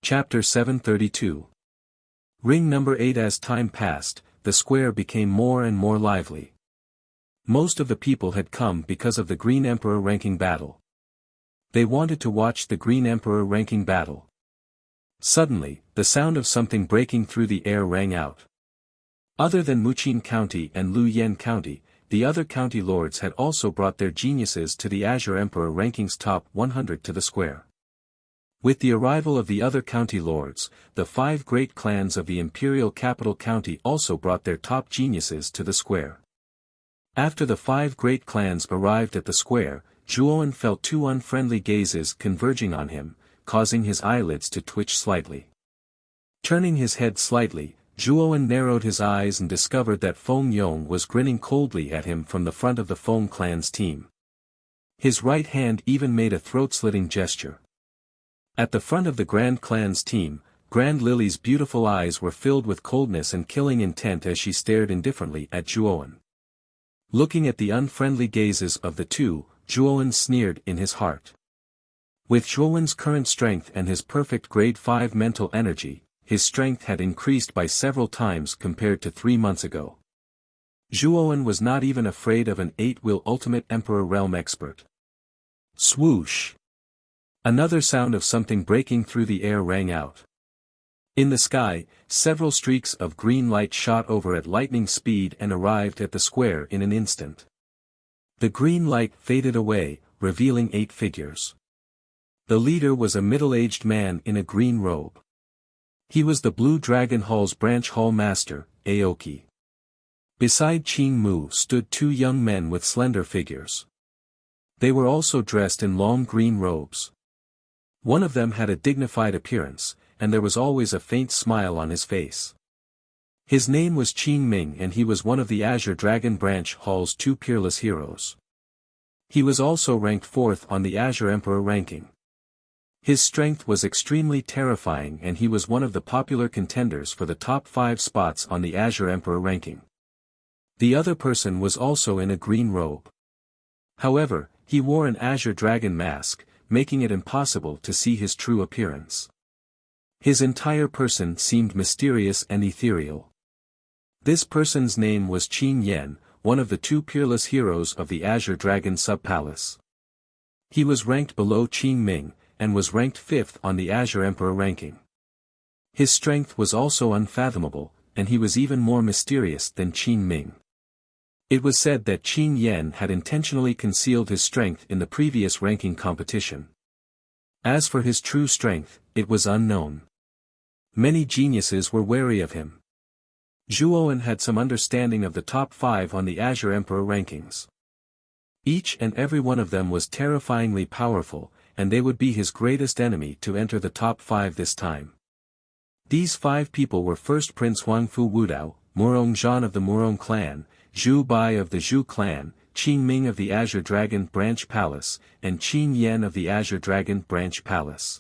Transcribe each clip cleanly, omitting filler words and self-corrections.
Chapter 732. Ring number 8. As time passed, the square became more and more lively. Most of the people had come because of the Green Emperor ranking battle. They wanted to watch the Green Emperor ranking battle. Suddenly, the sound of something breaking through the air rang out. Other than Muqin County and Luyan County, the other county lords had also brought their geniuses to the Azure Emperor rankings top 100 to the square. With the arrival of the other county lords, the 5 great clans of the imperial capital county also brought their top geniuses to the square. After the 5 great clans arrived at the square, Zhuowen felt 2 unfriendly gazes converging on him, causing his eyelids to twitch slightly. Turning his head slightly, Zhuowen narrowed his eyes and discovered that Feng Yong was grinning coldly at him from the front of the Feng clan's team. His right hand even made a throat-slitting gesture. At the front of the Grand Clan's team, Grand Lily's beautiful eyes were filled with coldness and killing intent as she stared indifferently at Zhuowen. Looking at the unfriendly gazes of the two, Zhuowen sneered in his heart. With Zhuowen's current strength and his perfect grade 5 mental energy, his strength had increased by several times compared to 3 months ago. Zhuowen was not even afraid of an 8-will Ultimate Emperor Realm expert. Swoosh! Another sound of something breaking through the air rang out. In the sky, several streaks of green light shot over at lightning speed and arrived at the square in an instant. The green light faded away, revealing 8 figures. The leader was a middle-aged man in a green robe. He was the Blue Dragon Hall's branch hall master, Aoki. Beside Qing Mu stood 2 young men with slender figures. They were also dressed in long green robes. One of them had a dignified appearance, and there was always a faint smile on his face. His name was Qin Ming and he was one of the Azure Dragon Branch Hall's 2 peerless heroes. He was also ranked 4th on the Azure Emperor ranking. His strength was extremely terrifying and he was one of the popular contenders for the top 5 spots on the Azure Emperor ranking. The other person was also in a green robe. However, he wore an Azure Dragon mask, making it impossible to see his true appearance. His entire person seemed mysterious and ethereal. This person's name was Qin Yan, one of the 2 peerless heroes of the Azure Dragon Sub-Palace. He was ranked below Qin Ming, and was ranked 5th on the Azure Emperor ranking. His strength was also unfathomable, and he was even more mysterious than Qin Ming. It was said that Qin Yan had intentionally concealed his strength in the previous ranking competition. As for his true strength, it was unknown. Many geniuses were wary of him. Zhuowen had some understanding of the top 5 on the Azure Emperor rankings. Each and every one of them was terrifyingly powerful, and they would be his greatest enemy to enter the top 5 this time. These 5 people were first Prince Huangfu Wudao, Murong Zhan of the Murong clan, Zhu Bai of the Zhu clan, Qin Ming of the Azure Dragon Branch Palace, and Qin Yan of the Azure Dragon Branch Palace.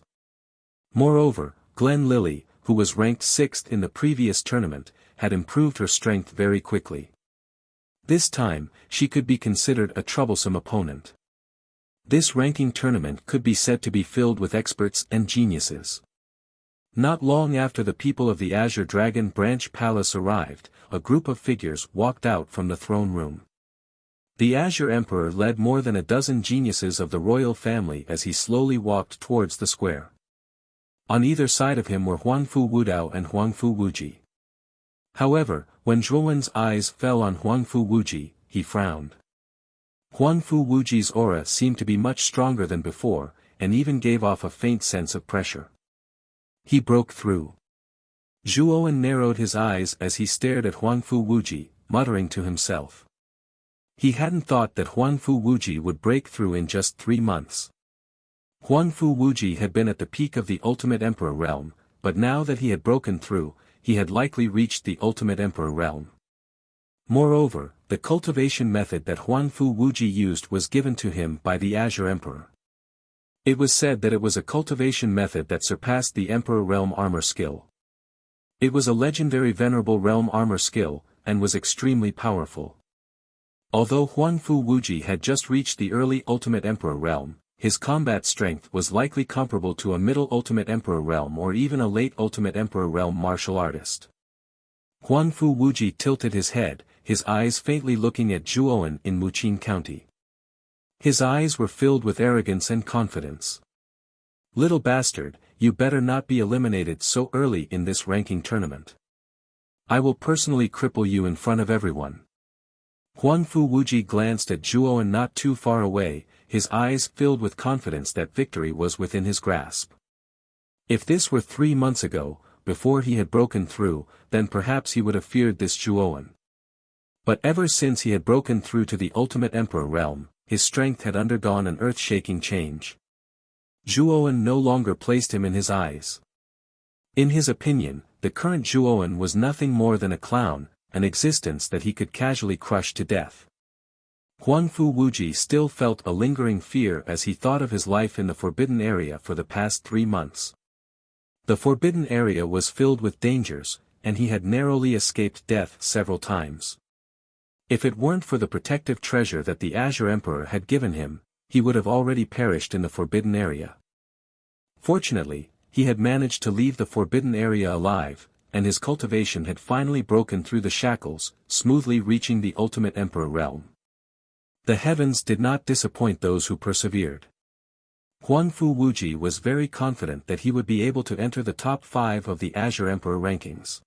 Moreover, Glen Lily, who was ranked 6th in the previous tournament, had improved her strength very quickly. This time, she could be considered a troublesome opponent. This ranking tournament could be said to be filled with experts and geniuses. Not long after the people of the Azure Dragon Branch Palace arrived, a group of figures walked out from the throne room. The Azure Emperor led more than a dozen geniuses of the royal family as he slowly walked towards the square. On either side of him were Huangfu Wudao and Huangfu Wuji. However, when Zhuowen's eyes fell on Huangfu Wuji, he frowned. Huangfu Wuji's aura seemed to be much stronger than before, and even gave off a faint sense of pressure. He broke through. Zhuowen narrowed his eyes as he stared at Huangfu Wuji, muttering to himself. He hadn't thought that Huangfu Wuji would break through in just 3 months. Huangfu Wuji had been at the peak of the Ultimate Emperor realm, but now that he had broken through, he had likely reached the Ultimate Emperor realm. Moreover, the cultivation method that Huangfu Wuji used was given to him by the Azure Emperor. It was said that it was a cultivation method that surpassed the Emperor Realm armor skill. It was a legendary Venerable Realm armor skill, and was extremely powerful. Although Huangfu Wuji had just reached the early Ultimate Emperor realm, his combat strength was likely comparable to a middle Ultimate Emperor realm or even a late Ultimate Emperor realm martial artist. Huangfu Wuji tilted his head, his eyes faintly looking at Zhuowen in Muqing County. His eyes were filled with arrogance and confidence. "Little bastard, you better not be eliminated so early in this ranking tournament. I will personally cripple you in front of everyone." Huangfu Wuji glanced at Zhuowen not too far away, his eyes filled with confidence that victory was within his grasp. If this were 3 months ago, before he had broken through, then perhaps he would have feared this Zhuowen. But ever since he had broken through to the Ultimate Emperor realm, his strength had undergone an earth-shaking change. Zhuowen no longer placed him in his eyes. In his opinion, the current Zhuowen was nothing more than a clown, an existence that he could casually crush to death. Huangfu Wuji still felt a lingering fear as he thought of his life in the Forbidden Area for the past 3 months. The Forbidden Area was filled with dangers, and he had narrowly escaped death several times. If it weren't for the protective treasure that the Azure Emperor had given him, he would have already perished in the Forbidden Area. Fortunately, he had managed to leave the Forbidden Area alive, and his cultivation had finally broken through the shackles, smoothly reaching the Ultimate Emperor realm. The heavens did not disappoint those who persevered. Huangfu Wuji was very confident that he would be able to enter the top 5 of the Azure Emperor rankings.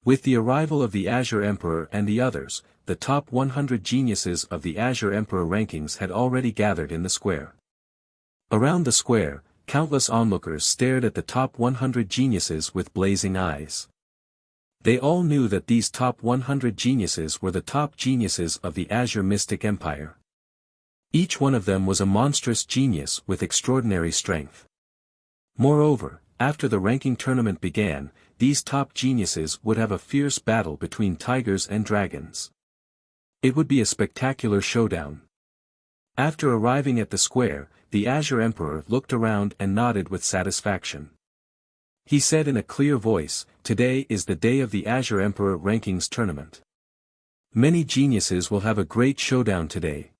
With the arrival of the Azure Emperor and the others, the top 100 geniuses of the Azure Emperor rankings had already gathered in the square. Around the square, countless onlookers stared at the top 100 geniuses with blazing eyes. They all knew that these top 100 geniuses were the top geniuses of the Azure Mystic Empire. Each one of them was a monstrous genius with extraordinary strength. Moreover, after the ranking tournament began, these top geniuses would have a fierce battle between tigers and dragons. It would be a spectacular showdown. After arriving at the square, the Azure Emperor looked around and nodded with satisfaction. He said in a clear voice, "Today is the day of the Azure Emperor Rankings Tournament. Many geniuses will have a great showdown today."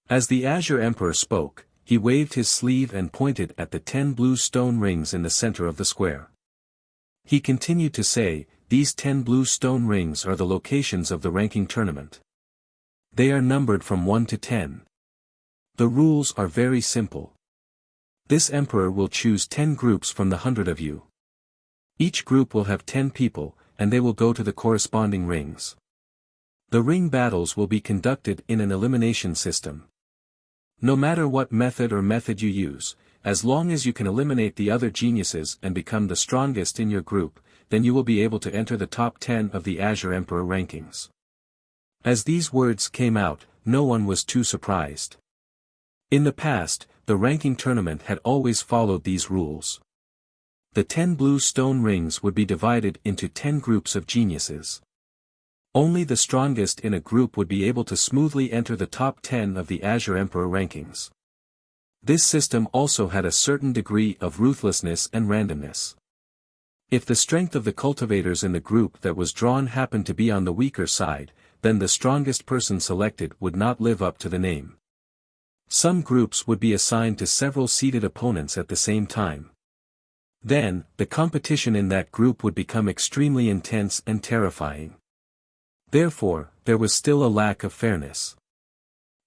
As the Azure Emperor spoke, he waved his sleeve and pointed at the 10 blue stone rings in the center of the square. He continued to say, "These 10 blue stone rings are the locations of the ranking tournament. They are numbered from 1 to 10. The rules are very simple. This emperor will choose 10 groups from the 100 of you. Each group will have 10 people, and they will go to the corresponding rings. The ring battles will be conducted in an elimination system. No matter what method you use, as long as you can eliminate the other geniuses and become the strongest in your group, then you will be able to enter the top 10 of the Azure Emperor rankings." As these words came out, no one was too surprised. In the past, the ranking tournament had always followed these rules. The 10 blue stone rings would be divided into 10 groups of geniuses. Only the strongest in a group would be able to smoothly enter the top 10 of the Azure Emperor rankings. This system also had a certain degree of ruthlessness and randomness. If the strength of the cultivators in the group that was drawn happened to be on the weaker side, then the strongest person selected would not live up to the name. Some groups would be assigned to several seeded opponents at the same time. Then, the competition in that group would become extremely intense and terrifying. Therefore, there was still a lack of fairness.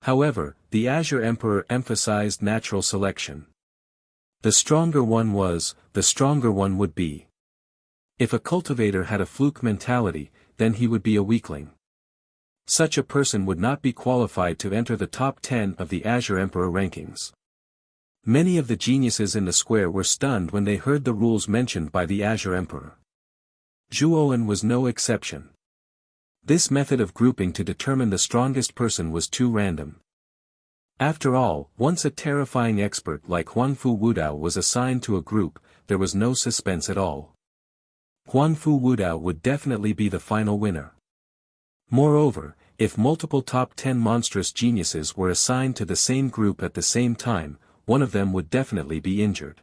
However, the Azure Emperor emphasized natural selection. The stronger one was, the stronger one would be. If a cultivator had a fluke mentality, then he would be a weakling. Such a person would not be qualified to enter the top 10 of the Azure Emperor rankings. Many of the geniuses in the square were stunned when they heard the rules mentioned by the Azure Emperor. Zhuowen was no exception. This method of grouping to determine the strongest person was too random. After all, once a terrifying expert like Huangfu Wudao was assigned to a group, there was no suspense at all. Huangfu Wudao would definitely be the final winner. Moreover, if multiple top 10 monstrous geniuses were assigned to the same group at the same time, one of them would definitely be injured.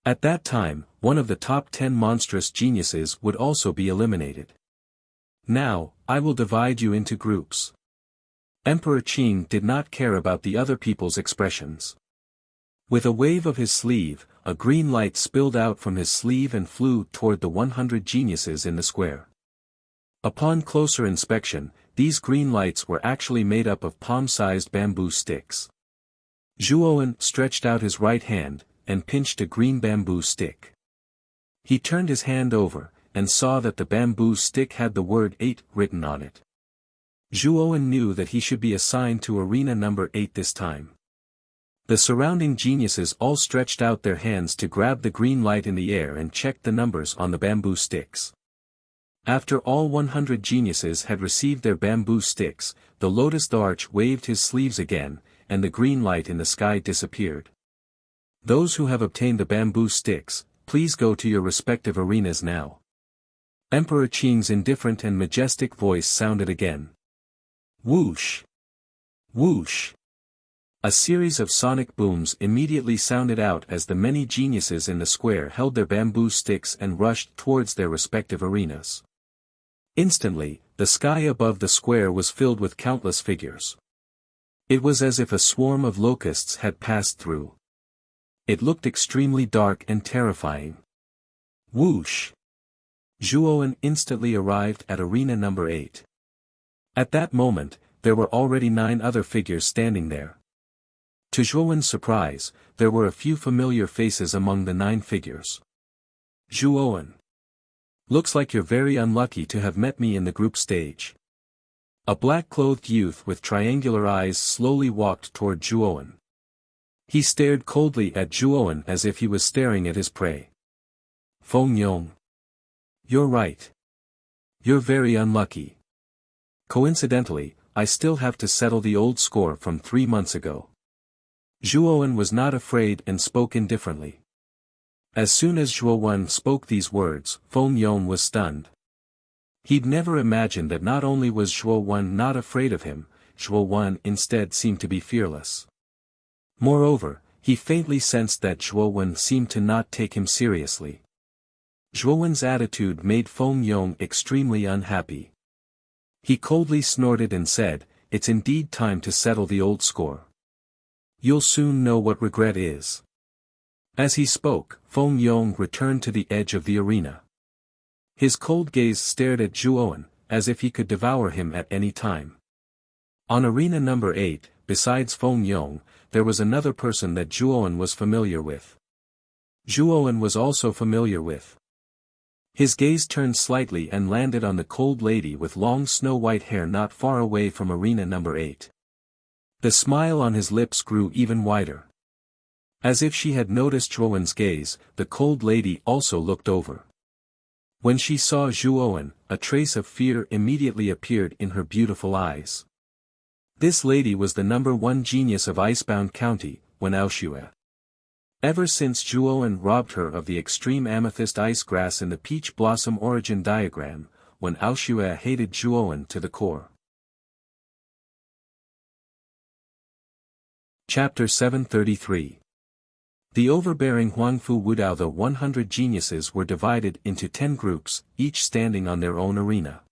At that time, one of the top 10 monstrous geniuses would also be eliminated. "Now, I will divide you into groups." Emperor Qing did not care about the other people's expressions. With a wave of his sleeve, a green light spilled out from his sleeve and flew toward the 100 geniuses in the square. Upon closer inspection, these green lights were actually made up of palm-sized bamboo sticks. Zhuowen stretched out his right hand, and pinched a green bamboo stick. He turned his hand over, and saw that the bamboo stick had the word 8 written on it. Zhuowen knew that he should be assigned to arena number 8 this time. The surrounding geniuses all stretched out their hands to grab the green light in the air and checked the numbers on the bamboo sticks. After all 100 geniuses had received their bamboo sticks, the Lotus Arch waved his sleeves again, and the green light in the sky disappeared. Those who have obtained the bamboo sticks, please go to your respective arenas now. Emperor Qing's indifferent and majestic voice sounded again. Whoosh! Whoosh! A series of sonic booms immediately sounded out as the many geniuses in the square held their bamboo sticks and rushed towards their respective arenas. Instantly, the sky above the square was filled with countless figures. It was as if a swarm of locusts had passed through. It looked extremely dark and terrifying. Whoosh! Zhuowen instantly arrived at arena number 8. At that moment, there were already 9 other figures standing there. To Zhuowen's surprise, there were a few familiar faces among the 9 figures. Zhuowen. Looks like you're very unlucky to have met me in the group stage. A black-clothed youth with triangular eyes slowly walked toward Zhuowen. He stared coldly at Zhuowen as if he was staring at his prey. Feng Yong. You're right. You're very unlucky. Coincidentally, I still have to settle the old score from 3 months ago. Zhuowen was not afraid and spoke indifferently. As soon as Zhuowen spoke these words, Feng Yong was stunned. He'd never imagined that not only was Zhuowen not afraid of him, Zhuowen instead seemed to be fearless. Moreover, he faintly sensed that Zhuowen seemed to not take him seriously. Zhuowen's attitude made Feng Yong extremely unhappy. He coldly snorted and said, "It's indeed time to settle the old score. You'll soon know what regret is." As he spoke, Feng Yong returned to the edge of the arena. His cold gaze stared at Zhuowen, as if he could devour him at any time. On arena number 8, besides Feng Yong, there was another person that Zhuowen was familiar with. Zhuowen was also familiar with. His gaze turned slightly and landed on the cold lady with long snow-white hair not far away from arena number 8. The smile on his lips grew even wider. As if she had noticed Zhuowen's gaze, the cold lady also looked over. When she saw Zhuowen, a trace of fear immediately appeared in her beautiful eyes. This lady was the number 1 genius of Icebound County, Wen Aoxue. Ever since Zhuowen robbed her of the extreme amethyst ice grass in the peach blossom origin diagram, Wen Aoxue hated Zhuowen to the core. Chapter 733. The overbearing Huangfu Wudao. The 100 geniuses were divided into 10 groups, each standing on their own arena.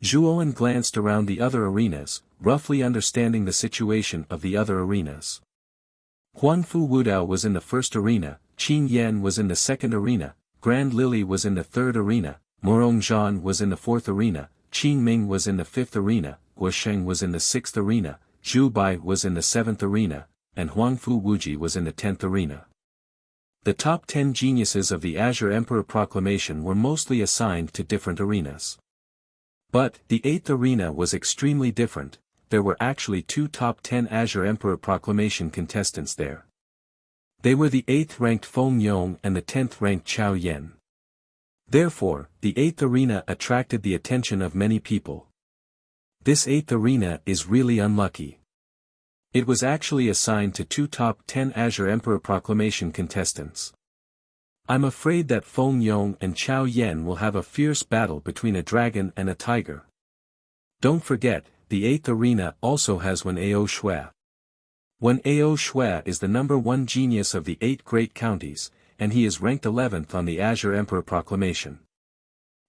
Zhuowen glanced around the other arenas, roughly understanding the situation of the other arenas. Huangfu Wudao was in the first arena, Qin Yan was in the second arena, Grand Lily was in the third arena, Morong Zhan was in the fourth arena, Qin Ming was in the fifth arena, Guosheng was in the sixth arena, Zhu Bai was in the seventh arena, and Huangfu Wuji was in the 10th arena. The top 10 geniuses of the Azure Emperor Proclamation were mostly assigned to different arenas. But, the 8th arena was extremely different. There were actually 2 top 10 Azure Emperor Proclamation contestants there. They were the 8th ranked Feng Yong and the 10th ranked Chao Yen. Therefore, the 8th arena attracted the attention of many people. This 8th arena is really unlucky. It was actually assigned to 2 top 10 Azure Emperor Proclamation contestants. I'm afraid that Feng Yong and Chao Yen will have a fierce battle between a dragon and a tiger. Don't forget, the 8th arena also has Wen Aoxue. Wen Aoxue is the number 1 genius of the 8 great counties, and he is ranked 11th on the Azure Emperor Proclamation.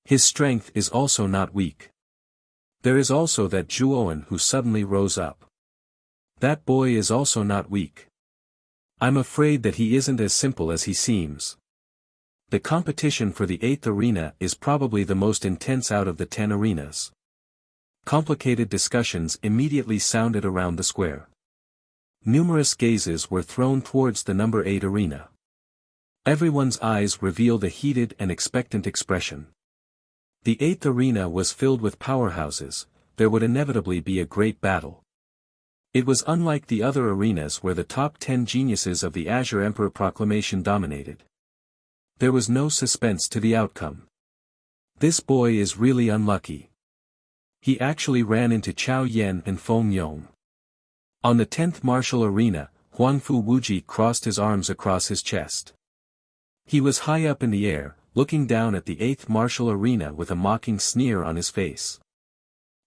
His strength is also not weak. There is also that Zhuowen who suddenly rose up. That boy is also not weak. I'm afraid that he isn't as simple as he seems. The competition for the 8th arena is probably the most intense out of the 10 arenas. Complicated discussions immediately sounded around the square. Numerous gazes were thrown towards the number 8 arena. Everyone's eyes revealed a heated and expectant expression. The 8th arena was filled with powerhouses, there would inevitably be a great battle. It was unlike the other arenas where the top 10 geniuses of the Azure Emperor proclamation dominated. There was no suspense to the outcome. This boy is really unlucky. He actually ran into Chao Yan and Feng Yong. On the 10th martial arena, Huangfu Wuji crossed his arms across his chest. He was high up in the air, looking down at the 8th martial arena with a mocking sneer on his face.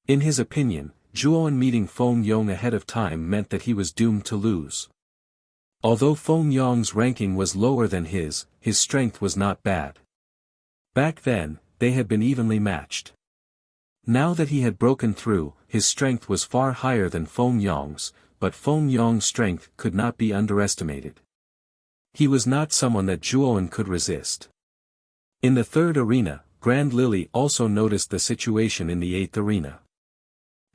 In his opinion, Zhuowen meeting Feng Yong ahead of time meant that he was doomed to lose. Although Feng Yong's ranking was lower than his strength was not bad. Back then, they had been evenly matched. Now that he had broken through, his strength was far higher than Feng Yong's, but Feng Yong's strength could not be underestimated. He was not someone that Zhuowen could resist. In the 3rd arena, Grand Lily also noticed the situation in the 8th arena.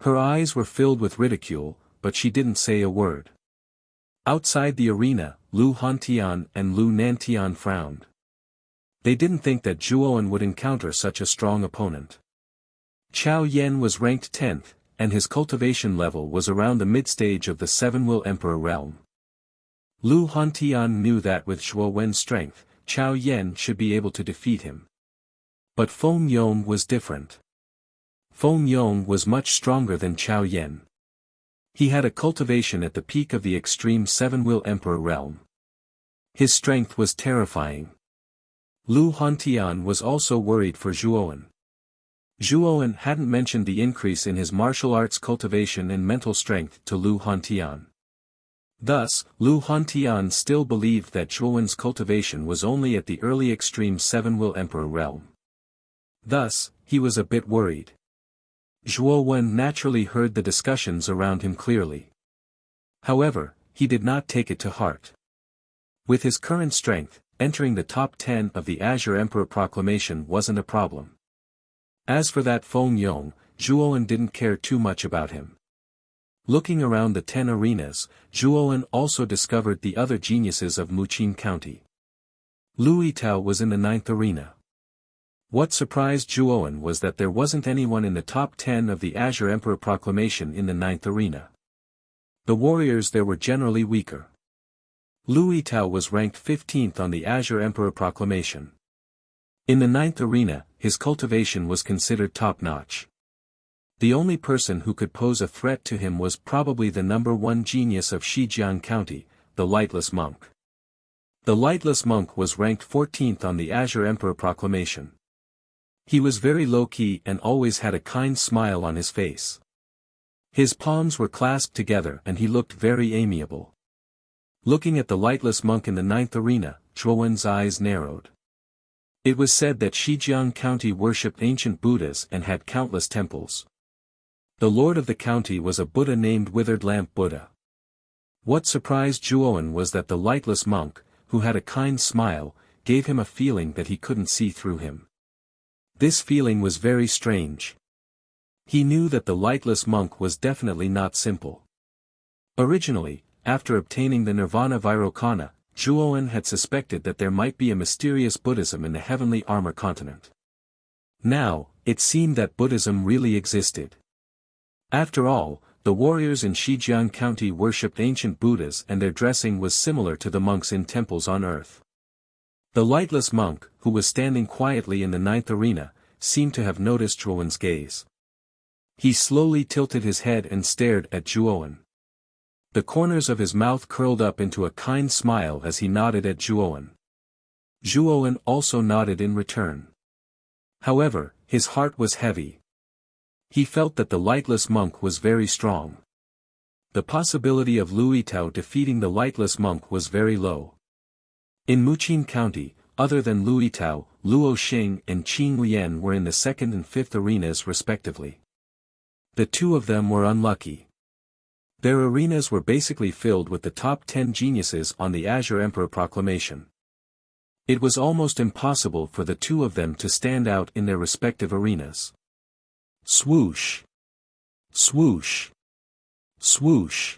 Her eyes were filled with ridicule, but she didn't say a word. Outside the arena, Lu Hantian and Lu Nantian frowned. They didn't think that Zhuowen would encounter such a strong opponent. Chao Yan was ranked 10th, and his cultivation level was around the mid-stage of the 7-will Emperor realm. Lu Hantian knew that with Zhuowen's strength, Chao Yan should be able to defeat him. But Feng Yong was different. Feng Yong was much stronger than Chao Yan. He had a cultivation at the peak of the extreme 7-will Emperor realm. His strength was terrifying. Lu Hantian was also worried for Zhuowen. Zhuowen hadn't mentioned the increase in his martial arts cultivation and mental strength to Lu Hantian. Thus, Lu Hantian still believed that Zhuowen's cultivation was only at the early extreme 7-will Emperor realm. Thus, he was a bit worried. Zhuowen naturally heard the discussions around him clearly. However, he did not take it to heart. With his current strength, entering the top 10 of the Azure Emperor proclamation wasn't a problem. As for that Feng Yong, Zhuowen didn't care too much about him. Looking around the 10 arenas, Zhuowen also discovered the other geniuses of Wuxia County. Lu Yitao was in the 9th arena. What surprised Zhuowen was that there wasn't anyone in the top 10 of the Azure Emperor proclamation in the 9th arena. The warriors there were generally weaker. Lu Yitao was ranked 15th on the Azure Emperor proclamation. In the 9th arena, his cultivation was considered top-notch. The only person who could pose a threat to him was probably the number 1 genius of Shijiang County, the Lightless Monk. The Lightless Monk was ranked 14th on the Azure Emperor proclamation. He was very low-key and always had a kind smile on his face. His palms were clasped together and he looked very amiable. Looking at the Lightless Monk in the 9th arena, Zhuowen's eyes narrowed. It was said that Shijiang County worshipped ancient Buddhas and had countless temples. The lord of the county was a Buddha named Withered Lamp Buddha. What surprised Zhuowen was that the Lightless Monk, who had a kind smile, gave him a feeling that he couldn't see through him. This feeling was very strange. He knew that the Lightless Monk was definitely not simple. Originally, after obtaining the Nirvana Vairocana, Zhuowen had suspected that there might be a mysterious Buddhism in the Heavenly Armor continent. Now, it seemed that Buddhism really existed. After all, the warriors in Shijiang County worshipped ancient Buddhas and their dressing was similar to the monks in temples on earth. The Lightless Monk, who was standing quietly in the 9th arena, seemed to have noticed Zhuowen's gaze. He slowly tilted his head and stared at Zhuowen. The corners of his mouth curled up into a kind smile as he nodded at Zhuowen. Zhuowen also nodded in return. However, his heart was heavy. He felt that the Lightless Monk was very strong. The possibility of Lu Yitao defeating the Lightless Monk was very low. In Wuxia County, other than Lu Yitao, Luo Xing and Qing Lian were in the 2nd and 5th arenas respectively. The two of them were unlucky. Their arenas were basically filled with the top 10 geniuses on the Azure Emperor proclamation. It was almost impossible for the two of them to stand out in their respective arenas. Swoosh! Swoosh! Swoosh!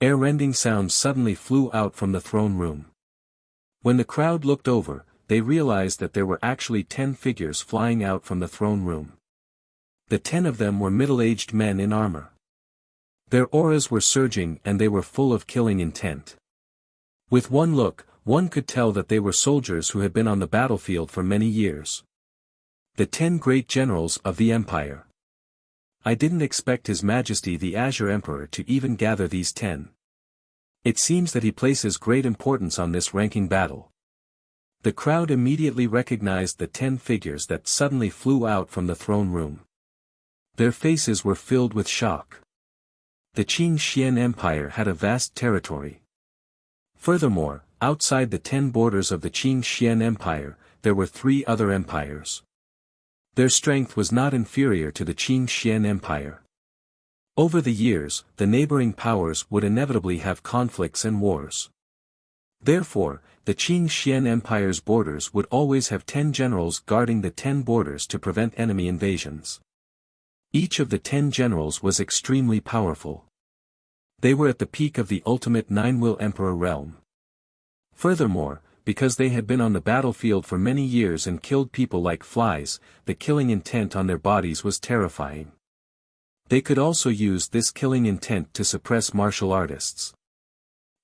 Air-rending sounds suddenly flew out from the throne room. When the crowd looked over, they realized that there were actually 10 figures flying out from the throne room. The 10 of them were middle-aged men in armor. Their auras were surging and they were full of killing intent. With one look, one could tell that they were soldiers who had been on the battlefield for many years. The 10 great generals of the Empire. I didn't expect His Majesty the Azure Emperor to even gather these 10. It seems that he places great importance on this ranking battle. The crowd immediately recognized the 10 figures that suddenly flew out from the throne room. Their faces were filled with shock. The Qing Xian Empire had a vast territory. Furthermore, outside the 10 borders of the Qing Xian Empire, there were 3 other empires. Their strength was not inferior to the Qing Xian Empire. Over the years, the neighboring powers would inevitably have conflicts and wars. Therefore, the Qing Xian Empire's borders would always have 10 generals guarding the 10 borders to prevent enemy invasions. Each of the 10 generals was extremely powerful. They were at the peak of the ultimate Nine-Will Emperor realm. Furthermore, because they had been on the battlefield for many years and killed people like flies, the killing intent on their bodies was terrifying. They could also use this killing intent to suppress martial artists.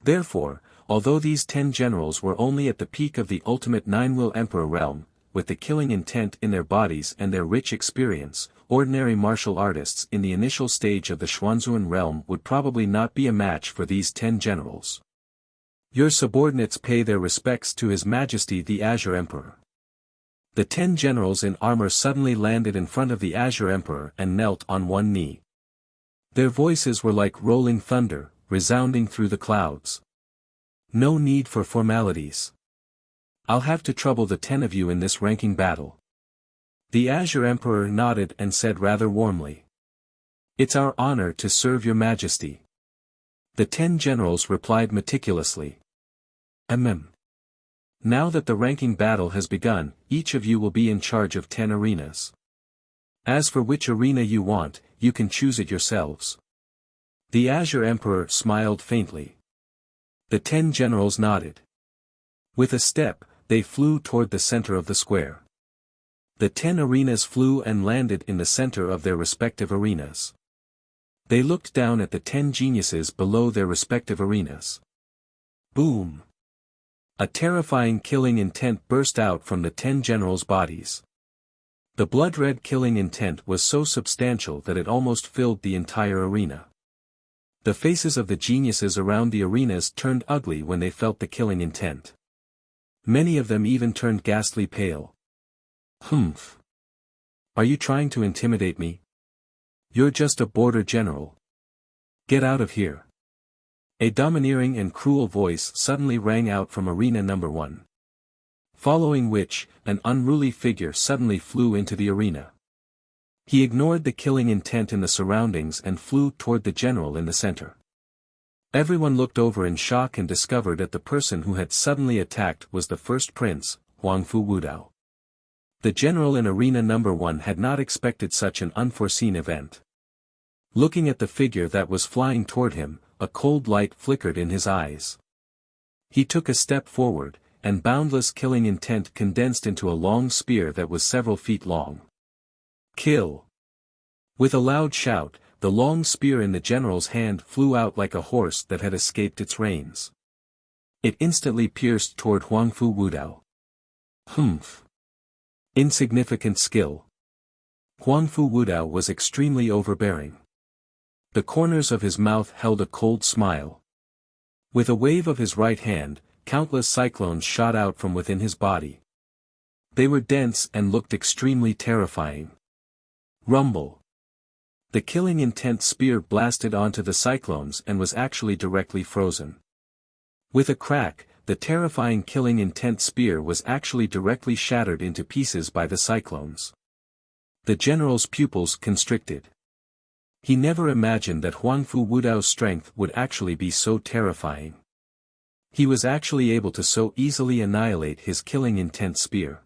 Therefore, although these 10 generals were only at the peak of the ultimate Nine-Will Emperor realm, with the killing intent in their bodies and their rich experience, ordinary martial artists in the initial stage of the Xuanzuan realm would probably not be a match for these 10 generals. Your subordinates pay their respects to His Majesty the Azure Emperor. The 10 generals in armor suddenly landed in front of the Azure Emperor and knelt on one knee. Their voices were like rolling thunder, resounding through the clouds. No need for formalities. I'll have to trouble the 10 of you in this ranking battle. The Azure Emperor nodded and said rather warmly. It's our honor to serve your Majesty. The 10 generals replied meticulously. Now that the ranking battle has begun, each of you will be in charge of 10 arenas. As for which arena you want, you can choose it yourselves. The Azure Emperor smiled faintly. The 10 generals nodded. With a step, they flew toward the center of the square. The 10 arenas flew and landed in the center of their respective arenas. They looked down at the 10 geniuses below their respective arenas. Boom! A terrifying killing intent burst out from the 10 generals' bodies. The blood-red killing intent was so substantial that it almost filled the entire arena. The faces of the geniuses around the arenas turned ugly when they felt the killing intent. Many of them even turned ghastly pale. Humph! Are you trying to intimidate me? You're just a border general. Get out of here. A domineering and cruel voice suddenly rang out from arena number 1. Following which, an unruly figure suddenly flew into the arena. He ignored the killing intent in the surroundings and flew toward the general in the center. Everyone looked over in shock and discovered that the person who had suddenly attacked was the first prince, Huangfu Wudao. The general in arena number 1 had not expected such an unforeseen event. Looking at the figure that was flying toward him, a cold light flickered in his eyes. He took a step forward, and boundless killing intent condensed into a long spear that was several feet long. Kill! With a loud shout, the long spear in the general's hand flew out like a horse that had escaped its reins. It instantly pierced toward Huangfu Wudao. Humph! Insignificant skill. Huangfu Wudao was extremely overbearing. The corners of his mouth held a cold smile. With a wave of his right hand, countless cyclones shot out from within his body. They were dense and looked extremely terrifying. Rumble! The killing intent spear blasted onto the cyclones and was actually directly frozen. With a crack, the terrifying killing intent spear was actually directly shattered into pieces by the cyclones. The general's pupils constricted. He never imagined that Huangfu Wudao's strength would actually be so terrifying. He was actually able to so easily annihilate his killing intent spear.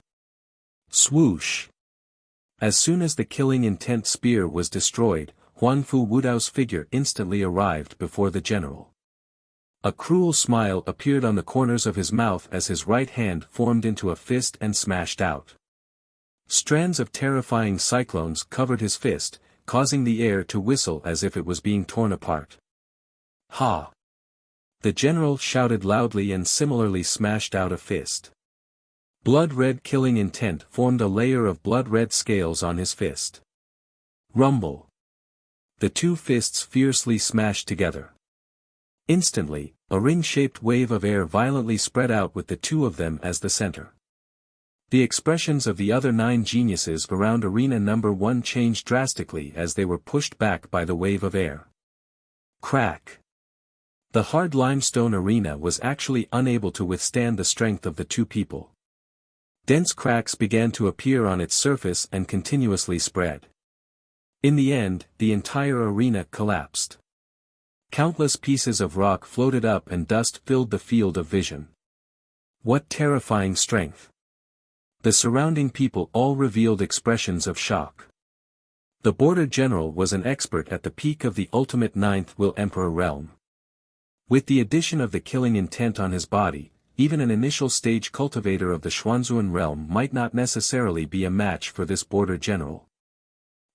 Swoosh! As soon as the killing intent spear was destroyed, Huangfu Wudao's figure instantly arrived before the general. A cruel smile appeared on the corners of his mouth as his right hand formed into a fist and smashed out. Strands of terrifying cyclones covered his fist, causing the air to whistle as if it was being torn apart. Ha! The general shouted loudly and similarly smashed out a fist. Blood-red killing intent formed a layer of blood-red scales on his fist. Rumble! The two fists fiercely smashed together. Instantly, a ring-shaped wave of air violently spread out with the two of them as the center. The expressions of the other 9 geniuses around arena number 1 changed drastically as they were pushed back by the wave of air. Crack! The hard limestone arena was actually unable to withstand the strength of the two people. Dense cracks began to appear on its surface and continuously spread. In the end, the entire arena collapsed. Countless pieces of rock floated up and dust filled the field of vision. What terrifying strength! The surrounding people all revealed expressions of shock. The border general was an expert at the peak of the ultimate 9th will emperor realm. With the addition of the killing intent on his body, even an initial stage cultivator of the Xuanzuan realm might not necessarily be a match for this border general.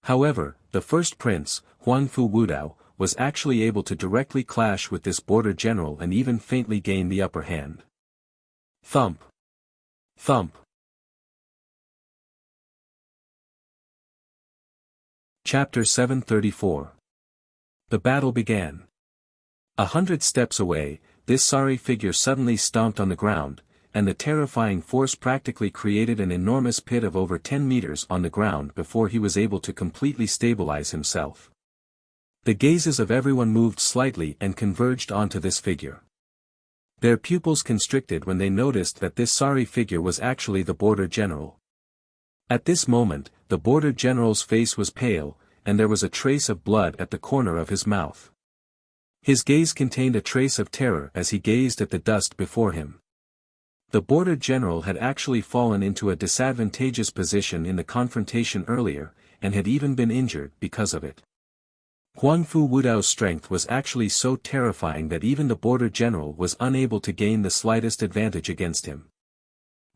However, the first prince, Huangfu Wudao, was actually able to directly clash with this border general and even faintly gain the upper hand. Thump! Thump! Chapter 734. The battle began. 100 steps away, this sorry figure suddenly stomped on the ground, and the terrifying force practically created an enormous pit of over 10 meters on the ground before he was able to completely stabilize himself. The gazes of everyone moved slightly and converged onto this figure. Their pupils constricted when they noticed that this sorry figure was actually the border general. At this moment, the border general's face was pale, and there was a trace of blood at the corner of his mouth. His gaze contained a trace of terror as he gazed at the dust before him. The border general had actually fallen into a disadvantageous position in the confrontation earlier, and had even been injured because of it. Huangfu Wudao's strength was actually so terrifying that even the border general was unable to gain the slightest advantage against him.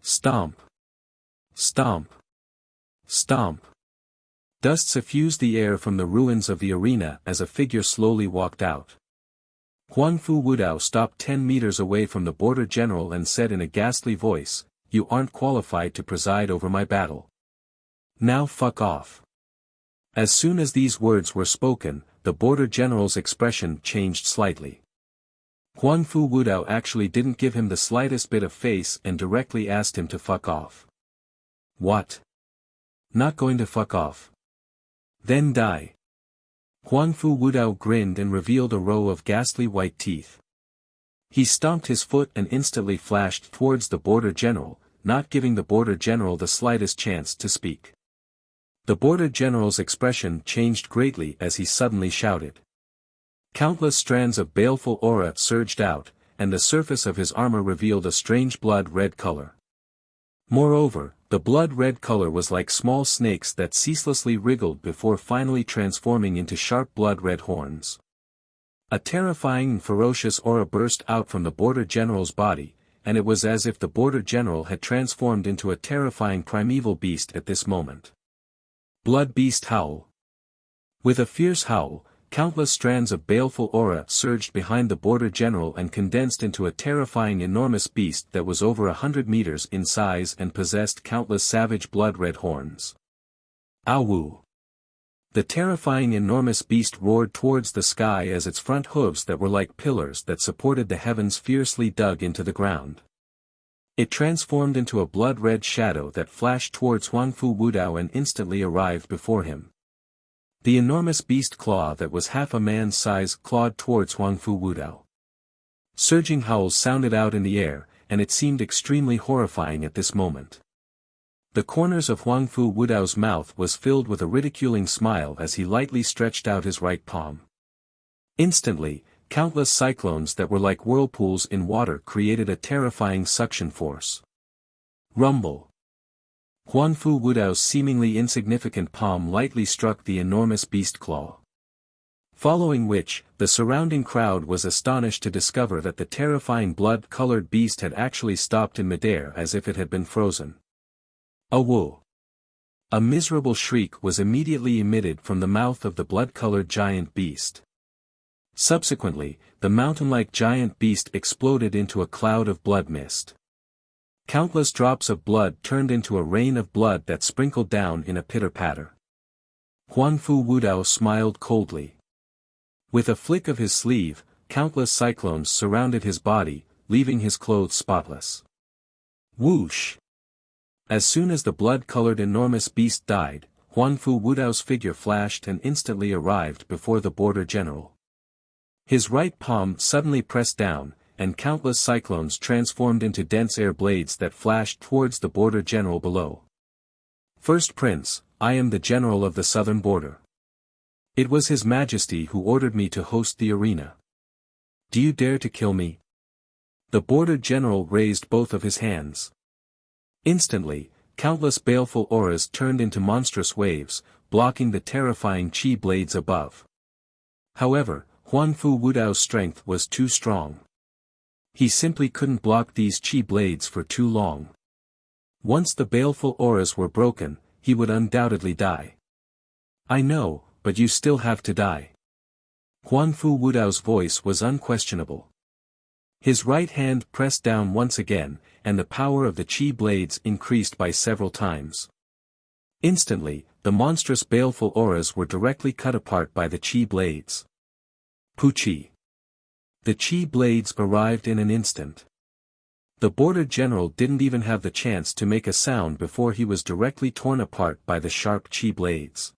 Stomp! Stomp! Stomp! Dust suffused the air from the ruins of the arena as a figure slowly walked out. Huangfu Wudao stopped 10 meters away from the border general and said in a ghastly voice, "You aren't qualified to preside over my battle. Now fuck off." As soon as these words were spoken, the border general's expression changed slightly. Huangfu Wudao actually didn't give him the slightest bit of face and directly asked him to fuck off. What? Not going to fuck off? Then die. Huangfu Wudao grinned and revealed a row of ghastly white teeth. He stomped his foot and instantly flashed towards the border general, not giving the border general the slightest chance to speak. The border general's expression changed greatly as he suddenly shouted. Countless strands of baleful aura surged out, and the surface of his armor revealed a strange blood-red color. Moreover, the blood-red color was like small snakes that ceaselessly wriggled before finally transforming into sharp blood-red horns. A terrifying and ferocious aura burst out from the border general's body, and it was as if the border general had transformed into a terrifying primeval beast at this moment. Blood beast howl. With a fierce howl, countless strands of baleful aura surged behind the border general and condensed into a terrifying enormous beast that was over 100 meters in size and possessed countless savage blood-red horns. Awu! The terrifying enormous beast roared towards the sky as its front hooves that were like pillars that supported the heavens fiercely dug into the ground. It transformed into a blood-red shadow that flashed towards Huangfu Wudao and instantly arrived before him. The enormous beast claw that was half a man's size clawed towards Huangfu Wudao. Surging howls sounded out in the air, and it seemed extremely horrifying at this moment. The corners of Huang Fu Wudao's mouth was filled with a ridiculing smile as he lightly stretched out his right palm. Instantly, countless cyclones that were like whirlpools in water created a terrifying suction force. Rumble. Huang Fu Wudao's seemingly insignificant palm lightly struck the enormous beast claw. Following which, the surrounding crowd was astonished to discover that the terrifying blood-colored beast had actually stopped in midair as if it had been frozen. A woo! A miserable shriek was immediately emitted from the mouth of the blood-colored giant beast. Subsequently, the mountain-like giant beast exploded into a cloud of blood mist. Countless drops of blood turned into a rain of blood that sprinkled down in a pitter-patter. Huang Fu Wudao smiled coldly. With a flick of his sleeve, countless cyclones surrounded his body, leaving his clothes spotless. Whoosh! As soon as the blood-colored enormous beast died, Huang Fu Wudao's figure flashed and instantly arrived before the border general. His right palm suddenly pressed down, and countless cyclones transformed into dense air blades that flashed towards the border general below. First Prince, I am the general of the southern border. It was His Majesty who ordered me to host the arena. Do you dare to kill me? The border general raised both of his hands. Instantly, countless baleful auras turned into monstrous waves, blocking the terrifying chi blades above. However, Huang Fu Wudao's strength was too strong. He simply couldn't block these chi blades for too long. Once the baleful auras were broken, he would undoubtedly die. I know, but you still have to die. Huang Fu Wudao's voice was unquestionable. His right hand pressed down once again, and the power of the chi blades increased by several times. Instantly, the monstrous baleful auras were directly cut apart by the chi blades. Puchi. The chi blades arrived in an instant. The border general didn't even have the chance to make a sound before he was directly torn apart by the sharp chi blades.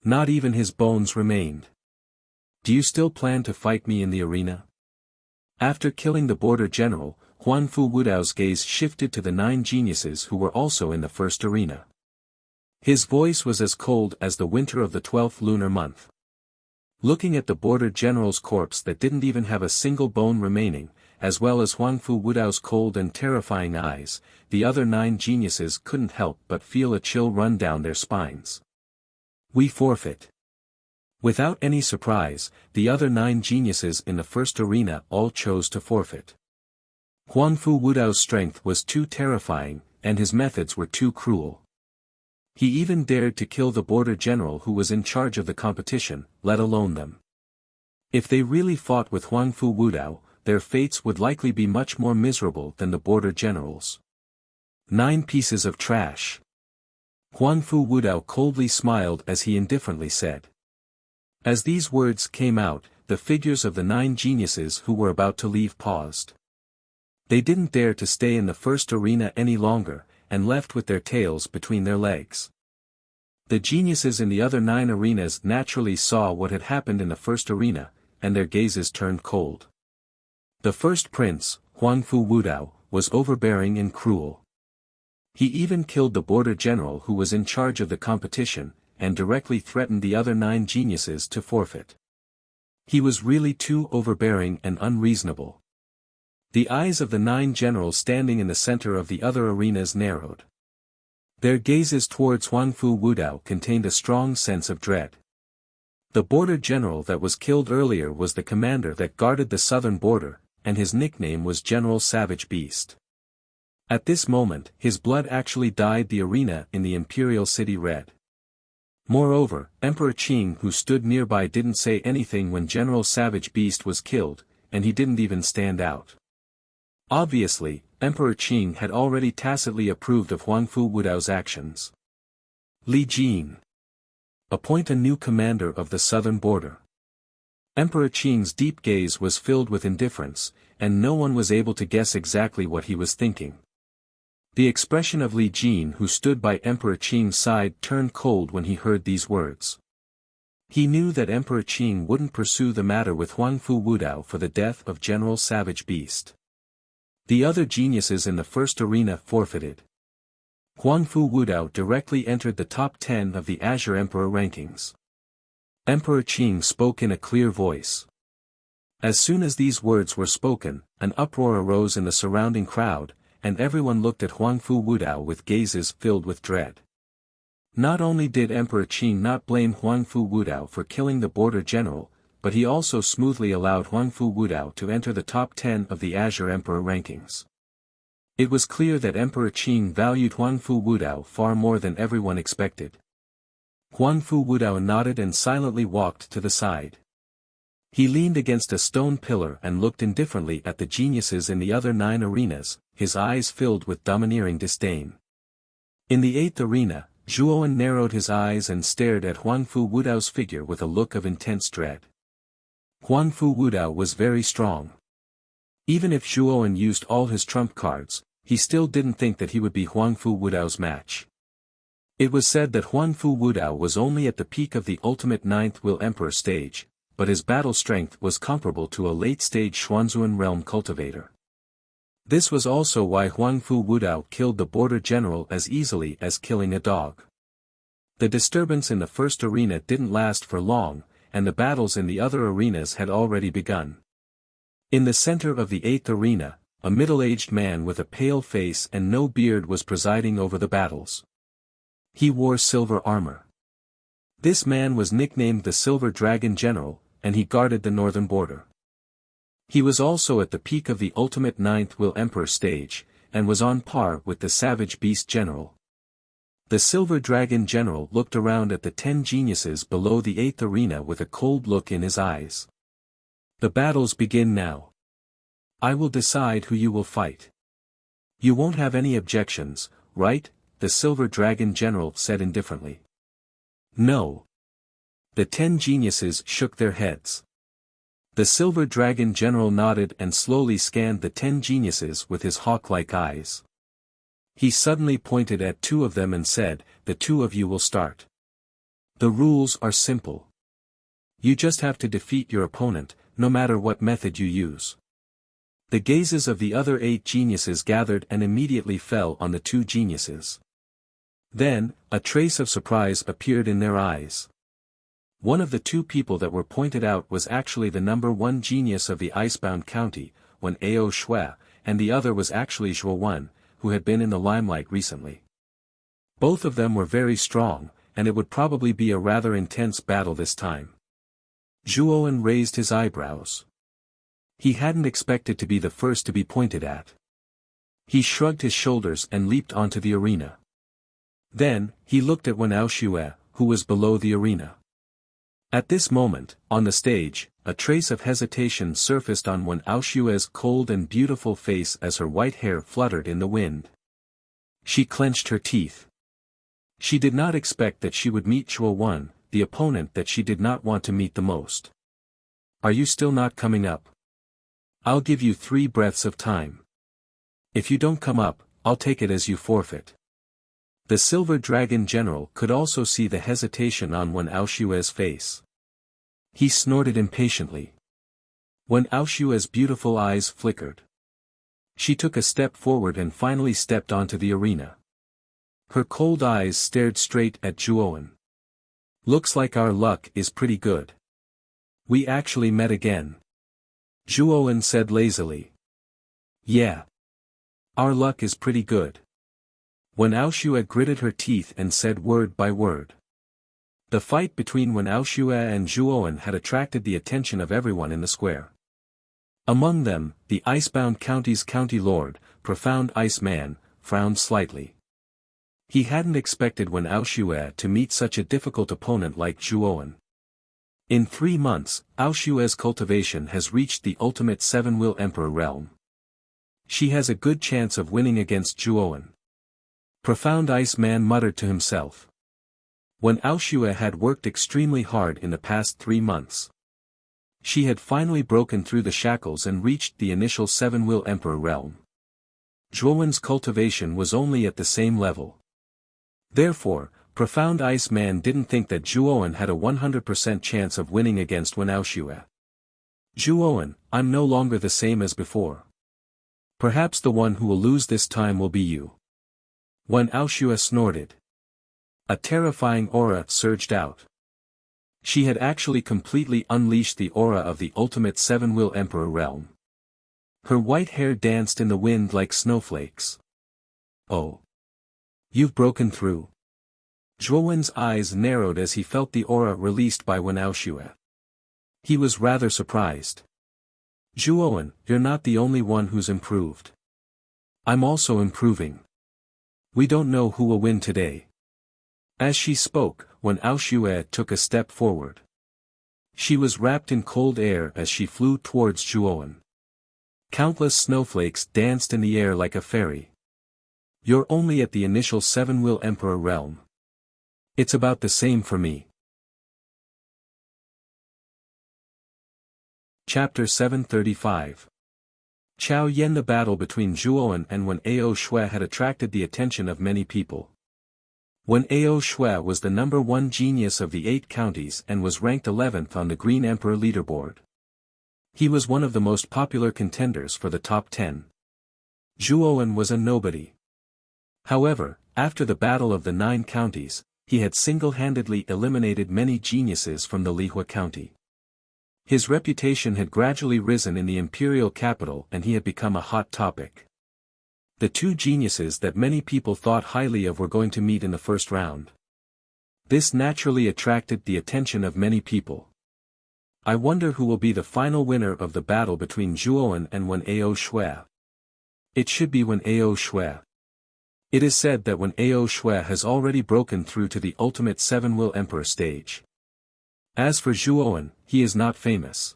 Not even his bones remained. Do you still plan to fight me in the arena? After killing the border general, Huang Fu Wudao's gaze shifted to the 9 geniuses who were also in the first arena. His voice was as cold as the winter of the 12th lunar month. Looking at the border general's corpse that didn't even have a single bone remaining, as well as Huang Fu Wudao's cold and terrifying eyes, the other 9 geniuses couldn't help but feel a chill run down their spines. We forfeit. Without any surprise, the other 9 geniuses in the first arena all chose to forfeit. Huang Fu Wudao's strength was too terrifying, and his methods were too cruel. He even dared to kill the border general who was in charge of the competition, let alone them. If they really fought with Huang Fu Wudao, their fates would likely be much more miserable than the border general's. 9 pieces of trash. Huang Fu Wudao coldly smiled as he indifferently said. As these words came out, the figures of the 9 geniuses who were about to leave paused. They didn't dare to stay in the first arena any longer, and left with their tails between their legs. The geniuses in the other 9 arenas naturally saw what had happened in the first arena, and their gazes turned cold. The first prince, Huang Fu Wudao, was overbearing and cruel. He even killed the border general who was in charge of the competition, and directly threatened the other 9 geniuses to forfeit. He was really too overbearing and unreasonable. The eyes of the 9 generals standing in the center of the other arenas narrowed. Their gazes towards Huang Fu Wudao contained a strong sense of dread. The border general that was killed earlier was the commander that guarded the southern border, and his nickname was General Savage Beast. At this moment, his blood actually dyed the arena in the imperial city red. Moreover, Emperor Qing who stood nearby didn't say anything when General Savage Beast was killed, and he didn't even stand out. Obviously, Emperor Qing had already tacitly approved of Huang Fu Wudao's actions. Li Jin. Appoint a new commander of the southern border. Emperor Qing's deep gaze was filled with indifference, and no one was able to guess exactly what he was thinking. The expression of Li Jin who stood by Emperor Qing's side turned cold when he heard these words. He knew that Emperor Qing wouldn't pursue the matter with Huang Fu Wudao for the death of General Savage Beast. The other geniuses in the first arena forfeited. Huangfu Wudao directly entered the top 10 of the Azure Emperor rankings. Emperor Qing spoke in a clear voice. As soon as these words were spoken, an uproar arose in the surrounding crowd, and everyone looked at Huangfu Wudao with gazes filled with dread. Not only did Emperor Qing not blame Huangfu Wudao for killing the border general, but he also smoothly allowed Huangfu Wudao to enter the top 10 of the Azure Emperor rankings. It was clear that Emperor Qing valued Huangfu Wudao far more than everyone expected. Huangfu Wudao nodded and silently walked to the side. He leaned against a stone pillar and looked indifferently at the geniuses in the other 9 arenas, his eyes filled with domineering disdain. In the 8th arena, Zhuowen narrowed his eyes and stared at Huangfu Wudao's figure with a look of intense dread. Huangfu Wudao was very strong. Even if Zhuowen used all his trump cards, he still didn't think that he would be Huangfu Wudao's match. It was said that Huangfu Wudao was only at the peak of the ultimate 9th Will Emperor stage, but his battle strength was comparable to a late-stage Xuanzuan realm cultivator. This was also why Huangfu Wudao killed the border general as easily as killing a dog. The disturbance in the first arena didn't last for long, and the battles in the other arenas had already begun. In the center of the 8th arena, a middle-aged man with a pale face and no beard was presiding over the battles. He wore silver armor. This man was nicknamed the Silver Dragon General, and he guarded the northern border. He was also at the peak of the ultimate 9th Will Emperor stage, and was on par with the Savage Beast General. The Silver Dragon General looked around at the 10 geniuses below the 8th arena with a cold look in his eyes. The battles begin now. I will decide who you will fight. You won't have any objections, right? The Silver Dragon General said indifferently. No. The 10 geniuses shook their heads. The Silver Dragon General nodded and slowly scanned the 10 geniuses with his hawk-like eyes. He suddenly pointed at 2 of them and said, "The 2 of you will start. The rules are simple. You just have to defeat your opponent, no matter what method you use." The gazes of the other 8 geniuses gathered and immediately fell on the 2 geniuses. Then, a trace of surprise appeared in their eyes. One of the 2 people that were pointed out was actually the number 1 genius of the Icebound County, Wen Ao Shui, and the other was actually Zhuowen, who had been in the limelight recently. Both of them were very strong, and it would probably be a rather intense battle this time. Zhuowen raised his eyebrows. He hadn't expected to be the first to be pointed at. He shrugged his shoulders and leaped onto the arena. Then, he looked at Wen Ao Shui, who was below the arena. At this moment, on the stage, a trace of hesitation surfaced on Wen Ao Shui's cold and beautiful face as her white hair fluttered in the wind. She clenched her teeth. She did not expect that she would meet Zhuowen, the opponent that she did not want to meet the most. Are you still not coming up? I'll give you 3 breaths of time. If you don't come up, I'll take it as you forfeit. The Silver Dragon General could also see the hesitation on Wen Ao Shui's face. He snorted impatiently. Wen Ao Shui's beautiful eyes flickered. She took a step forward and finally stepped onto the arena. Her cold eyes stared straight at Zhuowen. Looks like our luck is pretty good. We actually met again. Zhuowen said lazily. Yeah. Our luck is pretty good. Wen Ao Shui gritted her teeth and said word by word. The fight between Wen Ao Shui and Zhuowen had attracted the attention of everyone in the square. Among them, the Icebound County's county lord, Profound Ice Man, frowned slightly. He hadn't expected Wen Ao Shui to meet such a difficult opponent like Zhuowen. In 3 months, Ao Shui's cultivation has reached the ultimate 7 Will Emperor realm. She has a good chance of winning against Zhuowen. Profound Ice Man muttered to himself. Wen Ao Shui had worked extremely hard in the past 3 months. She had finally broken through the shackles and reached the initial 7 Will Emperor realm. Zhuowen's cultivation was only at the same level. Therefore, Profound Ice Man didn't think that Zhuowen had a 100% chance of winning against Wen Ao Shui. Zhuowen, I'm no longer the same as before. Perhaps the one who will lose this time will be you. When Aoshua snorted, a terrifying aura surged out. She had actually completely unleashed the aura of the ultimate seven-wheel emperor realm. Her white hair danced in the wind like snowflakes. Oh! You've broken through. Zhuowen's eyes narrowed as he felt the aura released by Wen Aoshua. He was rather surprised. Zhuowen, you're not the only one who's improved. I'm also improving. We don't know who will win today. As she spoke, Wen Aoshua took a step forward. She was wrapped in cold air as she flew towards Zhuowen. Countless snowflakes danced in the air like a fairy. You're only at the initial seven-wheel emperor realm. It's about the same for me. Chapter 735. Chao Yen. The battle between Zhuowen and Wen Aoshua had attracted the attention of many people. Wen Aoshua was the number 1 genius of the 8 counties and was ranked 11th on the Green Emperor leaderboard. He was one of the most popular contenders for the top 10. Zhuowen was a nobody. However, after the battle of the 9 counties, he had single-handedly eliminated many geniuses from the Lihua county. His reputation had gradually risen in the imperial capital and he had become a hot topic. The 2 geniuses that many people thought highly of were going to meet in the first round. This naturally attracted the attention of many people. I wonder who will be the final winner of the battle between Zhuowen and Wen Aoshua. It should be Wen Aoshua. It is said that Wen Aoshua has already broken through to the ultimate seven-wheel emperor stage. As for Zhuowen, he is not famous.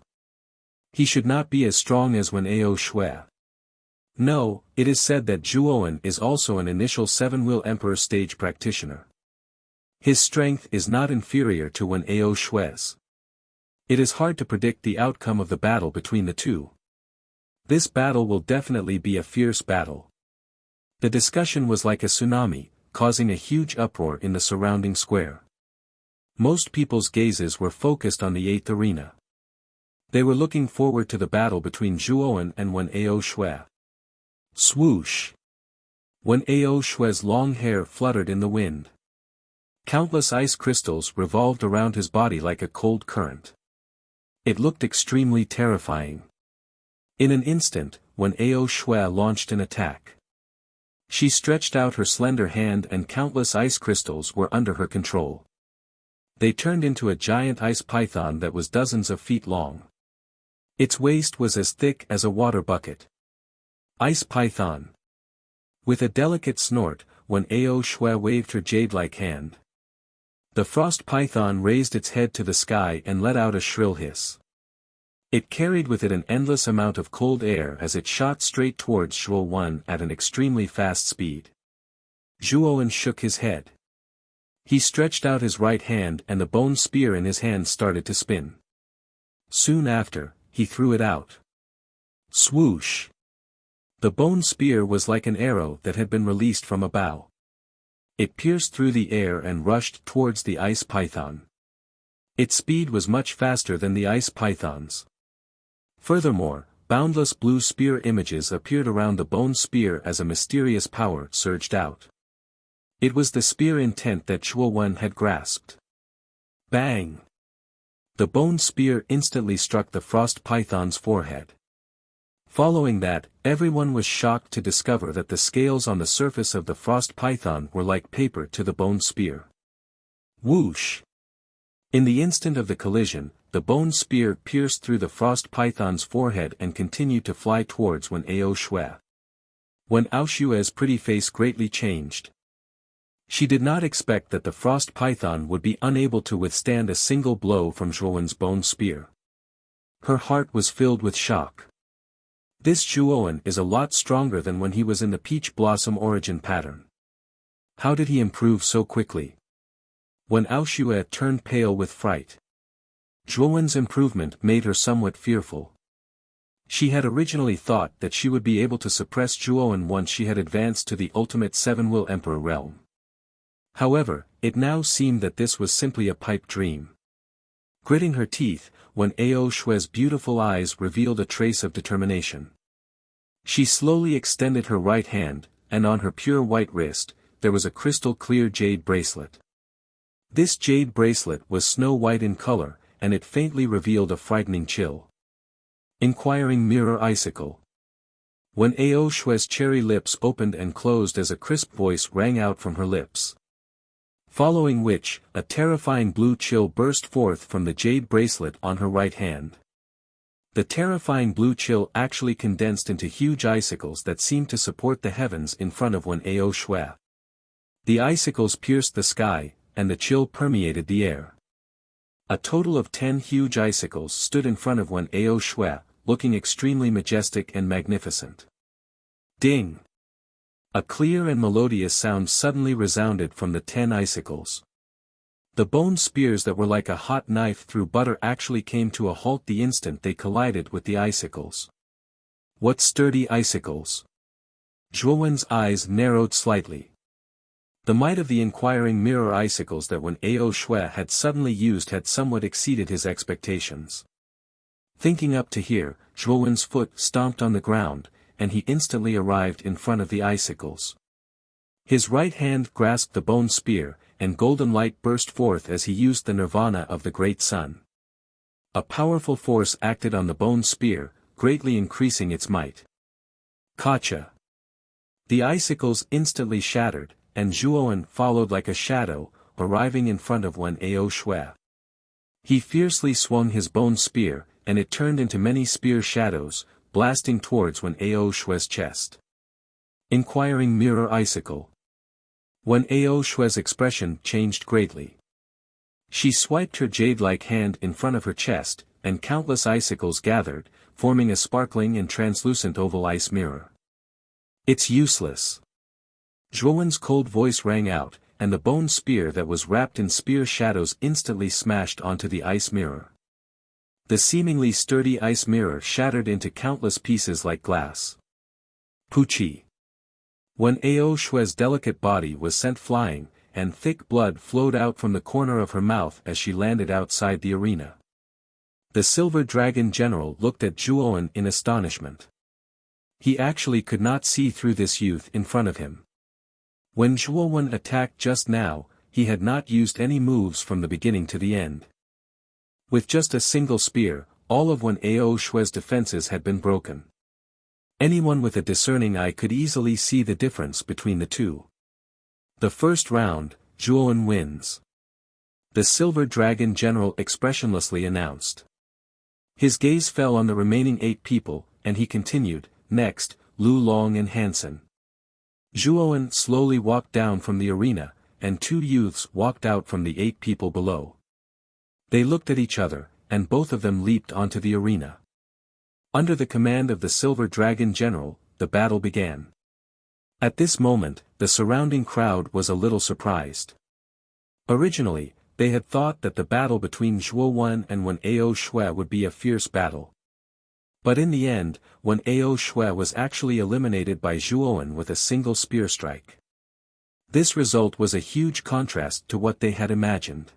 He should not be as strong as Wen Aoshua. No, it is said that Zhuowen is also an initial seven-wheel emperor stage practitioner. His strength is not inferior to Wen Aoshua's. It is hard to predict the outcome of the battle between the 2. This battle will definitely be a fierce battle. The discussion was like a tsunami, causing a huge uproar in the surrounding square. Most people's gazes were focused on the 8th arena. They were looking forward to the battle between Zhuowen and Wen Aoshua. Swoosh! Wen Aoshua's long hair fluttered in the wind. Countless ice crystals revolved around his body like a cold current. It looked extremely terrifying. In an instant, Wen Aoshua launched an attack. She stretched out her slender hand and countless ice crystals were under her control. They turned into a giant ice python that was dozens of feet long. Its waist was as thick as a water bucket. Ice python. With a delicate snort, Wen Aoshua waved her jade-like hand. The frost python raised its head to the sky and let out a shrill hiss. It carried with it an endless amount of cold air as it shot straight towards Zhuowen at an extremely fast speed. Zhuowen shook his head. He stretched out his right hand and the bone spear in his hand started to spin. Soon after, he threw it out. Swoosh! The bone spear was like an arrow that had been released from a bow. It pierced through the air and rushed towards the ice python. Its speed was much faster than the ice python's. Furthermore, boundless blue spear images appeared around the bone spear as a mysterious power surged out. It was the spear intent that Zhuowen had grasped. Bang! The bone spear instantly struck the frost python's forehead. Following that, everyone was shocked to discover that the scales on the surface of the frost python were like paper to the bone spear. Whoosh! In the instant of the collision, the bone spear pierced through the frost python's forehead and continued to fly towards Wen Aoshua. Wen Aoshua's pretty face greatly changed. She did not expect that the frost python would be unable to withstand a single blow from Zhuowen's bone spear. Her heart was filled with shock. This Zhuowen is a lot stronger than when he was in the peach blossom origin pattern. How did he improve so quickly? Wen Aoshua turned pale with fright. Zhuowen's improvement made her somewhat fearful. She had originally thought that she would be able to suppress Zhuowen once she had advanced to the ultimate seven-wheel emperor realm. However, it now seemed that this was simply a pipe dream. Gritting her teeth, Wen Aoshua's beautiful eyes revealed a trace of determination. She slowly extended her right hand, and on her pure white wrist, there was a crystal-clear jade bracelet. This jade bracelet was snow-white in color, and it faintly revealed a frightening chill. Inquiring mirror icicle. When Ao Shue's cherry lips opened and closed as a crisp voice rang out from her lips. Following which, a terrifying blue chill burst forth from the jade bracelet on her right hand. The terrifying blue chill actually condensed into huge icicles that seemed to support the heavens in front of Wen Ao Shue. The icicles pierced the sky, and the chill permeated the air. A total of 10 huge icicles stood in front of Wen Ao Shue, looking extremely majestic and magnificent. Ding! A clear and melodious sound suddenly resounded from the 10 icicles. The bone spears that were like a hot knife through butter actually came to a halt the instant they collided with the icicles. What sturdy icicles! Zhuowen's eyes narrowed slightly. The might of the inquiring mirror icicles that Wen Ao Shue had suddenly used had somewhat exceeded his expectations. Thinking up to here, Zhuowen's foot stomped on the ground, and he instantly arrived in front of the icicles. His right hand grasped the bone spear, and golden light burst forth as he used the nirvana of the great sun. A powerful force acted on the bone spear, greatly increasing its might. Kacha! The icicles instantly shattered, and Zhuowen followed like a shadow, arriving in front of Wen Ao Shue. He fiercely swung his bone spear, and it turned into many spear shadows, blasting towards Wen Ao Shue's chest. Inquiring mirror icicle. Wen Ao Shue's expression changed greatly. She swiped her jade-like hand in front of her chest, and countless icicles gathered, forming a sparkling and translucent oval ice mirror. It's useless. Zhuowen's cold voice rang out, and the bone spear that was wrapped in spear shadows instantly smashed onto the ice mirror. The seemingly sturdy ice mirror shattered into countless pieces like glass. Puchi! Wen Ao Shue's delicate body was sent flying, and thick blood flowed out from the corner of her mouth as she landed outside the arena. The Silver Dragon General looked at Zhuowen in astonishment. He actually could not see through this youth in front of him. When Zhuowen attacked just now, he had not used any moves from the beginning to the end. With just a single spear, all of Wen Ao Shue's defenses had been broken. Anyone with a discerning eye could easily see the difference between the two. The first round, Zhuowen wins. The Silver Dragon General expressionlessly announced. His gaze fell on the remaining 8 people, and he continued, next, Lu Long and Hansen. Zhuowen slowly walked down from the arena, and 2 youths walked out from the 8 people below. They looked at each other, and both of them leaped onto the arena. Under the command of the Silver Dragon General, the battle began. At this moment, the surrounding crowd was a little surprised. Originally, they had thought that the battle between Zhuowen and Wen Ao Shue would be a fierce battle. But in the end, Wen Ao Shue was actually eliminated by Zhuowen with a single spear strike. This result was a huge contrast to what they had imagined.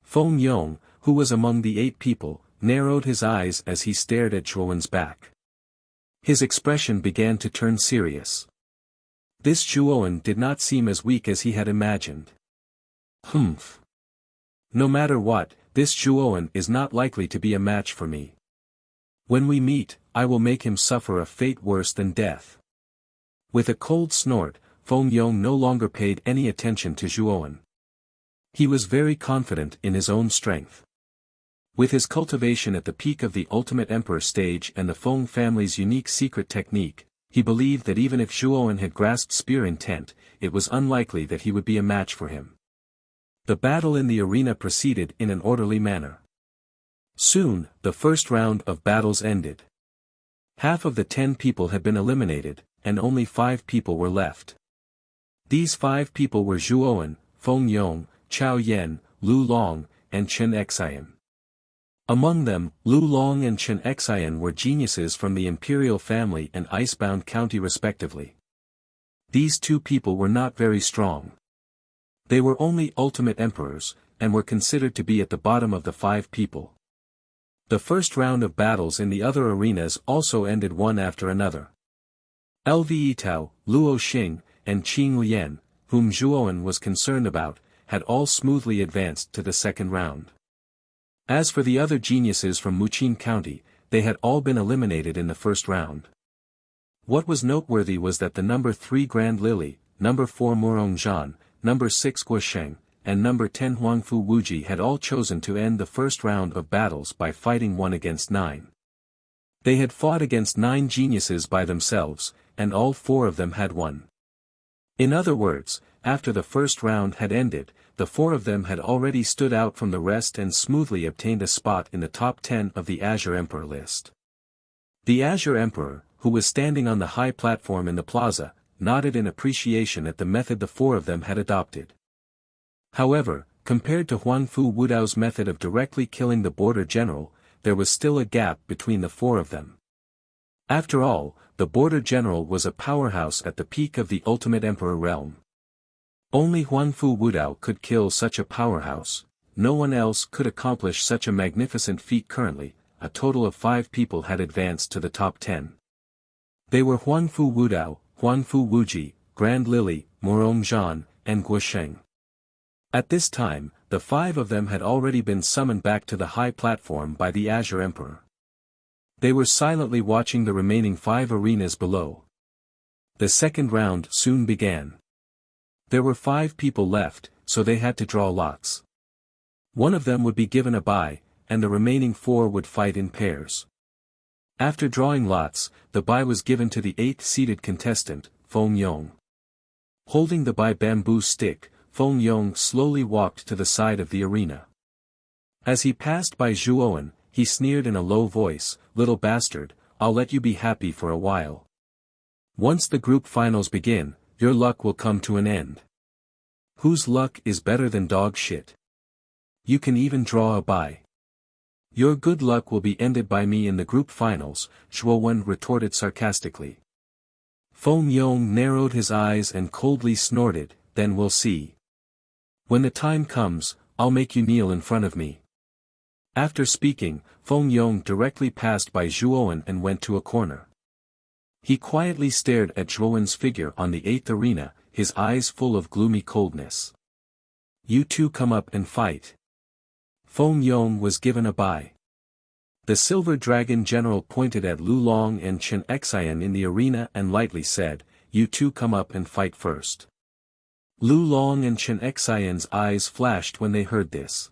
Feng Yong, who was among the 8 people, narrowed his eyes as he stared at Zhuowen's back. His expression began to turn serious. This Zhuowen did not seem as weak as he had imagined. Humph. No matter what, this Zhuowen is not likely to be a match for me. When we meet, I will make him suffer a fate worse than death. With a cold snort, Feng Yong no longer paid any attention to Zhuowen. He was very confident in his own strength. With his cultivation at the peak of the Ultimate Emperor stage and the Feng family's unique secret technique, he believed that even if Zhuowen had grasped spear intent, it was unlikely that he would be a match for him. The battle in the arena proceeded in an orderly manner. Soon, the first round of battles ended. Half of the 10 people had been eliminated, and only 5 people were left. These 5 people were Zhuowen, Feng Yong, Chao Yan, Lu Long, and Chen Xian. Among them, Lu Long and Chen Xian were geniuses from the Imperial family and Icebound County respectively. These 2 people were not very strong. They were only ultimate emperors, and were considered to be at the bottom of the 5 people. The first round of battles in the other arenas also ended one after another. Lve Tao, Luo Xing, and Qing Lian, whom Zhuowen was concerned about, had all smoothly advanced to the second round. As for the other geniuses from Wuxia County, they had all been eliminated in the first round. What was noteworthy was that the number 3 Grand Lily, number 4 Murong Zhan, number 6 Guosheng, and number 10 Huangfu Wuji had all chosen to end the first round of battles by fighting 1 against 9. They had fought against 9 geniuses by themselves, and all 4 of them had won. In other words, after the first round had ended, the 4 of them had already stood out from the rest and smoothly obtained a spot in the top 10 of the Azure Emperor list. The Azure Emperor, who was standing on the high platform in the plaza, nodded in appreciation at the method the 4 of them had adopted. However, compared to Huangfu Wudao's method of directly killing the border general, there was still a gap between the 4 of them. After all, the border general was a powerhouse at the peak of the ultimate emperor realm. Only Huangfu Wudao could kill such a powerhouse. No one else could accomplish such a magnificent feat currently. A total of 5 people had advanced to the top 10. They were Huangfu Wudao, Huangfu Wuji, Grand Lily, Murong Zhan, and Guosheng. At this time, the 5 of them had already been summoned back to the high platform by the Azure Emperor. They were silently watching the remaining 5 arenas below. The second round soon began. There were 5 people left, so they had to draw lots. One of them would be given a bye, and the remaining 4 would fight in pairs. After drawing lots, the bye was given to the 8th-seeded contestant, Feng Yong. Holding the bye bamboo stick, Feng Yong slowly walked to the side of the arena. As he passed by Zhuowen, he sneered in a low voice, "Little bastard, I'll let you be happy for a while. Once the group finals begin, your luck will come to an end. Whose luck is better than dog shit? You can even draw a bye. Your good luck will be ended by me in the group finals," Zhuowen retorted sarcastically. Feng Yong narrowed his eyes and coldly snorted, "Then we'll see. When the time comes, I'll make you kneel in front of me." After speaking, Feng Yong directly passed by Zhuowen and went to a corner. He quietly stared at Zhuowen's figure on the 8th arena, his eyes full of gloomy coldness. "You two come up and fight." Feng Yong was given a bye. The Silver Dragon General pointed at Lu Long and Chen Xian in the arena and lightly said, "You two come up and fight first." Lu Long and Chen Xian's eyes flashed when they heard this.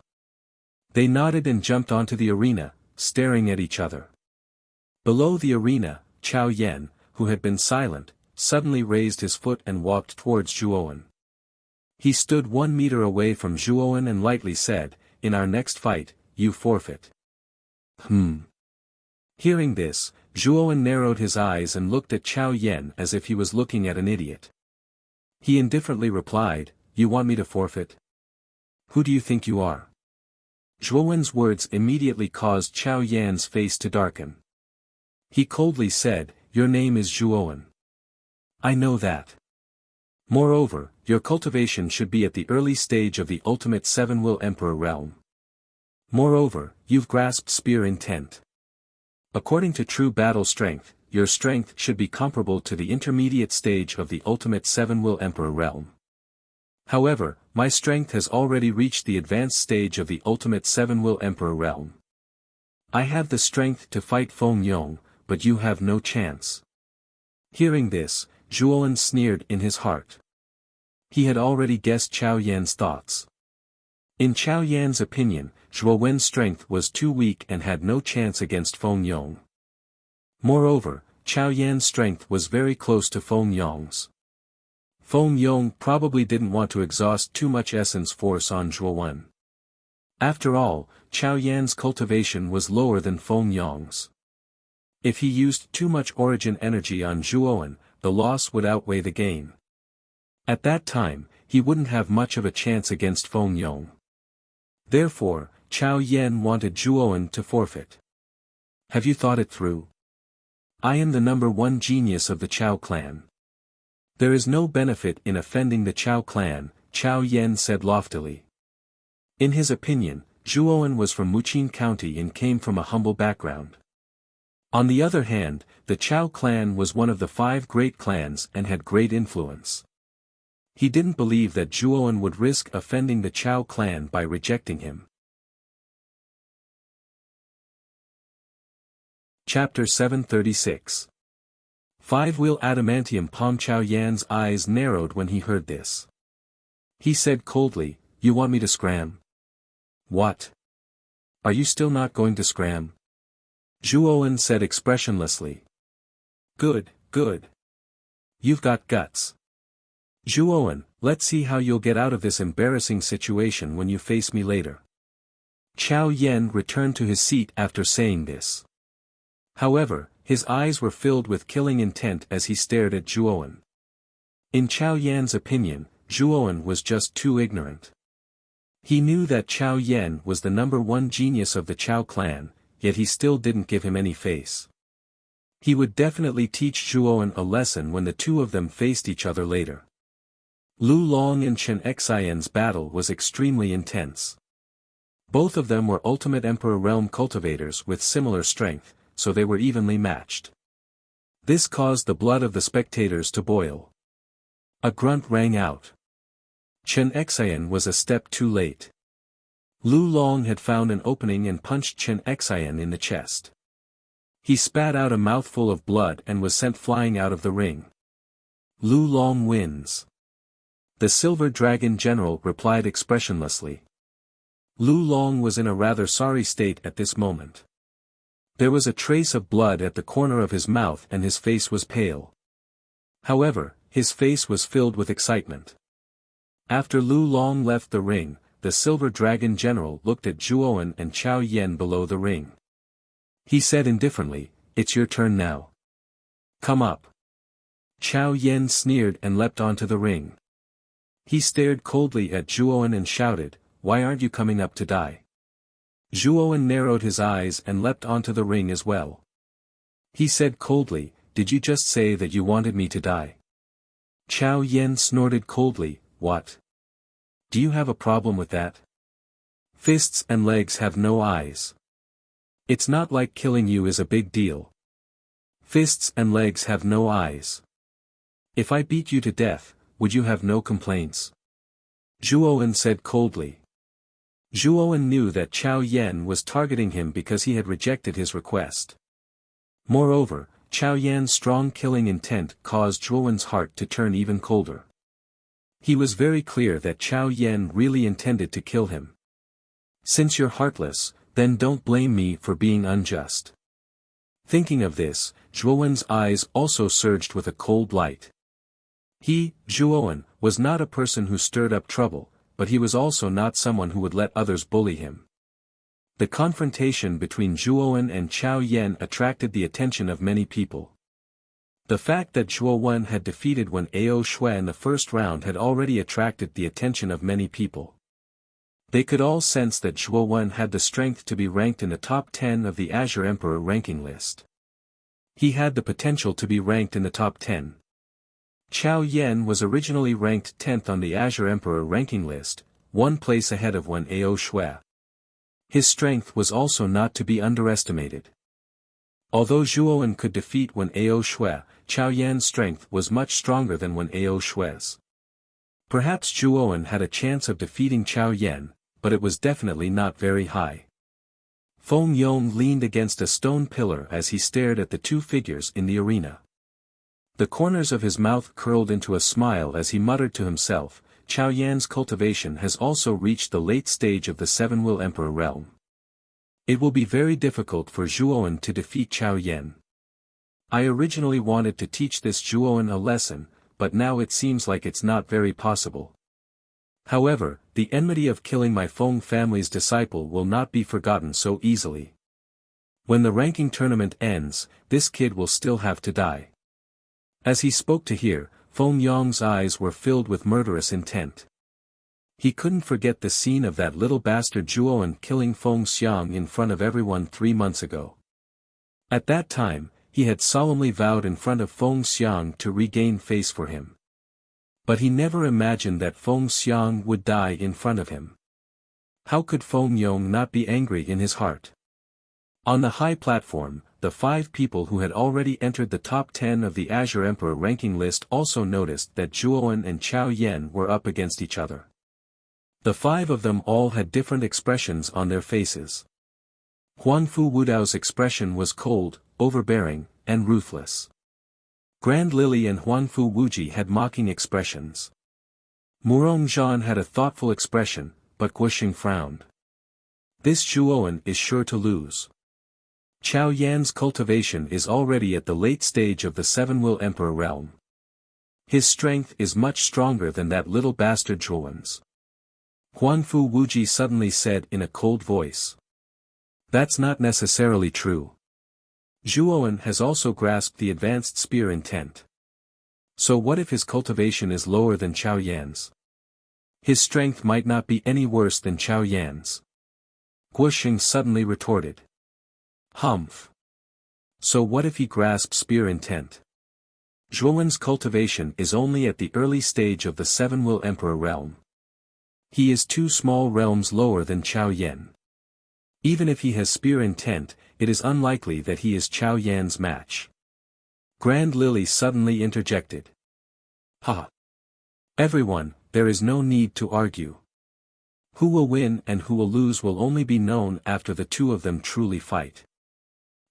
They nodded and jumped onto the arena, staring at each other. Below the arena, Chao Yan, who had been silent, suddenly raised his foot and walked towards Zhuowen. He stood 1 meter away from Zhuowen and lightly said, "In our next fight, you forfeit." Hearing this, Zhuowen narrowed his eyes and looked at Chao Yan as if he was looking at an idiot. He indifferently replied, "You want me to forfeit? Who do you think you are?" Zhuowen's words immediately caused Chao Yan's face to darken. He coldly said, "Your name is Zhuowen. I know that. Moreover, your cultivation should be at the early stage of the ultimate 7-will Emperor realm. Moreover, you've grasped spear intent. According to true battle strength, your strength should be comparable to the intermediate stage of the ultimate 7-will Emperor realm. However, my strength has already reached the advanced stage of the ultimate 7-will Emperor realm. I have the strength to fight Feng Yong, but you have no chance." Hearing this, Zhuowen sneered in his heart. He had already guessed Chao Yan's thoughts. In Chao Yan's opinion, Zhuowen's strength was too weak and had no chance against Feng Yong. Moreover, Chao Yan's strength was very close to Feng Yong's. Feng Yong probably didn't want to exhaust too much essence force on Zhuowen. After all, Chao Yan's cultivation was lower than Feng Yong's. If he used too much origin energy on Zhuowen, the loss would outweigh the gain. At that time, he wouldn't have much of a chance against Feng Yong. Therefore, Chao Yan wanted Zhuowen to forfeit. "Have you thought it through? I am the number 1 genius of the Chao clan. There is no benefit in offending the Chao clan," Chao Yan said loftily. In his opinion, Zhuowen was from Wuxia County and came from a humble background. On the other hand, the Chao clan was one of the 5 great clans and had great influence. He didn't believe that Zhuowen would risk offending the Chao clan by rejecting him. Chapter 736. Five-wheel adamantium Palm. Chao Yan's eyes narrowed when he heard this. He said coldly, "You want me to scram?" "What? Are you still not going to scram?" Zhuowen said expressionlessly. Good, good. You've got guts. Zhuowen, let's see how you'll get out of this embarrassing situation when you face me later. Chao Yan returned to his seat after saying this. However, his eyes were filled with killing intent as he stared at Zhuowen. In Chao Yan's opinion, Zhuowen was just too ignorant. He knew that Chao Yan was the #1 genius of the Chao clan, yet he still didn't give him any face. He would definitely teach Zhuowen a lesson when the two of them faced each other later. Lu Long and Chen Xian's battle was extremely intense. Both of them were ultimate Emperor realm cultivators with similar strength, so they were evenly matched. This caused the blood of the spectators to boil. A grunt rang out. Chen Xian was a step too late. Lu Long had found an opening and punched Chen Xian in the chest. He spat out a mouthful of blood and was sent flying out of the ring. Lu Long wins. The Silver Dragon General replied expressionlessly. Lu Long was in a rather sorry state at this moment. There was a trace of blood at the corner of his mouth and his face was pale. However, his face was filled with excitement. After Lu Long left the ring, the Silver Dragon General looked at Zhuowen and Chao Yan below the ring. He said indifferently, "It's your turn now. Come up." Chao Yan sneered and leapt onto the ring. He stared coldly at Zhuowen and shouted, "Why aren't you coming up to die?" Zhuowen narrowed his eyes and leapt onto the ring as well. He said coldly, "Did you just say that you wanted me to die?" Chao Yan snorted coldly, "What? Do you have a problem with that? Fists and legs have no eyes. It's not like killing you is a big deal. Fists and legs have no eyes. If I beat you to death, would you have no complaints?" Zhuowen said coldly. Zhuowen knew that Chao Yan was targeting him because he had rejected his request. Moreover, Chao Yan's strong killing intent caused Zhuowen's heart to turn even colder. He was very clear that Chao Yan really intended to kill him. "Since you're heartless, then don't blame me for being unjust." Thinking of this, Zhuowen's eyes also surged with a cold light. He, Zhuowen, was not a person who stirred up trouble, but he was also not someone who would let others bully him. The confrontation between Zhuowen and Chao Yan attracted the attention of many people. The fact that Zhuowen had defeated Wen Ao Shui in the first round had already attracted the attention of many people. They could all sense that Zhuowen had the strength to be ranked in the top 10 of the Azure Emperor ranking list. He had the potential to be ranked in the top 10. Chao Yan was originally ranked 10th on the Azure Emperor ranking list, one place ahead of Wen Ao Shui. His strength was also not to be underestimated. Although Zhuowen could defeat Wen Ao Shui, Chao Yan's strength was much stronger than Wen Ao Shui's. Perhaps Zhuowen had a chance of defeating Chao Yan, but it was definitely not very high. Feng Yong leaned against a stone pillar as he stared at the two figures in the arena. The corners of his mouth curled into a smile as he muttered to himself, "Chao Yan's cultivation has also reached the late stage of the Seven-Will Emperor realm. It will be very difficult for Zhuowen to defeat Chao Yan. I originally wanted to teach this Zhuowen a lesson, but now it seems like it's not very possible. However, the enmity of killing my Feng family's disciple will not be forgotten so easily. When the ranking tournament ends, this kid will still have to die." As he spoke to hear, Feng Yong's eyes were filled with murderous intent. He couldn't forget the scene of that little bastard Zhuowen killing Feng Xiang in front of everyone 3 months ago. At that time, he had solemnly vowed in front of Feng Xiang to regain face for him. But he never imagined that Feng Xiang would die in front of him. How could Feng Yong not be angry in his heart? On the high platform, the 5 people who had already entered the top 10 of the Azure Emperor ranking list also noticed that Zhuowen and Chao Yan were up against each other. The 5 of them all had different expressions on their faces. Huangfu Wudao's expression was cold, overbearing, and ruthless. Grand Lily and Huangfu Wuji had mocking expressions. Murong Zhan had a thoughtful expression, but Guoxing frowned. This Zhuowen is sure to lose. Chao Yan's cultivation is already at the late stage of the 7-will Emperor realm. His strength is much stronger than that little bastard Zhuowen's. Huangfu Wuji suddenly said in a cold voice. That's not necessarily true. Zhuowen has also grasped the advanced spear intent. So what if his cultivation is lower than Chao Yan's? His strength might not be any worse than Chao Yan's. Guoxing suddenly retorted. Humph. So what if he grasps spear intent? Zhuowen's cultivation is only at the early stage of the 7-will Emperor realm. He is 2 small realms lower than Chao Yan. Even if he has spear intent, it is unlikely that he is Chao Yan's match. Grand Lily suddenly interjected. Ha! Everyone, there is no need to argue. Who will win and who will lose will only be known after the 2 of them truly fight.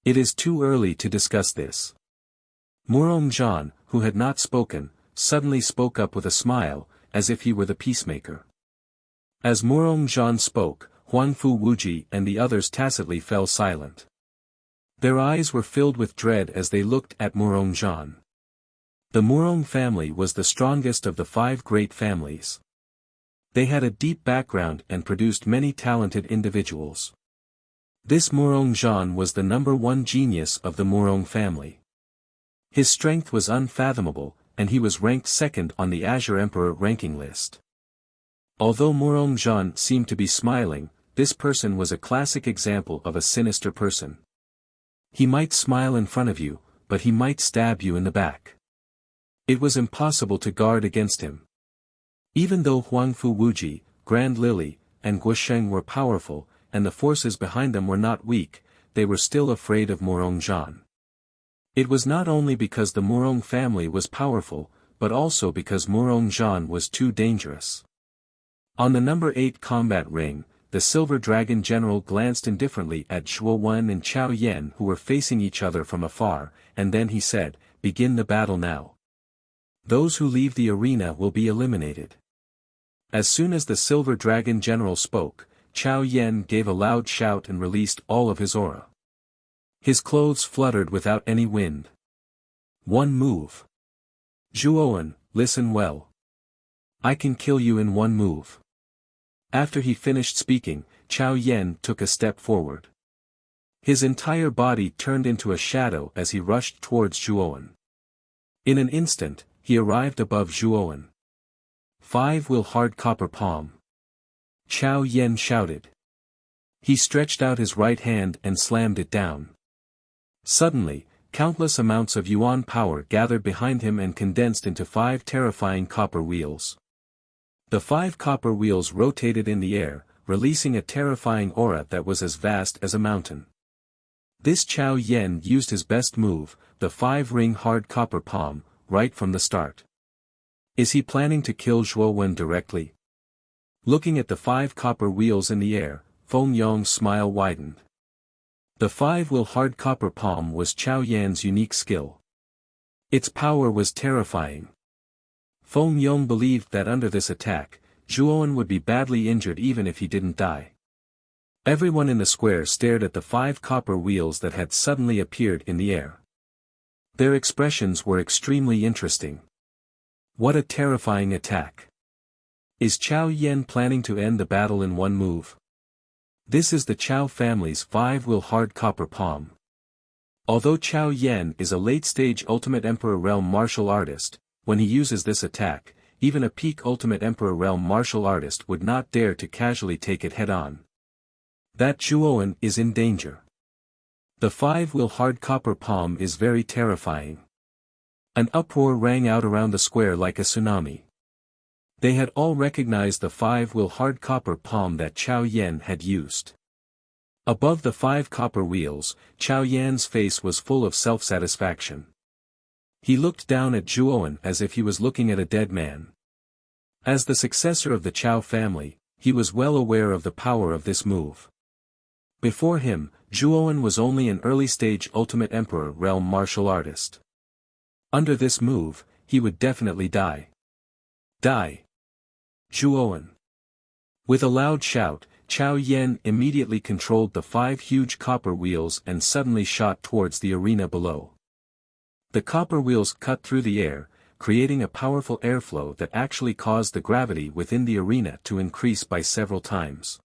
It is too early to discuss this. Murong Zhan, who had not spoken, suddenly spoke up with a smile, as if he were the peacemaker. As Murong Zhan spoke, Huangfu Wuji and the others tacitly fell silent. Their eyes were filled with dread as they looked at Murong Zhan. The Murong family was the strongest of the 5 great families. They had a deep background and produced many talented individuals. This Murong Zhan was the number 1 genius of the Murong family. His strength was unfathomable, and he was ranked 2nd on the Azure Emperor ranking list. Although Murong Zhan seemed to be smiling, this person was a classic example of a sinister person. He might smile in front of you, but he might stab you in the back. It was impossible to guard against him. Even though Huangfu Wuji, Grand Lily, and Guoxing were powerful, and the forces behind them were not weak, they were still afraid of Murong Zhan. It was not only because the Murong family was powerful, but also because Murong Zhan was too dangerous. On the number 8 combat ring, the Silver Dragon General glanced indifferently at Zhuowen and Chao Yan who were facing each other from afar, and then he said, "Begin the battle now. Those who leave the arena will be eliminated." As soon as the Silver Dragon General spoke, Chao Yan gave a loud shout and released all of his aura. His clothes fluttered without any wind. One move. Zhuowen, listen well. I can kill you in one move. After he finished speaking, Chao Yan took a step forward. His entire body turned into a shadow as he rushed towards Zhuowen. In an instant, he arrived above Zhuowen. 5-will hard copper palm. Chao Yan shouted. He stretched out his right hand and slammed it down. Suddenly, countless amounts of yuan power gathered behind him and condensed into 5 terrifying copper wheels. The 5 copper wheels rotated in the air, releasing a terrifying aura that was as vast as a mountain. This Chao Yan used his best move, the 5-ring hard copper palm, right from the start. Is he planning to kill Zhuowen directly? Looking at the 5 copper wheels in the air, Feng Yong's smile widened. The 5-will hard copper palm was Chao Yan's unique skill. Its power was terrifying. Feng Yong believed that under this attack, Zhuowen would be badly injured even if he didn't die. Everyone in the square stared at the 5 copper wheels that had suddenly appeared in the air. Their expressions were extremely interesting. What a terrifying attack. Is Chao Yan planning to end the battle in one move? This is the Chao family's 5-will hard copper palm. Although Chao Yan is a late-stage Ultimate Emperor Realm martial artist, when he uses this attack, even a peak Ultimate Emperor Realm martial artist would not dare to casually take it head-on. That Zhuowen is in danger. The 5-will hard copper palm is very terrifying. An uproar rang out around the square like a tsunami. They had all recognized the 5-will hard copper palm that Chao Yan had used. Above the 5 copper wheels, Chao Yan's face was full of self-satisfaction. He looked down at Zhuowen as if he was looking at a dead man. As the successor of the Chao family, he was well aware of the power of this move. Before him, Zhuowen was only an early-stage Ultimate Emperor realm martial artist. Under this move, he would definitely die. Die! Zhuowen! With a loud shout, Chao Yan immediately controlled the 5 huge copper wheels and suddenly shot towards the arena below. The copper wheels cut through the air, creating a powerful airflow that actually caused the gravity within the arena to increase by several times.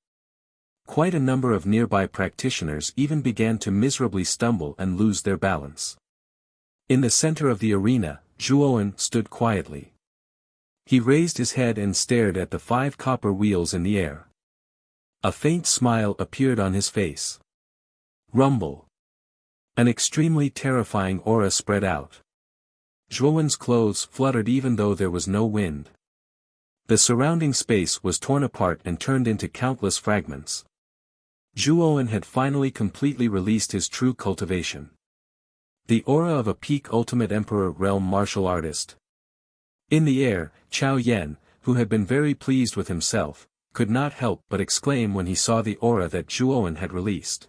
Quite a number of nearby practitioners even began to miserably stumble and lose their balance. In the center of the arena, Zhuowen stood quietly. He raised his head and stared at the 5 copper wheels in the air. A faint smile appeared on his face. Rumble. An extremely terrifying aura spread out. Zhuowen's clothes fluttered even though there was no wind. The surrounding space was torn apart and turned into countless fragments. Zhuowen had finally completely released his true cultivation. The aura of a peak Ultimate Emperor realm martial artist. In the air, Chao Yan, who had been very pleased with himself, could not help but exclaim when he saw the aura that Zhuowen had released.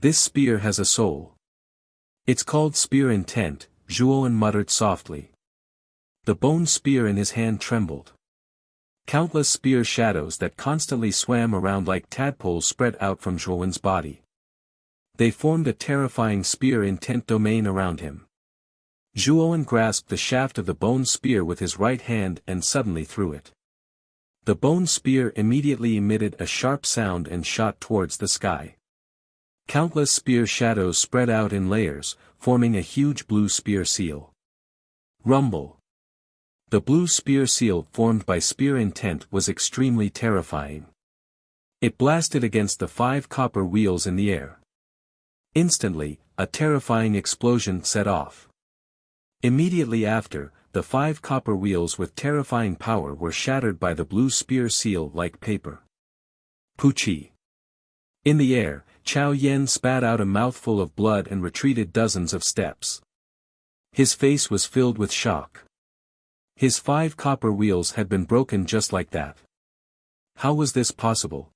This spear has a soul. It's called Spear Intent, Zhuowen muttered softly. The bone spear in his hand trembled. Countless spear shadows that constantly swam around like tadpoles spread out from Zhuowen's body. They formed a terrifying spear intent domain around him. Zhuowen grasped the shaft of the bone spear with his right hand and suddenly threw it. The bone spear immediately emitted a sharp sound and shot towards the sky. Countless spear shadows spread out in layers, forming a huge blue spear seal. Rumble. The blue spear seal formed by spear intent was extremely terrifying. It blasted against the 5 copper wheels in the air. Instantly, a terrifying explosion set off. Immediately after, the 5 copper wheels with terrifying power were shattered by the blue spear seal like paper. Puchi. In the air, Chao Yan spat out a mouthful of blood and retreated dozens of steps. His face was filled with shock. His 5 copper wheels had been broken just like that. How was this possible?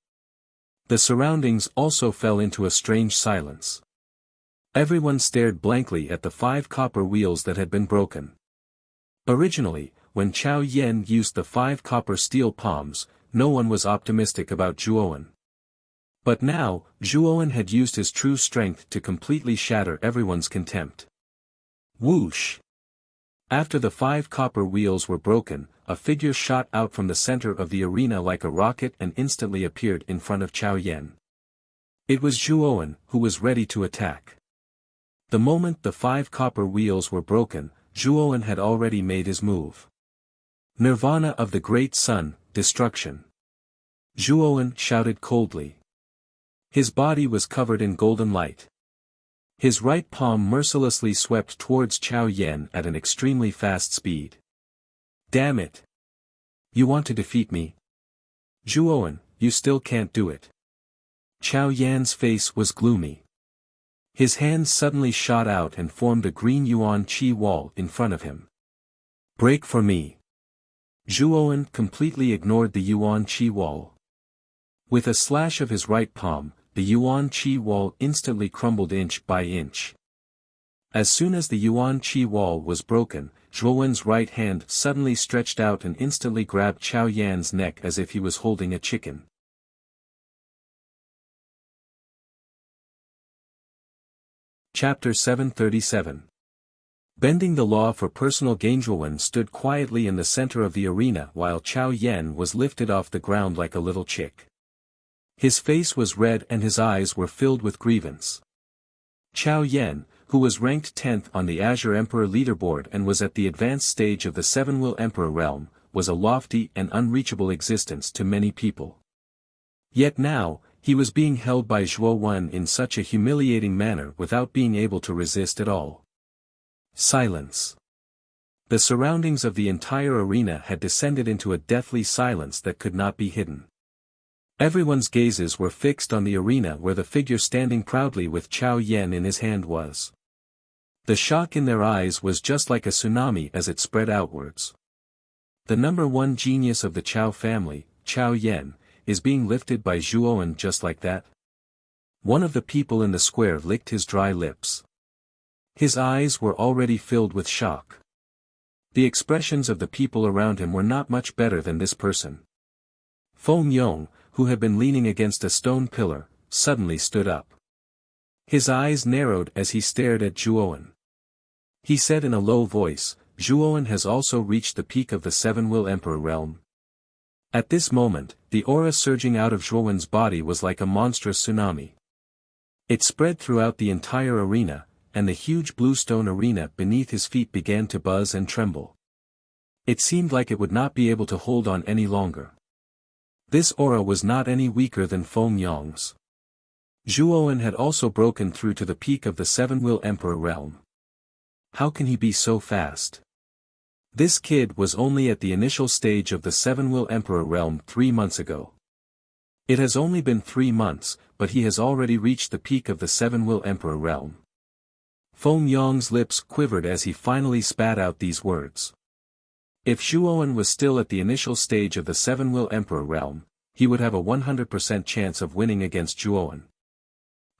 The surroundings also fell into a strange silence. Everyone stared blankly at the 5 copper wheels that had been broken. Originally, when Chao Yan used the 5 copper steel palms, no one was optimistic about Zhuowen. But now, Zhuowen had used his true strength to completely shatter everyone's contempt. Whoosh! After the 5 copper wheels were broken, a figure shot out from the center of the arena like a rocket and instantly appeared in front of Chao Yan. It was Zhuowen, who was ready to attack. The moment the 5 copper wheels were broken, Zhuowen had already made his move. Nirvana of the Great Sun, Destruction. Zhuowen shouted coldly. His body was covered in golden light. His right palm mercilessly swept towards Chao Yan at an extremely fast speed. Damn it! You want to defeat me? Zhuowen, you still can't do it. Chao Yan's face was gloomy. His hands suddenly shot out and formed a green yuan qi wall in front of him. Break for me. Zhuowen completely ignored the yuan qi wall. With a slash of his right palm, the yuan qi wall instantly crumbled inch by inch. As soon as the yuan qi wall was broken, Zhuowen's right hand suddenly stretched out and instantly grabbed Chao Yan's neck as if he was holding a chicken. Chapter 737. Bending the law for personal gain. Zhuowen stood quietly in the center of the arena while Chao Yan was lifted off the ground like a little chick. His face was red and his eyes were filled with grievance. Chao Yan, who was ranked 10th on the Azure Emperor leaderboard and was at the advanced stage of the 7-Will Emperor realm, was a lofty and unreachable existence to many people. Yet now, he was being held by Zhuowen in such a humiliating manner without being able to resist at all. Silence. The surroundings of the entire arena had descended into a deathly silence that could not be hidden. Everyone's gazes were fixed on the arena where the figure standing proudly with Chao Yan in his hand was. The shock in their eyes was just like a tsunami as it spread outwards. The number one genius of the Chao family, Chao Yan, is being lifted by Zhuowen just like that? One of the people in the square licked his dry lips. His eyes were already filled with shock. The expressions of the people around him were not much better than this person. Feng Yong, who had been leaning against a stone pillar, suddenly stood up. His eyes narrowed as he stared at Zhuowen. He said in a low voice, "Zhuowen has also reached the peak of the Seven-Will Emperor realm." At this moment, the aura surging out of Zhuowen's body was like a monstrous tsunami. It spread throughout the entire arena, and the huge bluestone arena beneath his feet began to buzz and tremble. It seemed like it would not be able to hold on any longer. This aura was not any weaker than Feng Yong's. Zhuowen had also broken through to the peak of the Seven-Will Emperor realm. How can he be so fast? This kid was only at the initial stage of the Seven-Will Emperor realm 3 months ago. It has only been 3 months, but he has already reached the peak of the Seven-Will Emperor realm. Feng Yong's lips quivered as he finally spat out these words. If Zhuowen was still at the initial stage of the Seven-Will Emperor realm, he would have a 100% chance of winning against Zhuowen.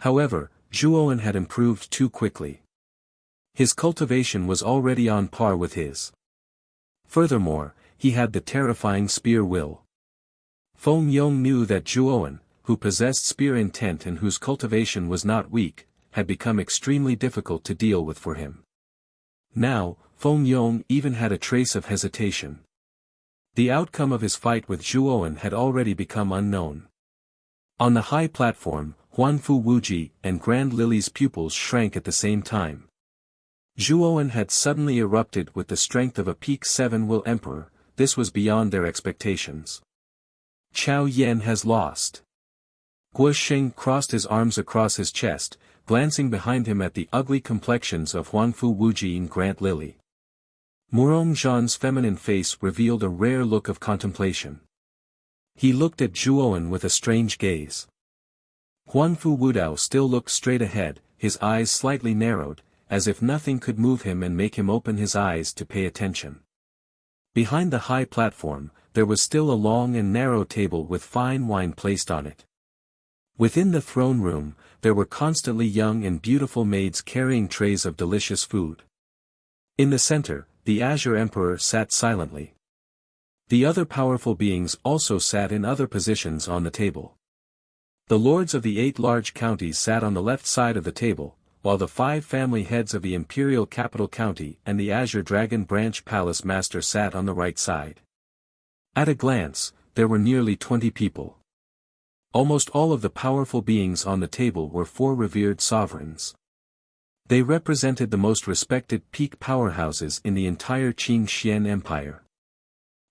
However, Zhuowen had improved too quickly. His cultivation was already on par with his. Furthermore, he had the terrifying spear will. Feng Yong knew that Zhuowen, who possessed spear intent and whose cultivation was not weak, had become extremely difficult to deal with for him. Now, Feng Yong even had a trace of hesitation. The outcome of his fight with Zhuowen had already become unknown. On the high platform, Huanfu Wuji and Grand Lily's pupils shrank at the same time. Zhuowen had suddenly erupted with the strength of a peak Seven-Will Emperor. This was beyond their expectations. Chao Yan has lost. Guo Sheng crossed his arms across his chest, glancing behind him at the ugly complexions of Huanfu Wuji and Grand Lily. Murong Zhan's feminine face revealed a rare look of contemplation. He looked at Zhuowen with a strange gaze. Huanfu Wudao still looked straight ahead, his eyes slightly narrowed, as if nothing could move him and make him open his eyes to pay attention. Behind the high platform, there was still a long and narrow table with fine wine placed on it. Within the throne room, there were constantly young and beautiful maids carrying trays of delicious food. In the center, the Azure Emperor sat silently. The other powerful beings also sat in other positions on the table. The lords of the 8 large counties sat on the left side of the table, while the 5 family heads of the Imperial Capital County and the Azure Dragon Branch Palace Master sat on the right side. At a glance, there were nearly 20 people. Almost all of the powerful beings on the table were 4 revered sovereigns. They represented the most respected peak powerhouses in the entire Qingxian Empire.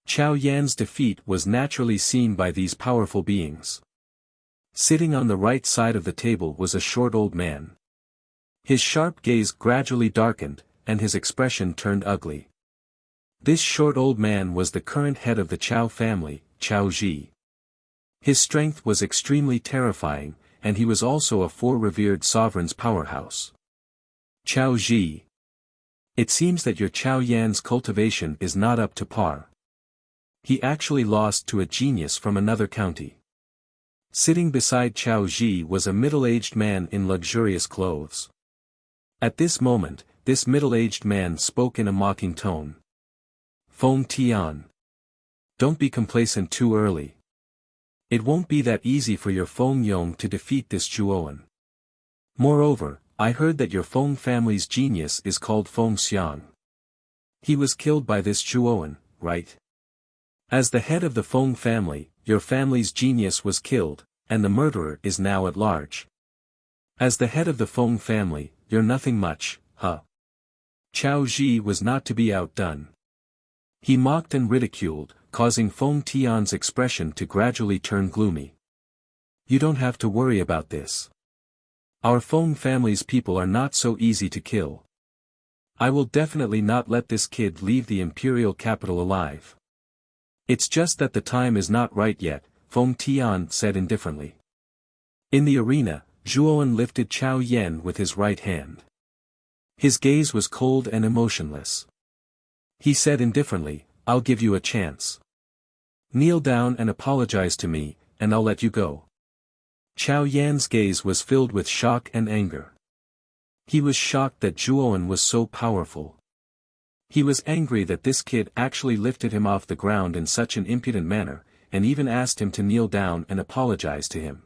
Chao Yan's defeat was naturally seen by these powerful beings. Sitting on the right side of the table was a short old man. His sharp gaze gradually darkened, and his expression turned ugly. This short old man was the current head of the Chao family, Chao Ji. His strength was extremely terrifying, and he was also a 4 revered sovereign's powerhouse. Chao Ji. It seems that your Chao Yan's cultivation is not up to par. He actually lost to a genius from another county. Sitting beside Chao Ji was a middle-aged man in luxurious clothes. At this moment, this middle-aged man spoke in a mocking tone. Feng Tian. Don't be complacent too early. It won't be that easy for your Feng Yong to defeat this Zhuowen. Moreover, I heard that your Feng family's genius is called Feng Xiang. He was killed by this Zhuowen, right? As the head of the Feng family, your family's genius was killed, and the murderer is now at large. As the head of the Feng family, you're nothing much, huh? Chao Ji was not to be outdone. He mocked and ridiculed, causing Feng Tian's expression to gradually turn gloomy. You don't have to worry about this. Our Feng family's people are not so easy to kill. I will definitely not let this kid leave the imperial capital alive. It's just that the time is not right yet, Feng Tian said indifferently. In the arena, Zhuowen lifted Chao Yan with his right hand. His gaze was cold and emotionless. He said indifferently, I'll give you a chance. Kneel down and apologize to me, and I'll let you go. Chao Yan's gaze was filled with shock and anger. He was shocked that Zhuowen was so powerful. He was angry that this kid actually lifted him off the ground in such an impudent manner, and even asked him to kneel down and apologize to him.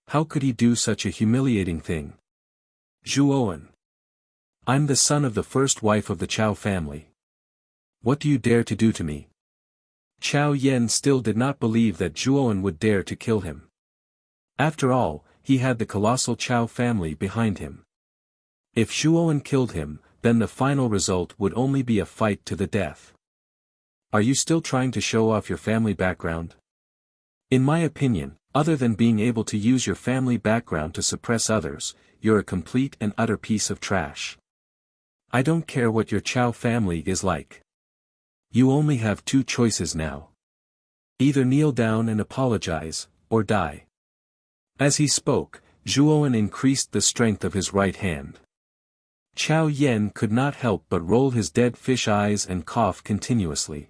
How could he do such a humiliating thing? Zhuowen. I'm the son of the first wife of the Chao family. What do you dare to do to me? Chao Yan still did not believe that Zhuowen would dare to kill him. After all, he had the colossal Chao family behind him. If Zhuowen killed him, then the final result would only be a fight to the death. Are you still trying to show off your family background? In my opinion, other than being able to use your family background to suppress others, you're a complete and utter piece of trash. I don't care what your Chao family is like. You only have two choices now. Either kneel down and apologize, or die. As he spoke, Zhuowen increased the strength of his right hand. Chao Yan could not help but roll his dead fish eyes and cough continuously.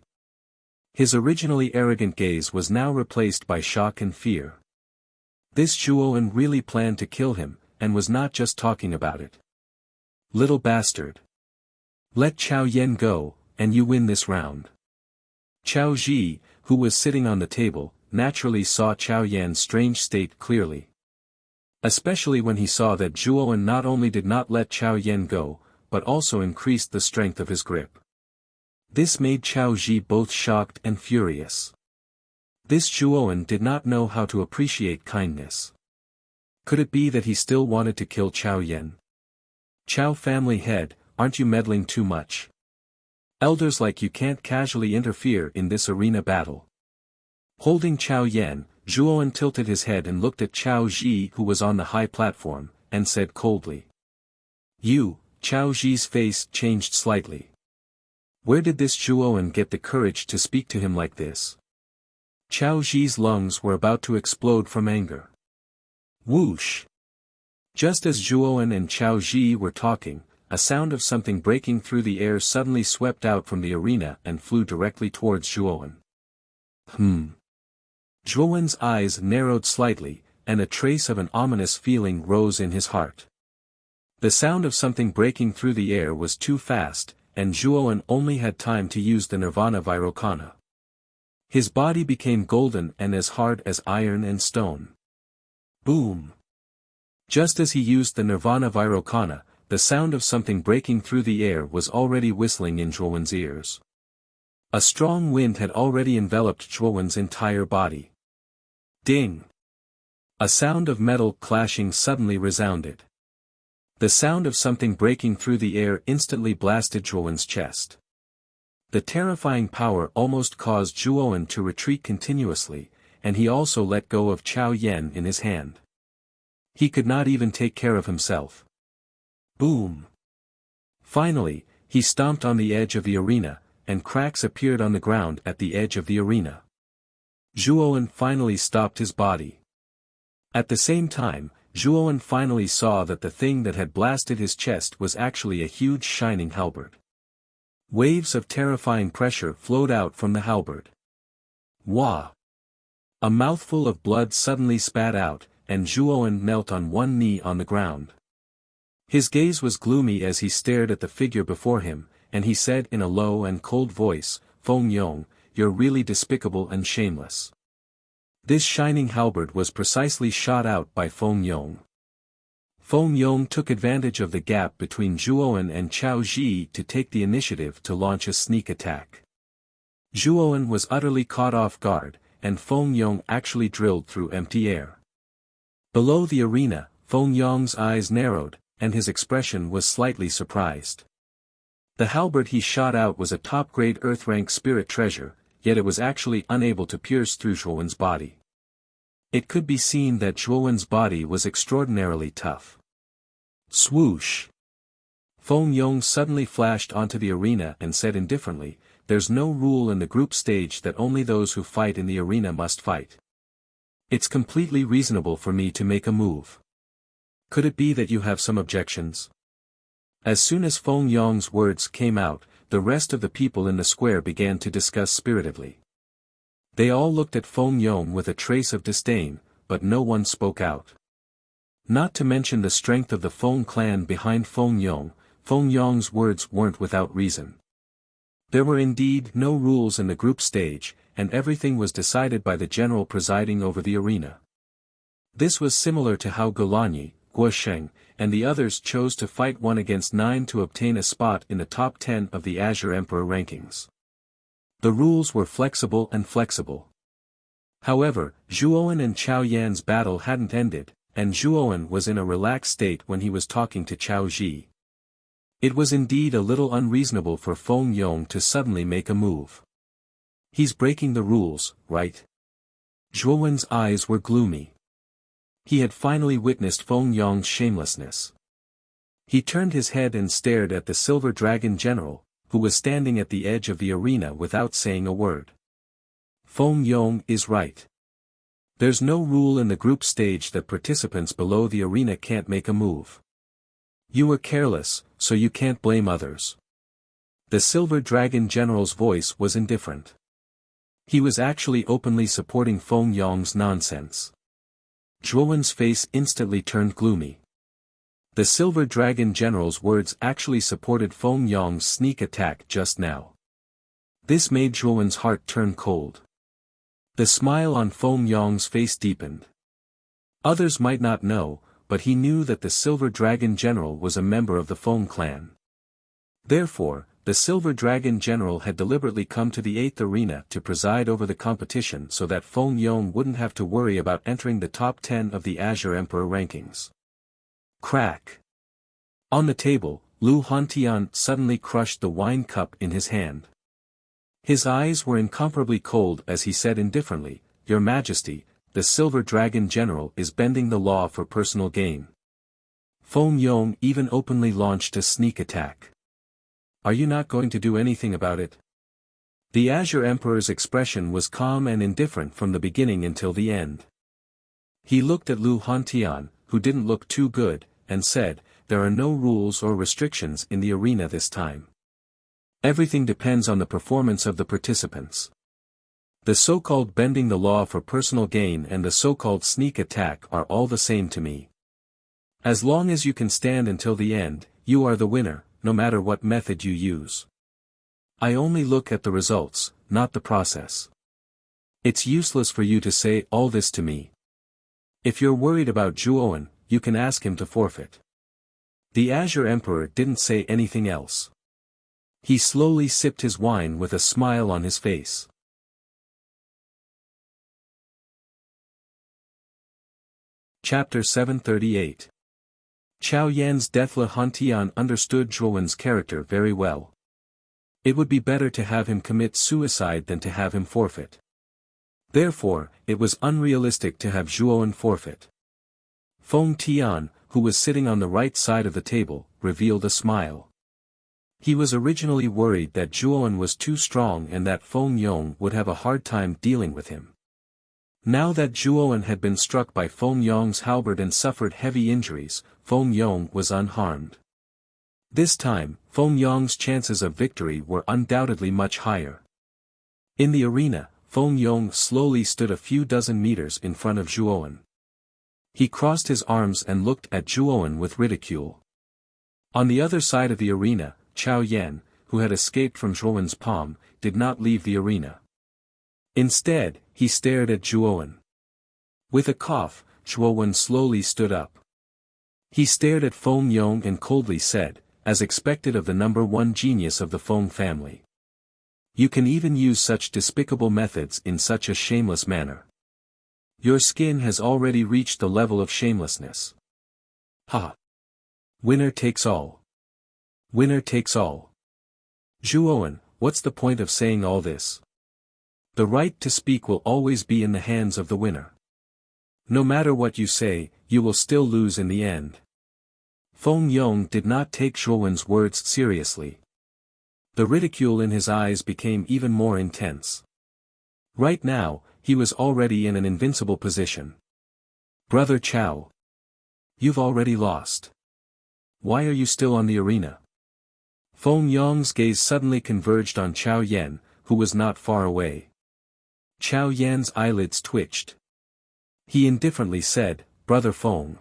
His originally arrogant gaze was now replaced by shock and fear. This Zhuowen really planned to kill him, and was not just talking about it. Little bastard. Let Chao Yan go, and you win this round. Chao Ji, who was sitting on the table, naturally saw Chao Yan's strange state clearly. Especially when he saw that Zhuowen not only did not let Chao Yan go, but also increased the strength of his grip. This made Chao Ji both shocked and furious. This Zhuowen did not know how to appreciate kindness. Could it be that he still wanted to kill Chao Yan? Chao family head, aren't you meddling too much? Elders like you can't casually interfere in this arena battle. Holding Chao Yan, Zhuowen tilted his head and looked at Chao Ji, who was on the high platform, and said coldly. You. Chao Ji's face changed slightly. Where did this Zhuowen get the courage to speak to him like this? Chao Ji's lungs were about to explode from anger. Whoosh! Just as Zhuowen and Chao Ji were talking, a sound of something breaking through the air suddenly swept out from the arena and flew directly towards Zhuowen. Zhuowen's eyes narrowed slightly, and a trace of an ominous feeling rose in his heart. The sound of something breaking through the air was too fast, and Zhuowen only had time to use the Nirvana Vairocana. His body became golden and as hard as iron and stone. Boom! Just as he used the Nirvana Vairocana, the sound of something breaking through the air was already whistling in Zhuowen's ears. A strong wind had already enveloped Zhuowen's entire body. Ding! A sound of metal clashing suddenly resounded. The sound of something breaking through the air instantly blasted Zhuowen's chest. The terrifying power almost caused Zhuowen to retreat continuously, and he also let go of Chao Yan in his hand. He could not even take care of himself. Boom! Finally, he stomped on the edge of the arena, and cracks appeared on the ground at the edge of the arena. Zhuowen finally stopped his body. At the same time, Zhuowen finally saw that the thing that had blasted his chest was actually a huge shining halberd. Waves of terrifying pressure flowed out from the halberd. Wah! A mouthful of blood suddenly spat out, and Zhuowen knelt on one knee on the ground. His gaze was gloomy as he stared at the figure before him, and he said in a low and cold voice, Feng Yong, you're really despicable and shameless. This shining halberd was precisely shot out by Feng Yong. Feng Yong took advantage of the gap between Zhuowen and Chao Ji to take the initiative to launch a sneak attack. Zhuowen was utterly caught off guard, and Feng Yong actually drilled through empty air. Below the arena, Feng Yong's eyes narrowed, and his expression was slightly surprised. The halberd he shot out was a top-grade Earth-rank spirit treasure, yet it was actually unable to pierce through Zhuowen's body. It could be seen that Zhuowen's body was extraordinarily tough. Swoosh! Feng Yong suddenly flashed onto the arena and said indifferently, there's no rule in the group stage that only those who fight in the arena must fight. It's completely reasonable for me to make a move. Could it be that you have some objections? As soon as Feng Yong's words came out, the rest of the people in the square began to discuss spiritedly. They all looked at Feng Yong with a trace of disdain, but no one spoke out. Not to mention the strength of the Feng clan behind Feng Yong's words weren't without reason. There were indeed no rules in the group stage, and everything was decided by the general presiding over the arena. This was similar to how Gulanyi, Guosheng, and the others chose to fight 1 against 9 to obtain a spot in the top 10 of the Azure Emperor rankings. The rules were flexible. However, Zhuowen and Chao Yan's battle hadn't ended, and Zhuowen was in a relaxed state when he was talking to Chao Ji. It was indeed a little unreasonable for Feng Yong to suddenly make a move. He's breaking the rules, right? Zhuowen's eyes were gloomy. He had finally witnessed Feng Yong's shamelessness. He turned his head and stared at the Silver Dragon General, who was standing at the edge of the arena without saying a word. Feng Yong is right. There's no rule in the group stage that participants below the arena can't make a move. You were careless, so you can't blame others. The Silver Dragon General's voice was indifferent. He was actually openly supporting Feng Yong's nonsense. Zhuowen's face instantly turned gloomy. The Silver Dragon General's words actually supported Feng Yong's sneak attack just now. This made Zhuowen's heart turn cold. The smile on Feng Yong's face deepened. Others might not know, but he knew that the Silver Dragon General was a member of the Feng clan. Therefore, the Silver Dragon General had deliberately come to the 8th arena to preside over the competition so that Feng Yong wouldn't have to worry about entering the top 10 of the Azure Emperor rankings. Crack! On the table, Lu Hantian suddenly crushed the wine cup in his hand. His eyes were incomparably cold as he said indifferently, "Your Majesty, the Silver Dragon General is bending the law for personal gain." Feng Yong even openly launched a sneak attack. Are you not going to do anything about it? The Azure Emperor's expression was calm and indifferent from the beginning until the end. He looked at Lu Hantian, who didn't look too good, and said, "There are no rules or restrictions in the arena this time. Everything depends on the performance of the participants. The so-called bending the law for personal gain and the so-called sneak attack are all the same to me. As long as you can stand until the end, you are the winner, no matter what method you use. I only look at the results, not the process. It's useless for you to say all this to me. If you're worried about Zhuowen, you can ask him to forfeit." The Azure Emperor didn't say anything else. He slowly sipped his wine with a smile on his face. Chapter 738. Chao Yan's death. Lu Hantian understood Zhuowen's character very well. It would be better to have him commit suicide than to have him forfeit. Therefore, it was unrealistic to have Zhuowen forfeit. Feng Tian, who was sitting on the right side of the table, revealed a smile. He was originally worried that Zhuowen was too strong and that Feng Yong would have a hard time dealing with him. Now that Zhuowen had been struck by Feng Yong's halberd and suffered heavy injuries, Feng Yong was unharmed. This time, Feng Yong's chances of victory were undoubtedly much higher. In the arena, Feng Yong slowly stood a few dozen meters in front of Zhuowen. He crossed his arms and looked at Zhuowen with ridicule. On the other side of the arena, Chao Yan, who had escaped from Zhuowen's palm, did not leave the arena. Instead, he stared at Zhuowen. With a cough, Zhuowen slowly stood up. He stared at Feng Yong and coldly said, as expected of the number 1 genius of the Feng family. "You can even use such despicable methods in such a shameless manner. Your skin has already reached the level of shamelessness. Ha! Winner takes all. Winner takes all. Zhuowen, what's the point of saying all this? The right to speak will always be in the hands of the winner. No matter what you say, you will still lose in the end." Feng Yong did not take Zhuowen's words seriously. The ridicule in his eyes became even more intense. Right now, he was already in an invincible position. "Brother Chao. You've already lost. Why are you still on the arena?" Feng Yong's gaze suddenly converged on Chao Yan, who was not far away. Chao Yan's eyelids twitched. He indifferently said, "Brother Feng.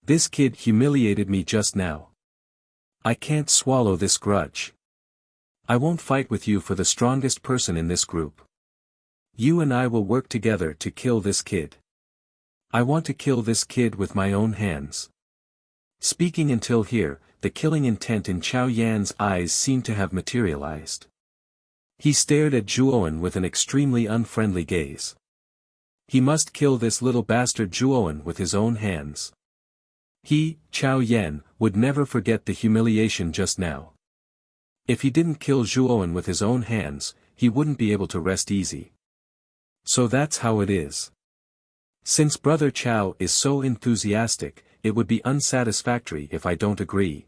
This kid humiliated me just now. I can't swallow this grudge. I won't fight with you for the strongest person in this group. You and I will work together to kill this kid. I want to kill this kid with my own hands." Speaking until here, the killing intent in Chao Yan's eyes seemed to have materialized. He stared at Zhuowen with an extremely unfriendly gaze. He must kill this little bastard Zhuowen with his own hands. He, Chao Yan, would never forget the humiliation just now. If he didn't kill Zhuowen with his own hands, he wouldn't be able to rest easy. So that's how it is. Since Brother Chao is so enthusiastic, it would be unsatisfactory if I don't agree.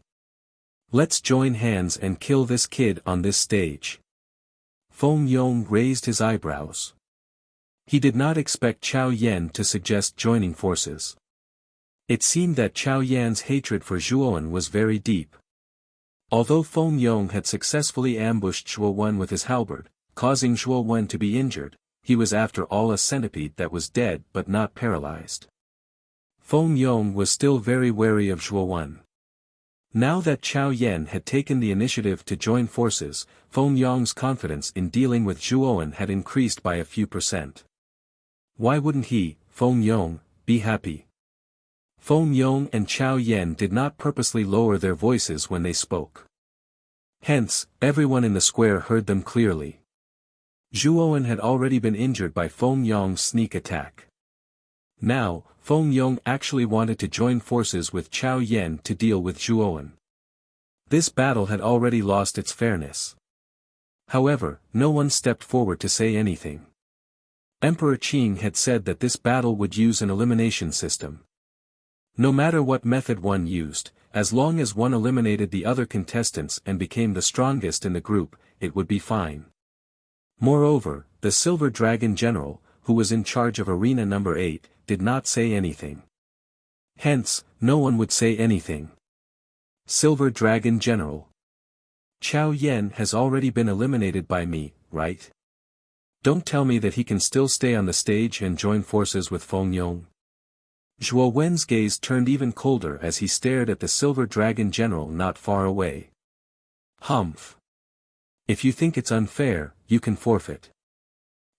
Let's join hands and kill this kid on this stage. Feng Yong raised his eyebrows. He did not expect Chao Yan to suggest joining forces. It seemed that Chao Yan's hatred for Zhuowen was very deep. Although Feng Yong had successfully ambushed Zhuowen with his halberd, causing Zhuowen to be injured, he was after all a centipede that was dead but not paralyzed. Feng Yong was still very wary of Zhuowen. Now that Chao Yan had taken the initiative to join forces, Feng Yong's confidence in dealing with Zhuowen had increased by a few %. Why wouldn't he, Feng Yong, be happy? Feng Yong and Chao Yan did not purposely lower their voices when they spoke. Hence, everyone in the square heard them clearly. Zhuowen had already been injured by Feng Yong's sneak attack. Now, Feng Yong actually wanted to join forces with Chao Yan to deal with Zhuowen. This battle had already lost its fairness. However, no one stepped forward to say anything. Emperor Qing had said that this battle would use an elimination system. No matter what method one used, as long as one eliminated the other contestants and became the strongest in the group, it would be fine. Moreover, the Silver Dragon General, who was in charge of Arena Number 8, did not say anything. Hence, no one would say anything. Silver Dragon General. Chao Yan has already been eliminated by me, right? Don't tell me that he can still stay on the stage and join forces with Feng Yong. Zhuo Wen's gaze turned even colder as he stared at the Silver Dragon General not far away. Humph. If you think it's unfair, you can forfeit.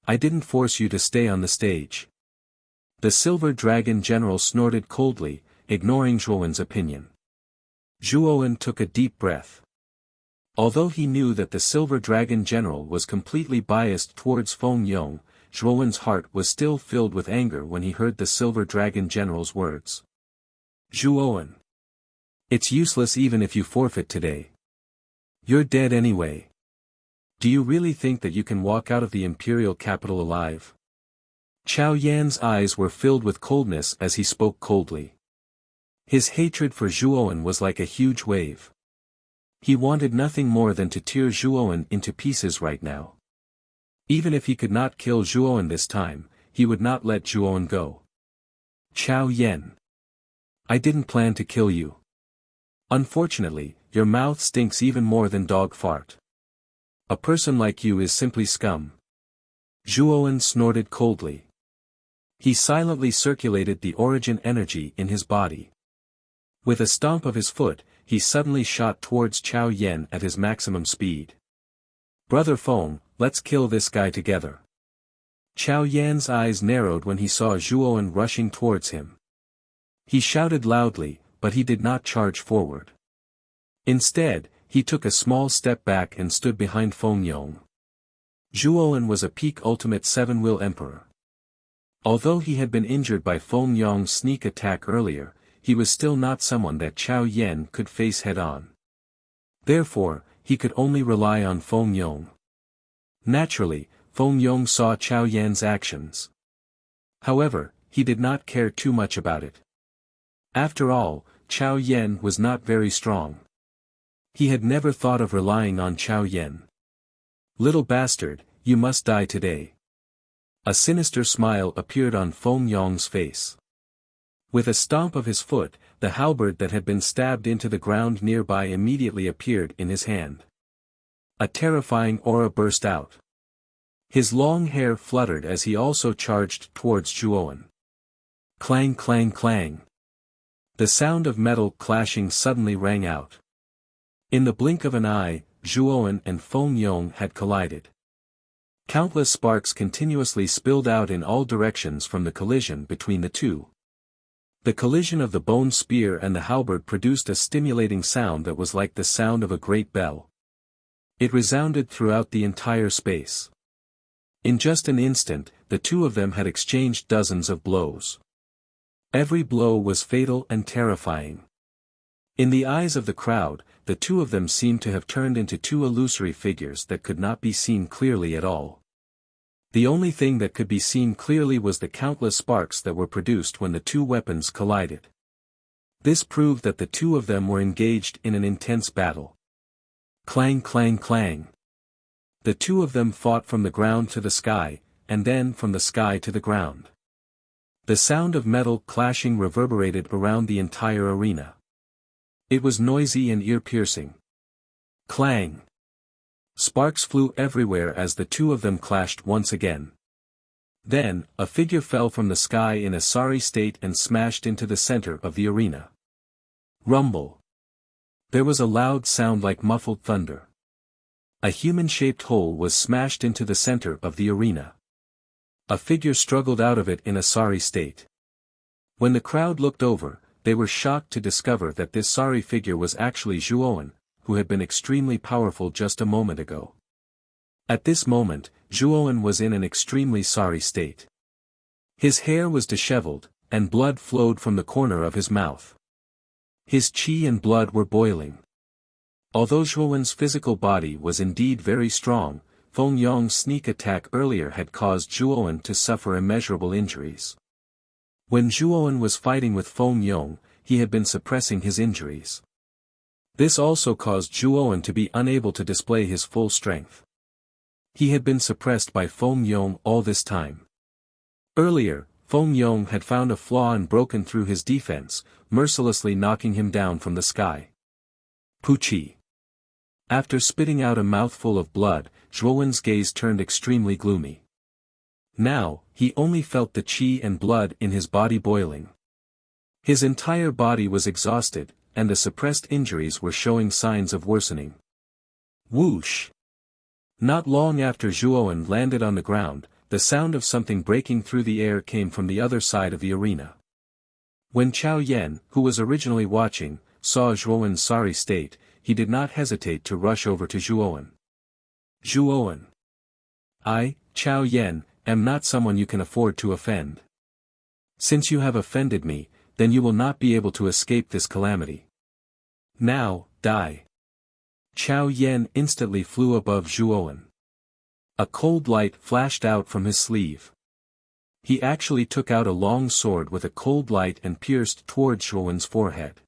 I didn't force you to stay on the stage. The Silver Dragon General snorted coldly, ignoring Zhuowen's opinion. Zhuowen took a deep breath. Although he knew that the Silver Dragon General was completely biased towards Feng Yong, Zhuowen's heart was still filled with anger when he heard the Silver Dragon General's words. Zhuowen. It's useless even if you forfeit today. You're dead anyway. Do you really think that you can walk out of the imperial capital alive? Chao Yan's eyes were filled with coldness as he spoke coldly. His hatred for Zhuowen was like a huge wave. He wanted nothing more than to tear Zhuowen into pieces right now. Even if he could not kill Zhuowen this time, he would not let Zhuowen go. Chao Yan. I didn't plan to kill you. Unfortunately, your mouth stinks even more than dog fart. A person like you is simply scum. Zhuowen snorted coldly. He silently circulated the origin energy in his body. With a stomp of his foot, he suddenly shot towards Chao Yan at his maximum speed. Brother Feng, let's kill this guy together. Chao Yan's eyes narrowed when he saw Zhuowen rushing towards him. He shouted loudly, but he did not charge forward. Instead, he took a small step back and stood behind Feng Yong. Zhuowen was a peak ultimate 7-wheel emperor. Although he had been injured by Feng Yong's sneak attack earlier, he was still not someone that Chao Yan could face head-on. Therefore, he could only rely on Feng Yong. Naturally, Feng Yong saw Chao Yan's actions. However, he did not care too much about it. After all, Chao Yan was not very strong. He had never thought of relying on Chao Yan. Little bastard, you must die today. A sinister smile appeared on Feng Yong's face. With a stomp of his foot, the halberd that had been stabbed into the ground nearby immediately appeared in his hand. A terrifying aura burst out. His long hair fluttered as he also charged towards Zhuowen. Clang clang clang. The sound of metal clashing suddenly rang out. In the blink of an eye, Zhuowen and Feng Yong had collided. Countless sparks continuously spilled out in all directions from the collision between the two. The collision of the bone spear and the halberd produced a stimulating sound that was like the sound of a great bell. It resounded throughout the entire space. In just an instant, the two of them had exchanged dozens of blows. Every blow was fatal and terrifying. In the eyes of the crowd, the two of them seemed to have turned into two illusory figures that could not be seen clearly at all. The only thing that could be seen clearly was the countless sparks that were produced when the two weapons collided. This proved that the two of them were engaged in an intense battle. Clang clang clang. The two of them fought from the ground to the sky, and then from the sky to the ground. The sound of metal clashing reverberated around the entire arena. It was noisy and ear-piercing. Clang! Sparks flew everywhere as the two of them clashed once again. Then, a figure fell from the sky in a sorry state and smashed into the center of the arena. Rumble! There was a loud sound like muffled thunder. A human-shaped hole was smashed into the center of the arena. A figure struggled out of it in a sorry state. When the crowd looked over, they were shocked to discover that this sorry figure was actually Zhuowen, who had been extremely powerful just a moment ago. At this moment, Zhuowen was in an extremely sorry state. His hair was disheveled, and blood flowed from the corner of his mouth. His qi and blood were boiling. Although Zhuowen's physical body was indeed very strong, Feng Yong's sneak attack earlier had caused Zhuowen to suffer immeasurable injuries. When Zhuowen was fighting with Feng Yong, he had been suppressing his injuries. This also caused Zhuowen to be unable to display his full strength. He had been suppressed by Feng Yong all this time. Earlier, Feng Yong had found a flaw and broken through his defense, mercilessly knocking him down from the sky. Puchi. After spitting out a mouthful of blood, Zhuowen's gaze turned extremely gloomy. Now, he only felt the qi and blood in his body boiling. His entire body was exhausted, and the suppressed injuries were showing signs of worsening. Whoosh! Not long after Zhuowen landed on the ground, the sound of something breaking through the air came from the other side of the arena. When Chao Yan, who was originally watching, saw Zhuowen's sorry state, he did not hesitate to rush over to Zhuowen. Zhuowen. I, Chao Yan, am not someone you can afford to offend. Since you have offended me, then you will not be able to escape this calamity. Now, die. Chao Yan instantly flew above Zhuowen. A cold light flashed out from his sleeve. He actually took out a long sword with a cold light and pierced towards Zhuowen's forehead.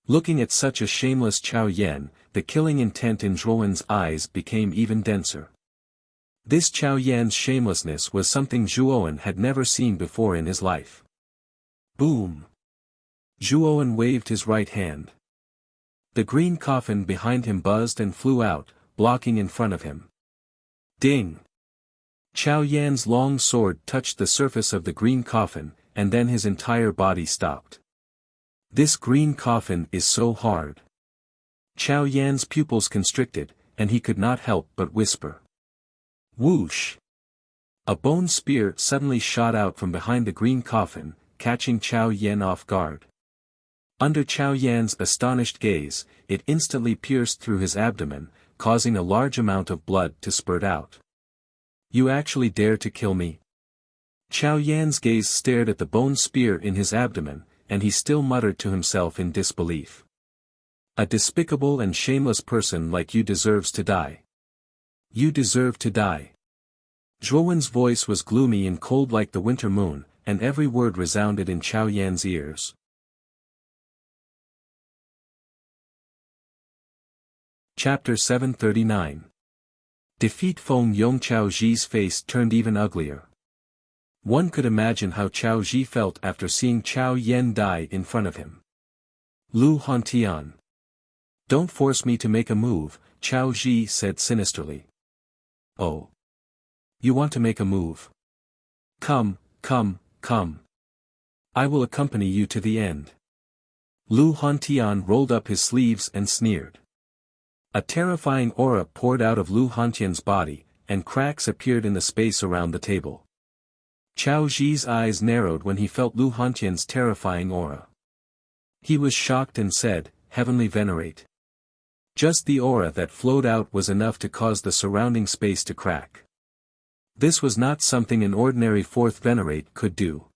Looking at such a shameless Chao Yan, the killing intent in Zhuowen's eyes became even denser. This Chao Yan's shamelessness was something Zhuowen had never seen before in his life. Boom! Zhuowen waved his right hand. The green coffin behind him buzzed and flew out, blocking in front of him. Ding! Chao Yan's long sword touched the surface of the green coffin, and then his entire body stopped. This green coffin is so hard. Chao Yan's pupils constricted, and he could not help but whisper. Whoosh! A bone spear suddenly shot out from behind the green coffin, catching Chao Yan off guard. Under Chao Yan's astonished gaze, it instantly pierced through his abdomen, causing a large amount of blood to spurt out. You actually dare to kill me? Chao Yan's gaze stared at the bone spear in his abdomen, and he still muttered to himself in disbelief. A despicable and shameless person like you deserves to die. You deserve to die. Zhuowen's voice was gloomy and cold like the winter moon, and every word resounded in Chao Yan's ears. Chapter 739. Defeat. Feng Yong. Chao Ji's face turned even uglier. One could imagine how Chao Ji felt after seeing Chao Yen die in front of him. Lu Hantian. Don't force me to make a move, Chao Ji said sinisterly. Oh. You want to make a move? Come, come, come. I will accompany you to the end. Lu Hantian rolled up his sleeves and sneered. A terrifying aura poured out of Lu Hantian's body, and cracks appeared in the space around the table. Chao Ji's eyes narrowed when he felt Lu Hantian's terrifying aura. He was shocked and said, Heavenly Venerate. Just the aura that flowed out was enough to cause the surrounding space to crack. This was not something an ordinary fourth Venerate could do.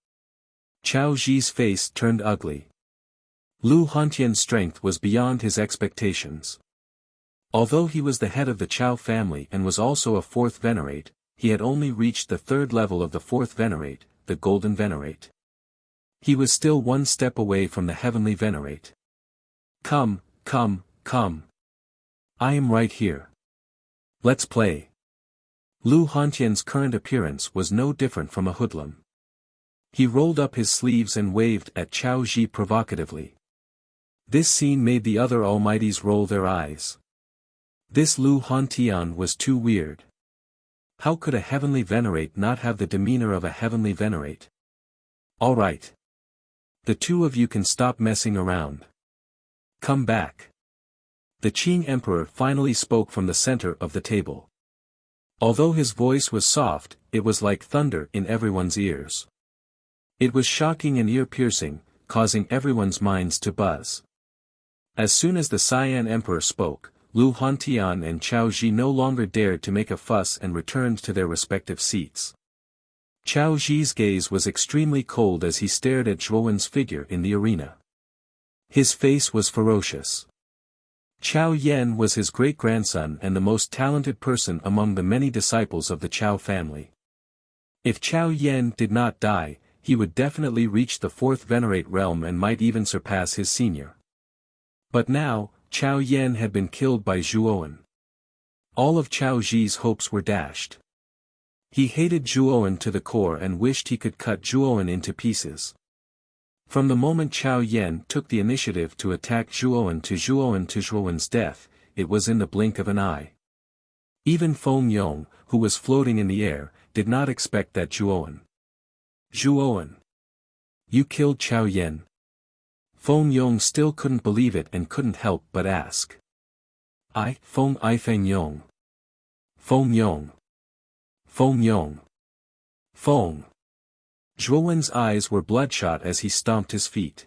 Chao Ji's face turned ugly. Lu Hantian's strength was beyond his expectations. Although he was the head of the Chao family and was also a fourth Venerate, he had only reached the third level of the fourth Venerate, the Golden Venerate. He was still one step away from the Heavenly Venerate. Come, come, come. I am right here. Let's play. Lu Hantian's current appearance was no different from a hoodlum. He rolled up his sleeves and waved at Chao Ji provocatively. This scene made the other almighties roll their eyes. This Lu Hantian was too weird. How could a Heavenly Venerate not have the demeanor of a Heavenly Venerate? All right. The two of you can stop messing around. Come back. The Qing Emperor finally spoke from the center of the table. Although his voice was soft, it was like thunder in everyone's ears. It was shocking and ear-piercing, causing everyone's minds to buzz. As soon as the Cyan Emperor spoke, Lu Hantian and Chao Ji no longer dared to make a fuss and returned to their respective seats. Chao Ji's gaze was extremely cold as he stared at Zhuowen's figure in the arena. His face was ferocious. Chao Yen was his great-grandson and the most talented person among the many disciples of the Chao family. If Chao Yen did not die, he would definitely reach the fourth Venerate realm and might even surpass his senior. But now, Chao Yen had been killed by Zhuowen. All of Chao Ji's hopes were dashed. He hated Zhuowen to the core and wished he could cut Zhuowen into pieces. From the moment Chao Yen took the initiative to attack Zhuowen to Zhuowen's death, it was in the blink of an eye. Even Feng Yong, who was floating in the air, did not expect that Zhuowen. Zhuowen. You killed Chao Yen. Feng Yong still couldn't believe it and couldn't help but ask. Feng Yong. Feng Yong. Feng Yong. Feng. Zhuowen's eyes were bloodshot as he stomped his feet.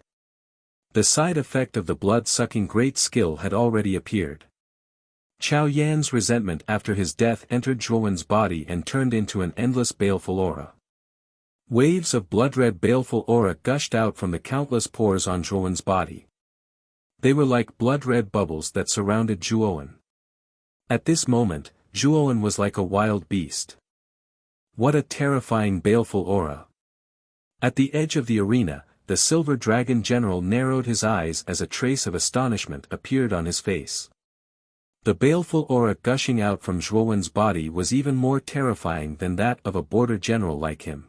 The side effect of the blood-sucking great skill had already appeared. Chao Yan's resentment after his death entered Zhuowen's body and turned into an endless baleful aura. Waves of blood-red baleful aura gushed out from the countless pores on Zhuowen's body. They were like blood-red bubbles that surrounded Zhuowen. At this moment, Zhuowen was like a wild beast. What a terrifying baleful aura. At the edge of the arena, the Silver Dragon General narrowed his eyes as a trace of astonishment appeared on his face. The baleful aura gushing out from Zhuowen's body was even more terrifying than that of a border general like him.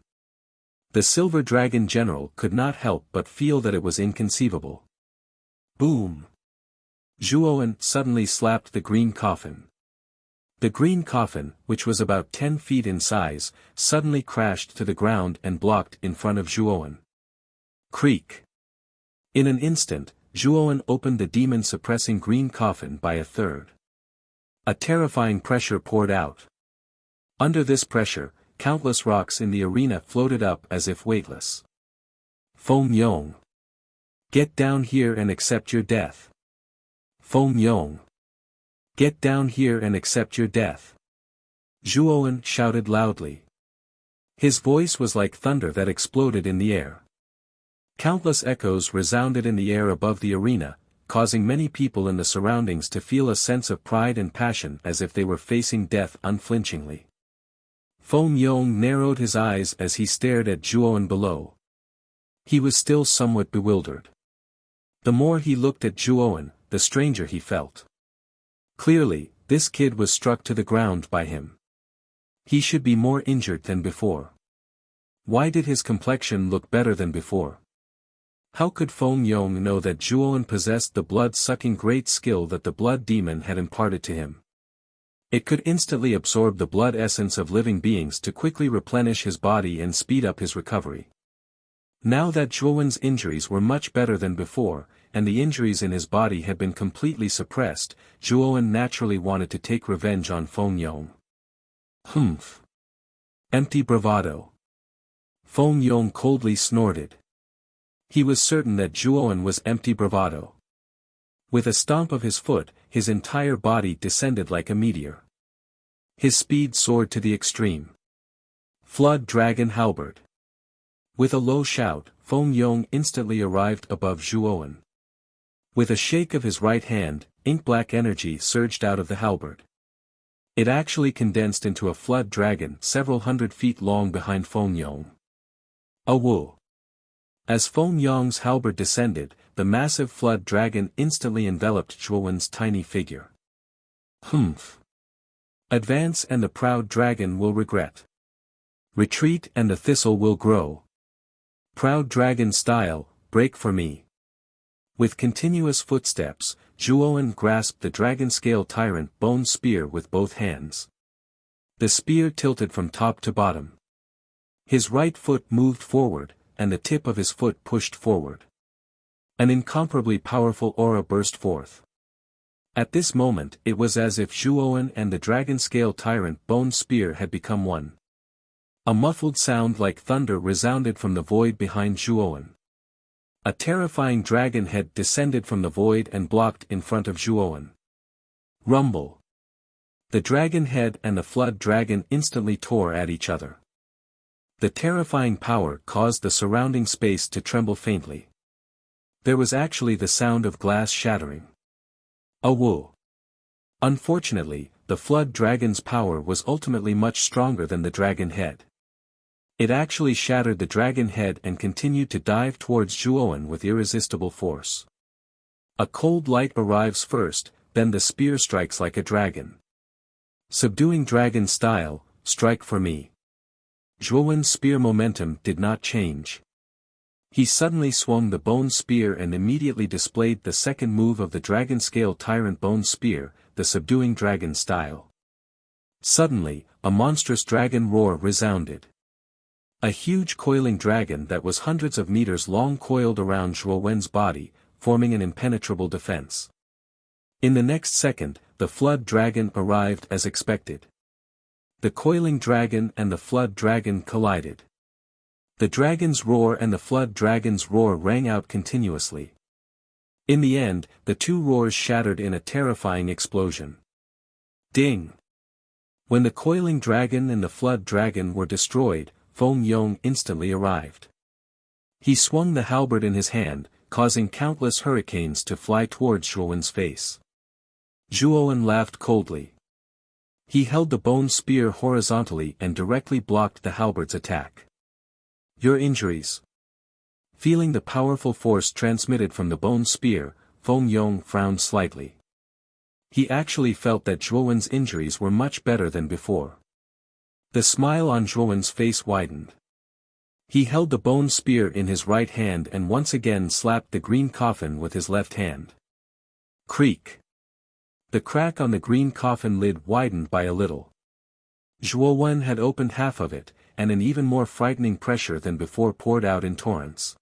The Silver Dragon General could not help but feel that it was inconceivable. Boom! Zhuowen suddenly slapped the green coffin. The green coffin, which was about 10 feet in size, suddenly crashed to the ground and blocked in front of Zhuowen. Creak! In an instant, Zhuowen opened the demon-suppressing green coffin by a third. A terrifying pressure poured out. Under this pressure, countless rocks in the arena floated up as if weightless. Feng Yong. Get down here and accept your death. Feng Yong. Get down here and accept your death. Zhuowen shouted loudly. His voice was like thunder that exploded in the air. Countless echoes resounded in the air above the arena, causing many people in the surroundings to feel a sense of pride and passion as if they were facing death unflinchingly. Feng Yong narrowed his eyes as he stared at Zhuowen below. He was still somewhat bewildered. The more he looked at Zhuowen, the stranger he felt. Clearly, this kid was struck to the ground by him. He should be more injured than before. Why did his complexion look better than before? How could Feng Yong know that Zhuowen possessed the blood-sucking great skill that the blood demon had imparted to him? It could instantly absorb the blood essence of living beings to quickly replenish his body and speed up his recovery. Now that Zhuowen's injuries were much better than before, and the injuries in his body had been completely suppressed, Zhuowen naturally wanted to take revenge on Feng Yong. Humph! Empty bravado. Feng Yong coldly snorted. He was certain that Zhuowen was empty bravado. With a stomp of his foot, his entire body descended like a meteor. His speed soared to the extreme. Flood Dragon Halberd. With a low shout, Feng Yong instantly arrived above Zhuowen. With a shake of his right hand, ink-black energy surged out of the halberd. It actually condensed into a flood dragon several hundred feet long behind Feng Yong. A woo! As Feng Yong's halberd descended, the massive flood dragon instantly enveloped Zhuowen's tiny figure. Humph! Advance and the proud dragon will regret. Retreat and the thistle will grow. Proud dragon style, break for me. With continuous footsteps, Zhuowen grasped the dragon-scale tyrant bone spear with both hands. The spear tilted from top to bottom. His right foot moved forward, and the tip of his foot pushed forward. An incomparably powerful aura burst forth. At this moment it was as if Zhuowen and the dragon-scale tyrant bone spear had become one. A muffled sound like thunder resounded from the void behind Zhuowen. A terrifying dragon head descended from the void and blocked in front of Zhuowen. Rumble. The dragon head and the flood dragon instantly tore at each other. The terrifying power caused the surrounding space to tremble faintly. There was actually the sound of glass shattering. A woo! Unfortunately, the flood dragon's power was ultimately much stronger than the dragon head. It actually shattered the dragon head and continued to dive towards Zhuowen with irresistible force. A cold light arrives first, then the spear strikes like a dragon. Subduing dragon style, strike for me. Zhuowen's spear momentum did not change. He suddenly swung the bone spear and immediately displayed the second move of the dragon-scale tyrant bone spear, the subduing dragon style. Suddenly, a monstrous dragon roar resounded. A huge coiling dragon that was hundreds of meters long coiled around Zhuowen's body, forming an impenetrable defense. In the next second, the flood dragon arrived as expected. The coiling dragon and the flood dragon collided. The dragon's roar and the flood dragon's roar rang out continuously. In the end, the two roars shattered in a terrifying explosion. Ding! When the coiling dragon and the flood dragon were destroyed, Feng Yong instantly arrived. He swung the halberd in his hand, causing countless hurricanes to fly towards Zhuowen's face. Zhuowen laughed coldly. He held the bone spear horizontally and directly blocked the halberd's attack. Your injuries. Feeling the powerful force transmitted from the bone spear, Feng Yong frowned slightly. He actually felt that Zhuowen's injuries were much better than before. The smile on Zhuowen's face widened. He held the bone spear in his right hand and once again slapped the green coffin with his left hand. Creak. The crack on the green coffin lid widened by a little. Zhuowen had opened half of it, and an even more frightening pressure than before poured out in torrents.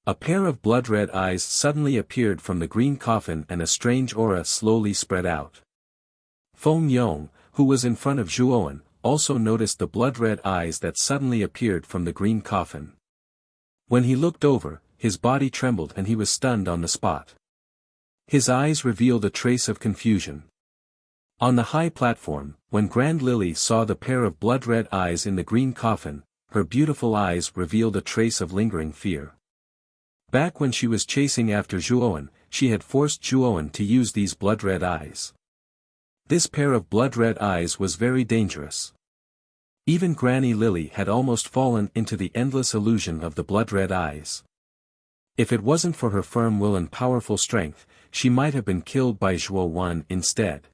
A pair of blood-red eyes suddenly appeared from the green coffin and a strange aura slowly spread out. Feng Yong, who was in front of Zhuowen, also noticed the blood-red eyes that suddenly appeared from the green coffin. When he looked over, his body trembled and he was stunned on the spot. His eyes revealed a trace of confusion. On the high platform, when Grand Lily saw the pair of blood-red eyes in the green coffin, her beautiful eyes revealed a trace of lingering fear. Back when she was chasing after Zhuowen, she had forced Zhuowen to use these blood-red eyes. This pair of blood-red eyes was very dangerous. Even Granny Lily had almost fallen into the endless illusion of the blood-red eyes. If it wasn't for her firm will and powerful strength, she might have been killed by Zhuowen instead.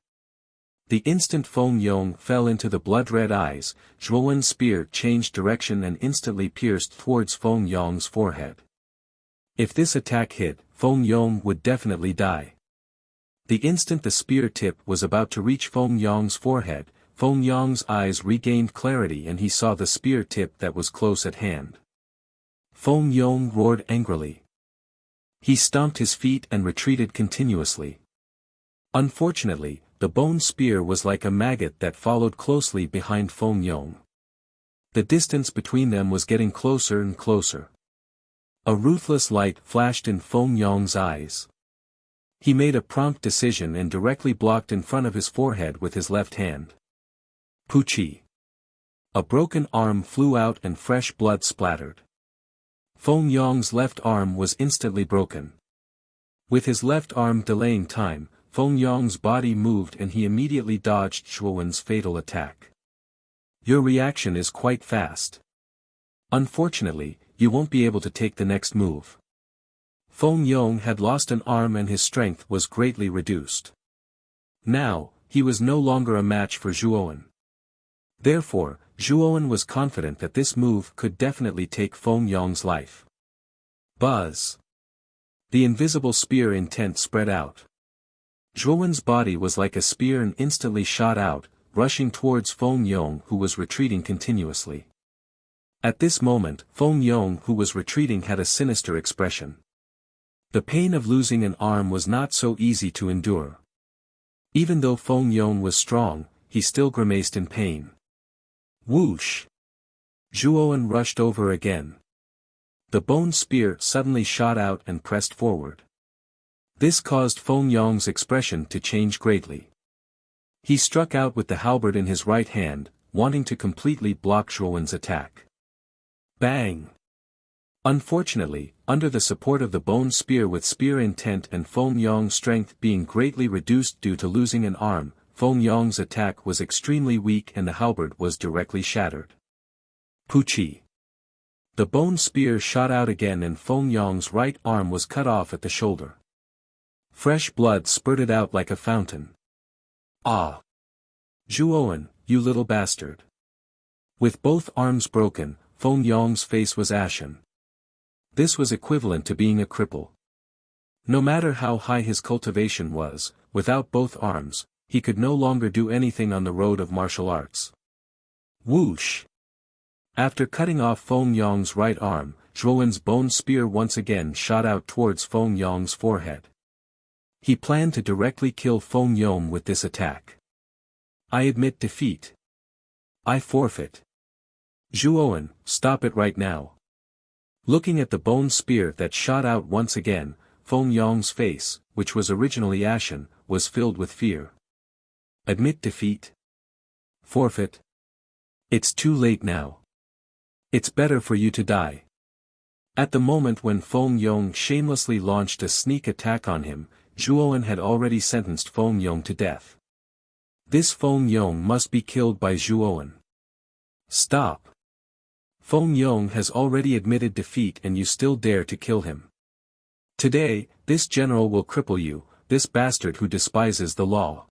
The instant Feng Yong fell into the blood-red eyes, Zhuowen's spear changed direction and instantly pierced towards Feng Yong's forehead. If this attack hit, Feng Yong would definitely die. The instant the spear tip was about to reach Feng Yong's forehead, Feng Yong's eyes regained clarity and he saw the spear tip that was close at hand. Feng Yong roared angrily. He stomped his feet and retreated continuously. Unfortunately, the bone spear was like a maggot that followed closely behind Feng Yong. The distance between them was getting closer and closer. A ruthless light flashed in Feng Yong's eyes. He made a prompt decision and directly blocked in front of his forehead with his left hand. Puchi. A broken arm flew out and fresh blood splattered. Feng Yong's left arm was instantly broken. With his left arm delaying time, Feng Yong's body moved and he immediately dodged Zhuowen's fatal attack. Your reaction is quite fast. Unfortunately, you won't be able to take the next move. Feng Yong had lost an arm and his strength was greatly reduced. Now, he was no longer a match for Zhuowen. Therefore, Zhuowen was confident that this move could definitely take Feng Yong's life. Buzz. The invisible spear intent spread out. Zhuowen's body was like a spear and instantly shot out, rushing towards Feng Yong who was retreating continuously. At this moment, Feng Yong who was retreating had a sinister expression. The pain of losing an arm was not so easy to endure. Even though Feng Yong was strong, he still grimaced in pain. Whoosh! Zhuowen rushed over again. The bone spear suddenly shot out and pressed forward. This caused Feng Yong's expression to change greatly. He struck out with the halberd in his right hand, wanting to completely block Zhuowen's attack. Bang! Unfortunately, under the support of the bone spear with spear intent and Feng Yong's strength being greatly reduced due to losing an arm, Feng Yong's attack was extremely weak and the halberd was directly shattered. Puchi. The bone spear shot out again and Feng Yong's right arm was cut off at the shoulder. Fresh blood spurted out like a fountain. Ah! Zhuowen, you little bastard. With both arms broken, Feng Yong's face was ashen. This was equivalent to being a cripple. No matter how high his cultivation was, without both arms, he could no longer do anything on the road of martial arts. Whoosh! After cutting off Feng Yong's right arm, Zhuowen's bone spear once again shot out towards Feng Yong's forehead. He planned to directly kill Feng Yong with this attack. I admit defeat. I forfeit. Zhuowen, stop it right now. Looking at the bone spear that shot out once again, Feng Yong's face, which was originally ashen, was filled with fear. Admit defeat? Forfeit? It's too late now. It's better for you to die. At the moment when Feng Yong shamelessly launched a sneak attack on him, Zhuowen had already sentenced Feng Yong to death. This Feng Yong must be killed by Zhuowen. Stop. Feng Yong has already admitted defeat and you still dare to kill him. Today, this general will cripple you, this bastard who despises the law.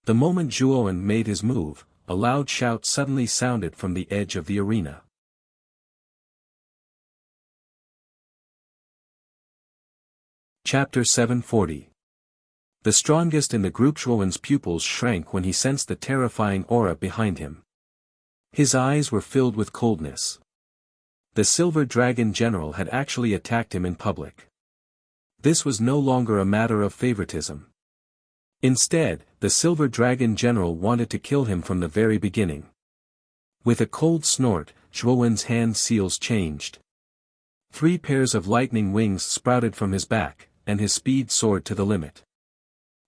The moment Zhuowen made his move, a loud shout suddenly sounded from the edge of the arena. Chapter 740. The strongest in the group. Zhuowen's pupils shrank when he sensed the terrifying aura behind him. His eyes were filled with coldness. The Silver Dragon General had actually attacked him in public. This was no longer a matter of favoritism. Instead, the Silver Dragon General wanted to kill him from the very beginning. With a cold snort, Zhuowen's hand seals changed. 3 pairs of lightning wings sprouted from his back, and his speed soared to the limit.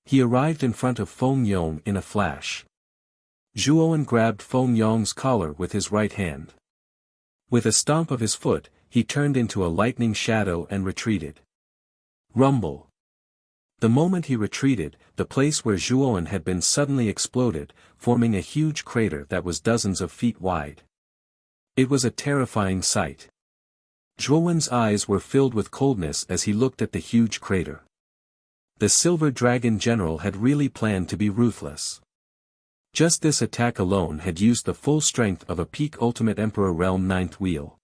He arrived in front of Feng Yong in a flash. Zhuowen grabbed Feng Yong's collar with his right hand. With a stomp of his foot, he turned into a lightning shadow and retreated. Rumble. The moment he retreated, the place where Zhuowen had been suddenly exploded, forming a huge crater that was dozens of feet wide. It was a terrifying sight. Zhuowen's eyes were filled with coldness as he looked at the huge crater. The Silver Dragon General had really planned to be ruthless. Just this attack alone had used the full strength of a peak Ultimate Emperor Realm 9th wheel.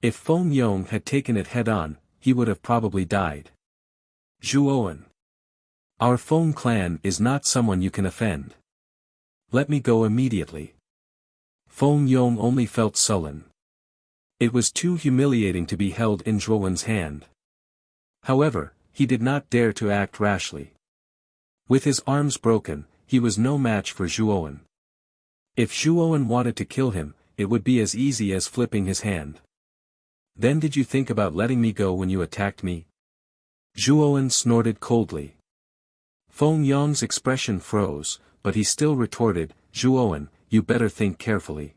If Feng Yong had taken it head-on, he would have probably died. Zhuowen. Our Feng clan is not someone you can offend. Let me go immediately. Feng Yong only felt sullen. It was too humiliating to be held in Zhuowen's hand. However, he did not dare to act rashly. With his arms broken, he was no match for Zhuowen. If Zhuowen wanted to kill him, it would be as easy as flipping his hand. Then did you think about letting me go when you attacked me? Zhuowen snorted coldly. Feng Yong's expression froze, but he still retorted, Zhuowen, you better think carefully.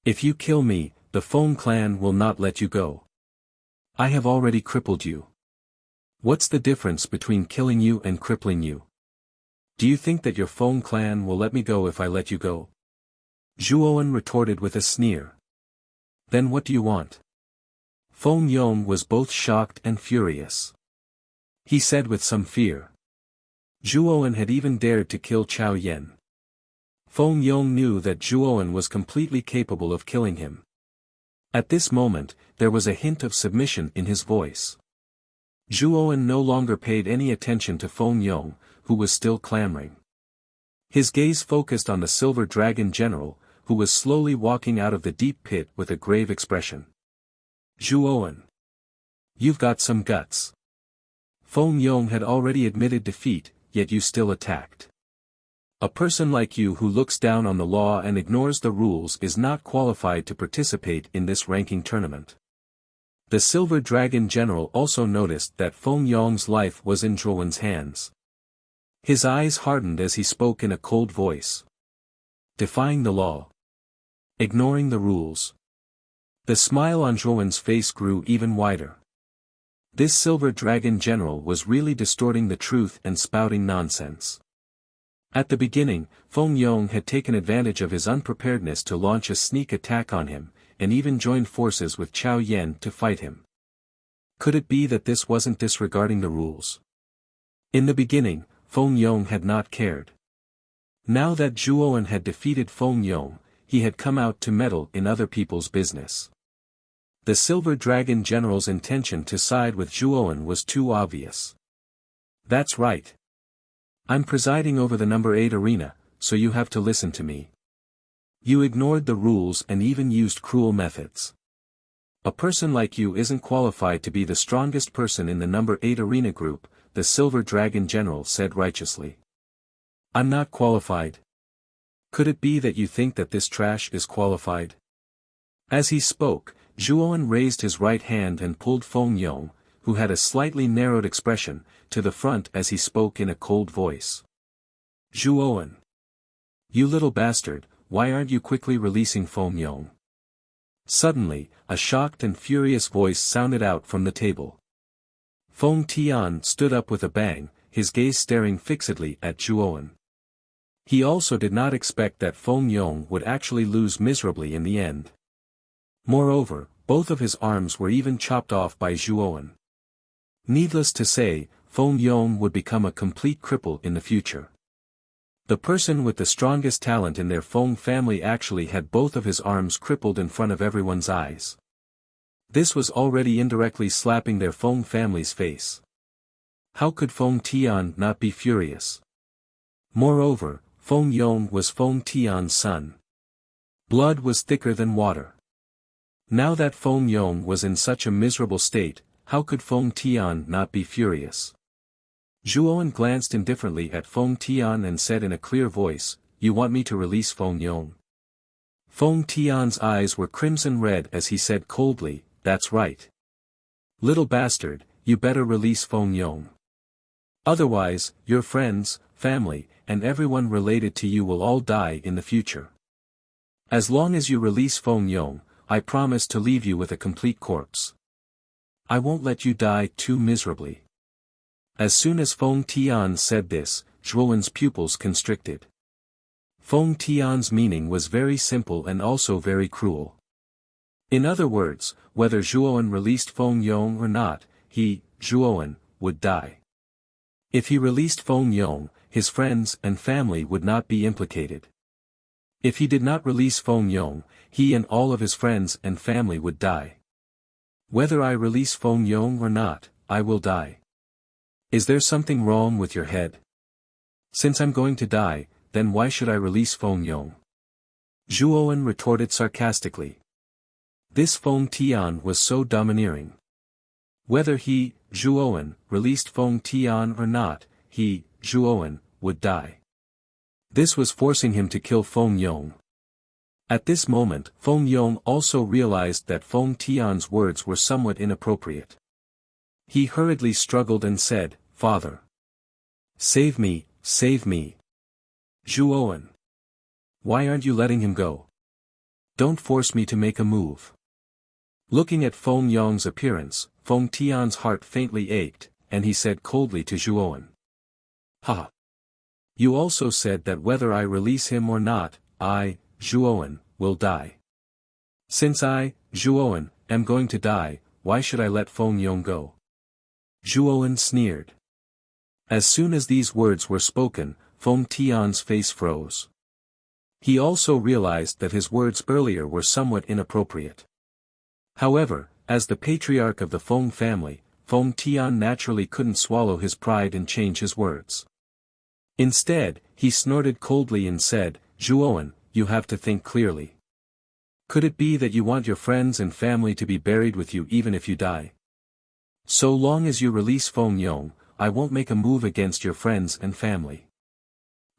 If you kill me, the Feng clan will not let you go. I have already crippled you. What's the difference between killing you and crippling you? Do you think that your Feng clan will let me go if I let you go? Zhuowen retorted with a sneer. Then what do you want? Feng Yong was both shocked and furious. He said with some fear. Zhuowen had even dared to kill Chao Yan. Feng Yong knew that Zhuowen was completely capable of killing him. At this moment, there was a hint of submission in his voice. Zhuowen no longer paid any attention to Feng Yong, who was still clamoring. His gaze focused on the Silver Dragon General, who was slowly walking out of the deep pit with a grave expression. Zhuowen. You've got some guts. Feng Yong had already admitted defeat, yet you still attacked. A person like you who looks down on the law and ignores the rules is not qualified to participate in this ranking tournament. The Silver Dragon General also noticed that Feng Yong's life was in Zhuowen's hands. His eyes hardened as he spoke in a cold voice. Defying the law. Ignoring the rules. The smile on Zhuowen's face grew even wider. This Silver Dragon General was really distorting the truth and spouting nonsense. At the beginning, Feng Yong had taken advantage of his unpreparedness to launch a sneak attack on him, and even joined forces with Chao Yan to fight him. Could it be that this wasn't disregarding the rules? In the beginning, Feng Yong had not cared. Now that Zhuowen had defeated Feng Yong, he had come out to meddle in other people's business. The Silver Dragon General's intention to side with Zhuowen was too obvious. That's right. I'm presiding over the number 8 arena, so you have to listen to me. You ignored the rules and even used cruel methods. A person like you isn't qualified to be the strongest person in the number 8 arena group, the Silver Dragon General said righteously. I'm not qualified. Could it be that you think that this trash is qualified? As he spoke, Zhuowen raised his right hand and pulled Feng Yong, who had a slightly narrowed expression, to the front as he spoke in a cold voice. Zhuowen. You little bastard, why aren't you quickly releasing Feng Yong? Suddenly, a shocked and furious voice sounded out from the table. Feng Tian stood up with a bang, his gaze staring fixedly at Zhuowen. He also did not expect that Feng Yong would actually lose miserably in the end. Moreover, both of his arms were even chopped off by Zhuowen. Needless to say, Feng Yong would become a complete cripple in the future. The person with the strongest talent in their Feng family actually had both of his arms crippled in front of everyone's eyes. This was already indirectly slapping their Feng family's face. How could Feng Tian not be furious? Moreover, Feng Yong was Feng Tian's son. Blood was thicker than water. Now that Feng Yong was in such a miserable state, how could Feng Tian not be furious? Zhuowen glanced indifferently at Feng Tian and said in a clear voice, You want me to release Feng Yong? Feng Tian's eyes were crimson red as he said coldly, That's right. Little bastard, you better release Feng Yong. Otherwise, your friends, family, and everyone related to you will all die in the future. As long as you release Feng Yong, I promise to leave you with a complete corpse. I won't let you die too miserably. As soon as Feng Tian said this, Zhuowen's pupils constricted. Feng Tian's meaning was very simple and also very cruel. In other words, whether Zhuowen released Feng Yong or not, he, Zhuowen, would die. If he released Feng Yong, his friends and family would not be implicated. If he did not release Feng Yong, he and all of his friends and family would die. Whether I release Feng Yong or not, I will die. Is there something wrong with your head? Since I'm going to die, then why should I release Feng Yong? Zhuowen retorted sarcastically. This Feng Tian was so domineering. Whether he, Zhuowen, released Feng Tian or not, he, Zhuowen, would die. This was forcing him to kill Feng Yong. At this moment, Feng Yong also realized that Feng Tian's words were somewhat inappropriate. He hurriedly struggled and said, "Father! Save me, save me! Zhuowen! Why aren't you letting him go? Don't force me to make a move." Looking at Feng Yong's appearance, Feng Tian's heart faintly ached, and he said coldly to Zhuowen. "Ha! You also said that whether I release him or not, I, Zhuowen, will die. Since I, Zhuowen, am going to die, why should I let Feng Yong go?" Zhuowen sneered. As soon as these words were spoken, Feng Tian's face froze. He also realized that his words earlier were somewhat inappropriate. However, as the patriarch of the Feng family, Feng Tian naturally couldn't swallow his pride and change his words. Instead, he snorted coldly and said, "Zhuowen, you have to think clearly. Could it be that you want your friends and family to be buried with you even if you die? So long as you release Feng Yong, I won't make a move against your friends and family.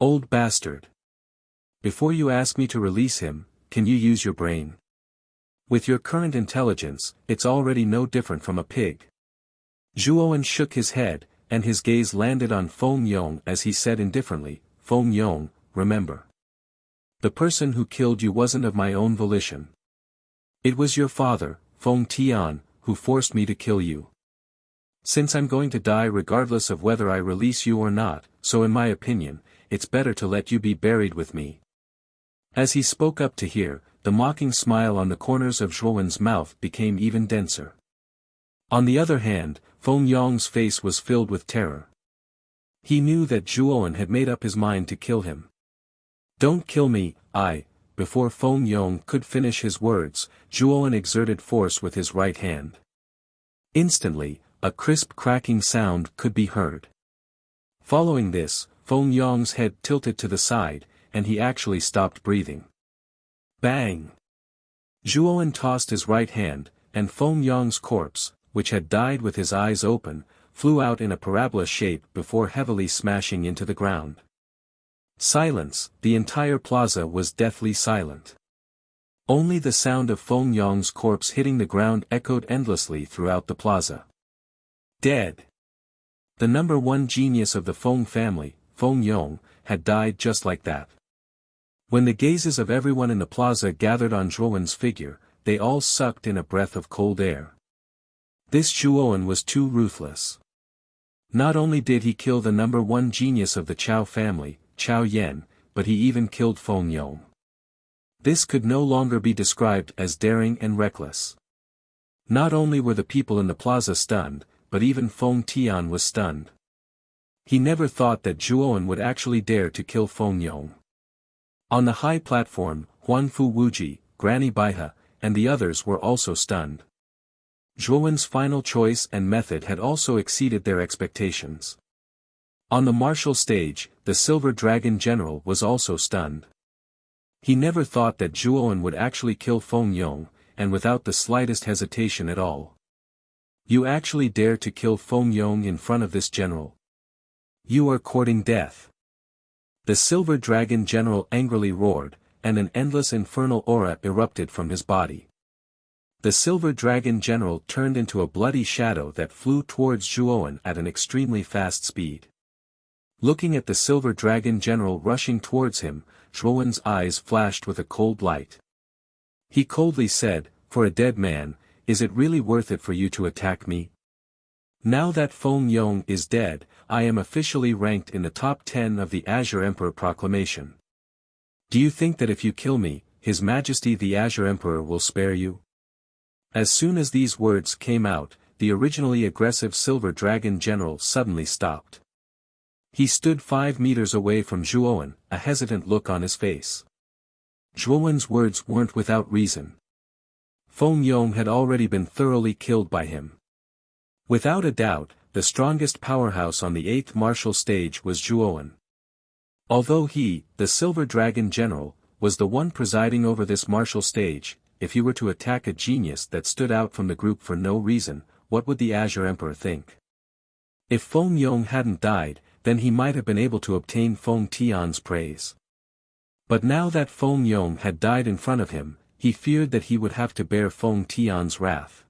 Old bastard. Before you ask me to release him, can you use your brain? With your current intelligence, it's already no different from a pig." Zhuowen shook his head, and his gaze landed on Feng Yong as he said indifferently, "Feng Yong, remember. The person who killed you wasn't of my own volition. It was your father, Feng Tian, who forced me to kill you. Since I'm going to die regardless of whether I release you or not, so in my opinion, it's better to let you be buried with me." As he spoke up to hear, the mocking smile on the corners of Zhuowen's mouth became even denser. On the other hand, Feng Yong's face was filled with terror. He knew that Zhuowen had made up his mind to kill him. "Don't kill me, Before Feng Yong could finish his words, Zhuowen exerted force with his right hand. Instantly, a crisp cracking sound could be heard. Following this, Feng Yong's head tilted to the side, and he actually stopped breathing. Bang! Zhuowen tossed his right hand, and Feng Yong's corpse, which had died with his eyes open, flew out in a parabola shape before heavily smashing into the ground. Silence, the entire plaza was deathly silent. Only the sound of Feng Yong's corpse hitting the ground echoed endlessly throughout the plaza. Dead. The number one genius of the Feng family, Feng Yong, had died just like that. When the gazes of everyone in the plaza gathered on Zhuowen's figure, they all sucked in a breath of cold air. This Zhuowen was too ruthless. Not only did he kill the number one genius of the Chao family, Chao Yan, but he even killed Feng Yong. This could no longer be described as daring and reckless. Not only were the people in the plaza stunned, but even Feng Tian was stunned. He never thought that Zhuowen would actually dare to kill Feng Yong. On the high platform, Huanfu Wuji, Granny Baihe, and the others were also stunned. Zhuowen's final choice and method had also exceeded their expectations. On the martial stage, the Silver Dragon General was also stunned. He never thought that Zhuowen would actually kill Feng Yong, and without the slightest hesitation at all. "You actually dare to kill Feng Yong in front of this general? You are courting death." The Silver Dragon General angrily roared, and an endless infernal aura erupted from his body. The Silver Dragon General turned into a bloody shadow that flew towards Zhuowen at an extremely fast speed. Looking at the Silver Dragon General rushing towards him, Zhuowen's eyes flashed with a cold light. He coldly said, "For a dead man, is it really worth it for you to attack me? Now that Feng Yong is dead, I am officially ranked in the top 10 of the Azure Emperor proclamation. Do you think that if you kill me, His Majesty the Azure Emperor will spare you?" As soon as these words came out, the originally aggressive Silver Dragon General suddenly stopped. He stood 5 meters away from Zhuowen, a hesitant look on his face. Zhuowen's words weren't without reason. Feng Yong had already been thoroughly killed by him. Without a doubt, the strongest powerhouse on the 8th martial stage was Zhuowen. Although he, the Silver Dragon General, was the one presiding over this martial stage, if he were to attack a genius that stood out from the group for no reason, what would the Azure Emperor think? If Feng Yong hadn't died, then he might have been able to obtain Feng Tian's praise. But now that Feng Yong had died in front of him, he feared that he would have to bear Feng Tian's wrath.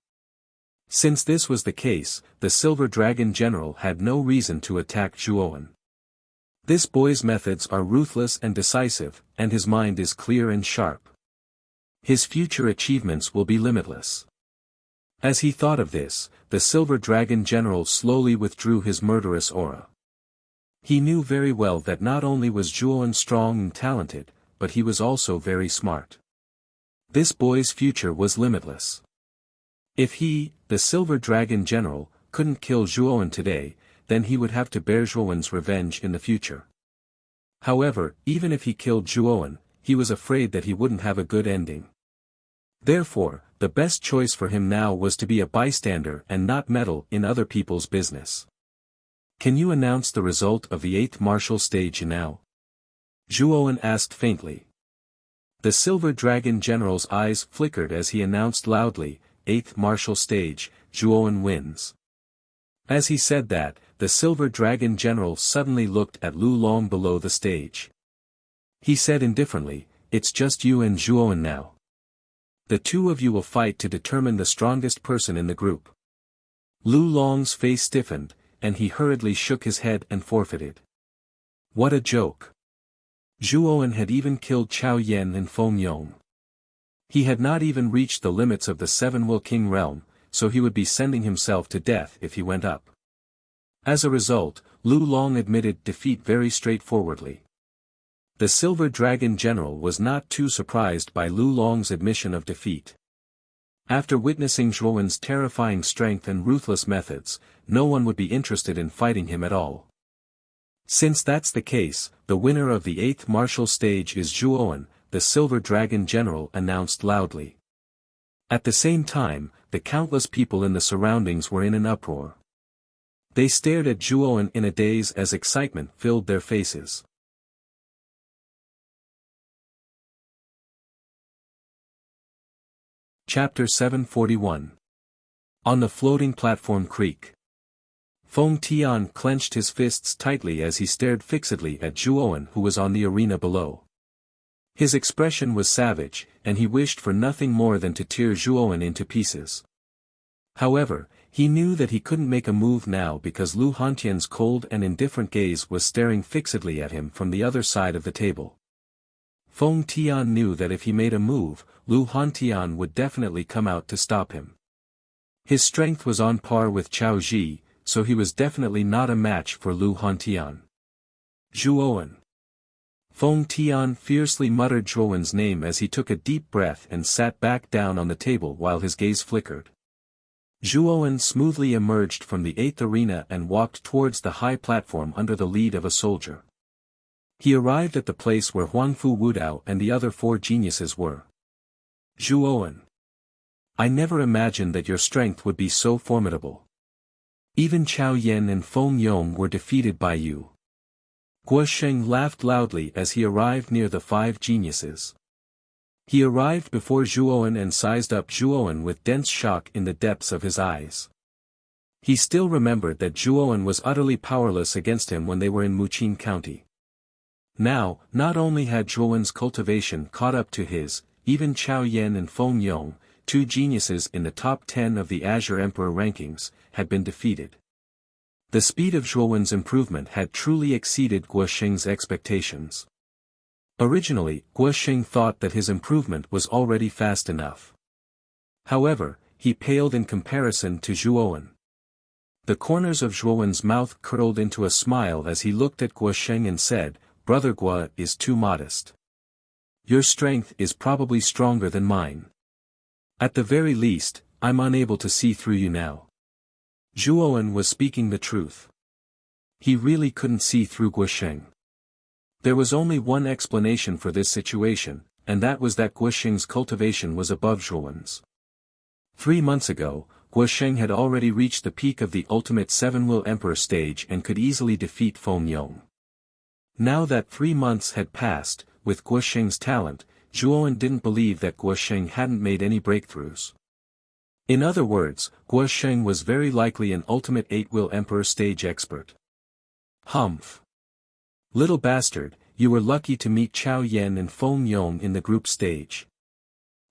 Since this was the case, the Silver Dragon General had no reason to attack Zhuowen. This boy's methods are ruthless and decisive, and his mind is clear and sharp. His future achievements will be limitless. As he thought of this, the Silver Dragon General slowly withdrew his murderous aura. He knew very well that not only was Zhuowen strong and talented, but he was also very smart. This boy's future was limitless. If he, the Silver Dragon General, couldn't kill Zhuowen today, then he would have to bear Zhuowen's revenge in the future. However, even if he killed Zhuowen, he was afraid that he wouldn't have a good ending. Therefore, the best choice for him now was to be a bystander and not meddle in other people's business. Can you announce the result of the 8th martial stage now? Zhuowen asked faintly. The Silver Dragon General's eyes flickered as he announced loudly, 8th martial stage, Zhuowen wins. As he said that, the Silver Dragon General suddenly looked at Lu Long below the stage. He said indifferently, "It's just you and Zhuowen now. The two of you will fight to determine the strongest person in the group." Lu Long's face stiffened, and he hurriedly shook his head and forfeited. What a joke. Zhuowen had even killed Chao Yan and Feng Yong. He had not even reached the limits of the 7 King realm, so he would be sending himself to death if he went up. As a result, Lu Long admitted defeat very straightforwardly. The Silver Dragon General was not too surprised by Lu Long's admission of defeat. After witnessing Zhuowen's terrifying strength and ruthless methods, no one would be interested in fighting him at all. Since that's the case, the winner of the 8th martial stage is Zhuowen, the Silver Dragon General announced loudly. At the same time, the countless people in the surroundings were in an uproar. They stared at Zhuowen in a daze as excitement filled their faces. Chapter 741. On the floating platform creek. Feng Tian clenched his fists tightly as he stared fixedly at Zhuowen, who was on the arena below. His expression was savage, and he wished for nothing more than to tear Zhuowen into pieces. However, he knew that he couldn't make a move now because Lu Hantian's cold and indifferent gaze was staring fixedly at him from the other side of the table. Feng Tian knew that if he made a move, Lu Hantian would definitely come out to stop him. His strength was on par with Chao Ji, so he was definitely not a match for Lu Hantian. Zhuowen. Feng Tian fiercely muttered Zhuowen's name as he took a deep breath and sat back down on the table while his gaze flickered. Zhuowen smoothly emerged from the 8th arena and walked towards the high platform under the lead of a soldier. He arrived at the place where Huangfu Wudao and the other 4 geniuses were. Zhuowen. I never imagined that your strength would be so formidable. Even Chao Yan and Feng Yong were defeated by you. Guo Sheng laughed loudly as he arrived near the 5 geniuses. He arrived before Zhuowen and sized up Zhuowen with dense shock in the depths of his eyes. He still remembered that Zhuowen was utterly powerless against him when they were in Muqin County. Now, not only had Zhuowen's cultivation caught up to his, even Chao Yan and Feng Yong, 2 geniuses in the top 10 of the Azure Emperor rankings, had been defeated. The speed of Zhuowen's improvement had truly exceeded Guo Sheng's expectations. Originally, Guo Sheng thought that his improvement was already fast enough. However, he paled in comparison to Zhuowen. The corners of Zhuowen's mouth curled into a smile as he looked at Guo Sheng and said, "Brother Guo is too modest. Your strength is probably stronger than mine. At the very least, I'm unable to see through you now." Zhuowen was speaking the truth. He really couldn't see through Guosheng. There was only one explanation for this situation, and that was that Guosheng's cultivation was above Zhuowen's. 3 months ago, Guosheng had already reached the peak of the ultimate 7-will emperor stage and could easily defeat Feng Yong. Now that 3 months had passed, with Guosheng's talent, Zhuowen didn't believe that Guosheng hadn't made any breakthroughs. In other words, Guosheng was very likely an ultimate 8-will emperor stage expert. Humph. Little bastard, you were lucky to meet Chao Yan and Feng Yong in the group stage.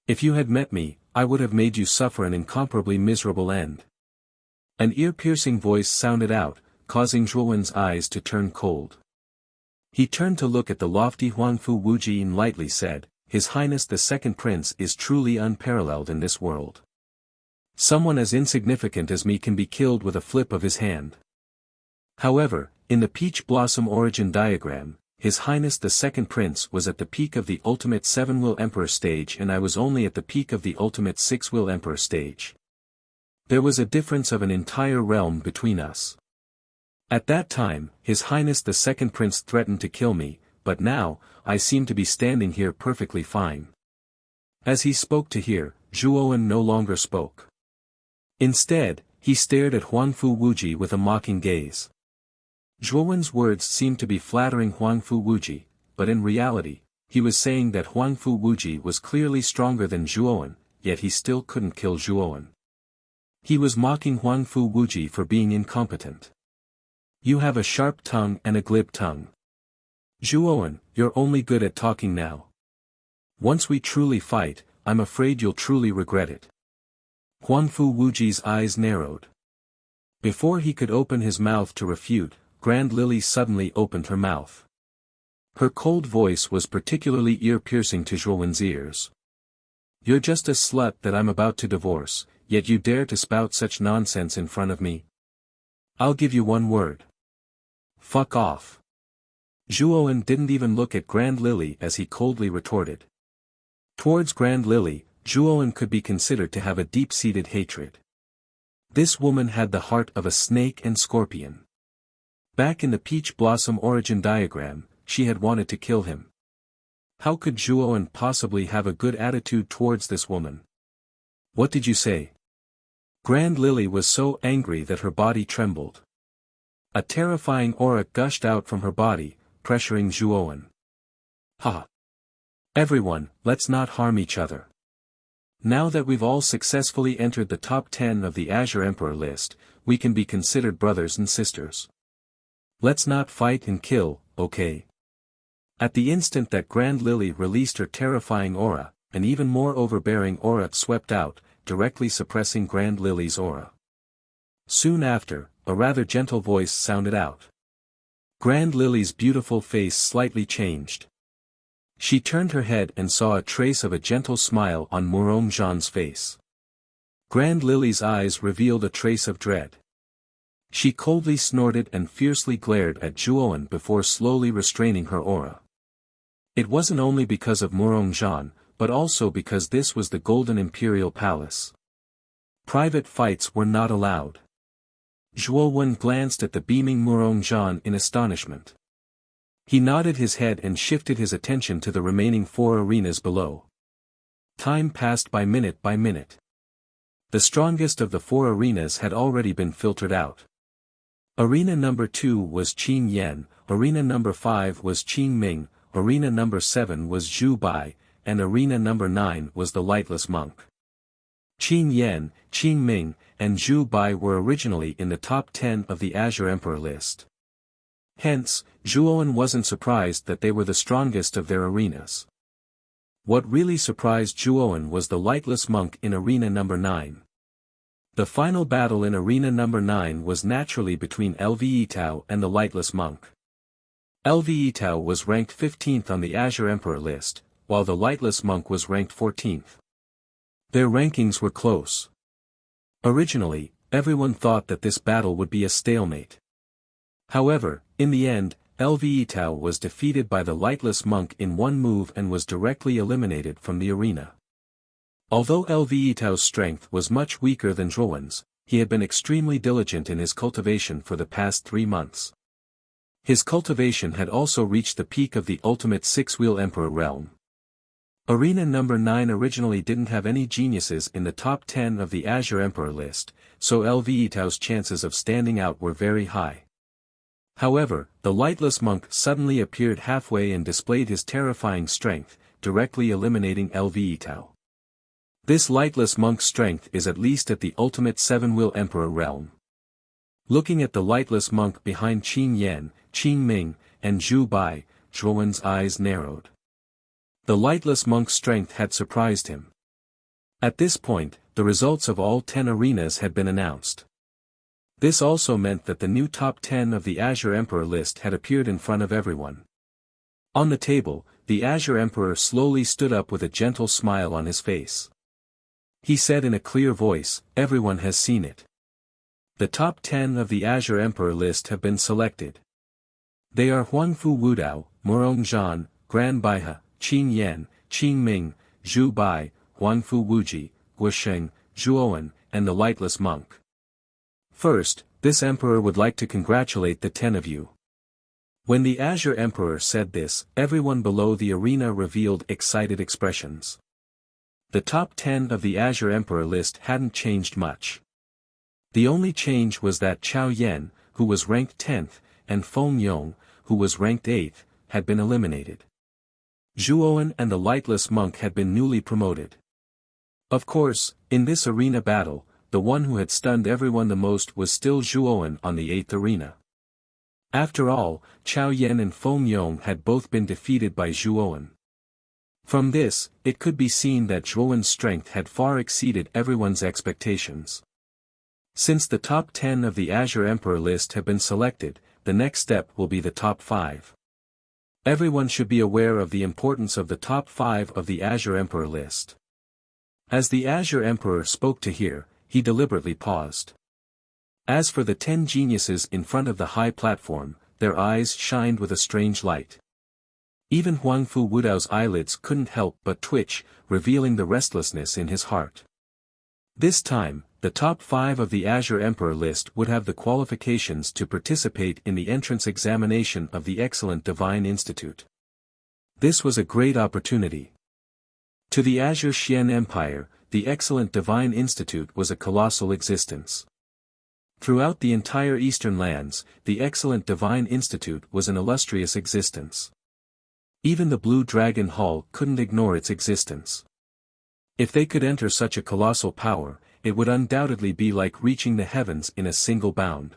If you had met me, I would have made you suffer an incomparably miserable end. An ear-piercing voice sounded out, causing Zhuowen's eyes to turn cold. He turned to look at the lofty Huangfu Wuji and lightly said, His Highness the Second Prince is truly unparalleled in this world. Someone as insignificant as me can be killed with a flip of his hand. However, in the peach blossom origin diagram, His Highness the Second Prince was at the peak of the ultimate 7-will emperor stage and I was only at the peak of the ultimate 6-will emperor stage. There was a difference of an entire realm between us. At that time, His Highness the Second Prince threatened to kill me, but now, I seem to be standing here perfectly fine. As he spoke to hear, Zhuowen no longer spoke. Instead, he stared at Huangfu Wuji with a mocking gaze. Zhuowen's words seemed to be flattering Huangfu Wuji, but in reality, he was saying that Huangfu Wuji was clearly stronger than Zhuowen, yet he still couldn't kill Zhuowen. He was mocking Huangfu Wuji for being incompetent. You have a sharp tongue and a glib tongue. Zhuowen, you're only good at talking now. Once we truly fight, I'm afraid you'll truly regret it. Huangfu Wuji's eyes narrowed. Before he could open his mouth to refute, Grand Lily suddenly opened her mouth. Her cold voice was particularly ear-piercing to Zhuowen's ears. You're just a slut that I'm about to divorce, yet you dare to spout such nonsense in front of me? I'll give you one word. Fuck off. Zhuowen didn't even look at Grand Lily as he coldly retorted. Towards Grand Lily, Zhuowen could be considered to have a deep-seated hatred. This woman had the heart of a snake and scorpion. Back in the peach blossom origin diagram, she had wanted to kill him. How could Zhuowen possibly have a good attitude towards this woman? What did you say? Grand Lily was so angry that her body trembled. A terrifying aura gushed out from her body, pressuring Zhuowen. Ha! Everyone, let's not harm each other. Now that we've all successfully entered the top 10 of the Azure Emperor list, we can be considered brothers and sisters. Let's not fight and kill, okay? At the instant that Grand Lily released her terrifying aura, an even more overbearing aura swept out, directly suppressing Grand Lily's aura. Soon after, a rather gentle voice sounded out. Grand Lily's beautiful face slightly changed. She turned her head and saw a trace of a gentle smile on Murong Zhan's face. Grand Lily's eyes revealed a trace of dread. She coldly snorted and fiercely glared at Zhuowen before slowly restraining her aura. It wasn't only because of Murong Zhan, but also because this was the Golden Imperial Palace. Private fights were not allowed. Zhuowen glanced at the beaming Murong Zhan in astonishment. He nodded his head and shifted his attention to the remaining 4 arenas below. Time passed by minute by minute. The strongest of the 4 arenas had already been filtered out. Arena number 2 was Qin Yan, arena number 5 was Qin Ming, arena number 7 was Zhu Bai, and arena number 9 was the Lightless Monk. Qin Yan, Qin Ming, and Zhu Bai were originally in the top 10 of the Azure Emperor list. Hence, Zhuowen wasn't surprised that they were the strongest of their arenas. What really surprised Zhuowen was the Lightless Monk in arena number 9. The final battle in arena number 9 was naturally between Lve Tao and the Lightless Monk. Lve Tao was ranked 15th on the Azure Emperor list, while the Lightless Monk was ranked 14th. Their rankings were close. Originally, everyone thought that this battle would be a stalemate. However, in the end, Lve Tao was defeated by the Lightless Monk in one move and was directly eliminated from the arena. Although Lve Tao's strength was much weaker than Zhuowen's, he had been extremely diligent in his cultivation for the past 3 months. His cultivation had also reached the peak of the ultimate six-wheel emperor realm. Arena number 9 originally didn't have any geniuses in the top 10 of the Azure Emperor list, so LV Itao's chances of standing out were very high. However, the lightless monk suddenly appeared halfway and displayed his terrifying strength, directly eliminating LV Itao. This lightless monk's strength is at least at the ultimate seven-wheel emperor realm. Looking at the lightless monk behind Qin Yan, Qin Ming, and Zhu Bai, Zhuowen's eyes narrowed. The lightless monk's strength had surprised him. At this point, the results of all 10 arenas had been announced. This also meant that the new top 10 of the Azure Emperor list had appeared in front of everyone. On the table, the Azure Emperor slowly stood up with a gentle smile on his face. He said in a clear voice, "Everyone has seen it. The top 10 of the Azure Emperor list have been selected. They are Huangfu Wudao, Murong Zhan, Gran Baihe, Qin Yan, Qin Ming, Zhu Bai, Huangfu Wuji, Guosheng, Zhuowen, and the lightless monk. First, this emperor would like to congratulate the 10 of you." When the Azure Emperor said this, everyone below the arena revealed excited expressions. The top 10 of the Azure Emperor list hadn't changed much. The only change was that Chao Yan, who was ranked 10th, and Feng Yong, who was ranked 8th, had been eliminated. Zhuowen and the lightless monk had been newly promoted. Of course, in this arena battle, the one who had stunned everyone the most was still Zhuowen on the 8th arena. After all, Chao Yan and Feng Yong had both been defeated by Zhuowen. From this, it could be seen that Zhuowen's strength had far exceeded everyone's expectations. Since the top 10 of the Azure Emperor list have been selected, the next step will be the top 5. Everyone should be aware of the importance of the top 5 of the Azure Emperor list. As the Azure Emperor spoke to hear, he deliberately paused. As for the 10 geniuses in front of the high platform, their eyes shined with a strange light. Even Huangfu Wudao's eyelids couldn't help but twitch, revealing the restlessness in his heart. This time, the top 5 of the Azure Emperor list would have the qualifications to participate in the entrance examination of the Excellent Divine Institute. This was a great opportunity. To the Azure Xian Empire, the Excellent Divine Institute was a colossal existence. Throughout the entire Eastern lands, the Excellent Divine Institute was an illustrious existence. Even the Blue Dragon Hall couldn't ignore its existence. If they could enter such a colossal power, it would undoubtedly be like reaching the heavens in a single bound.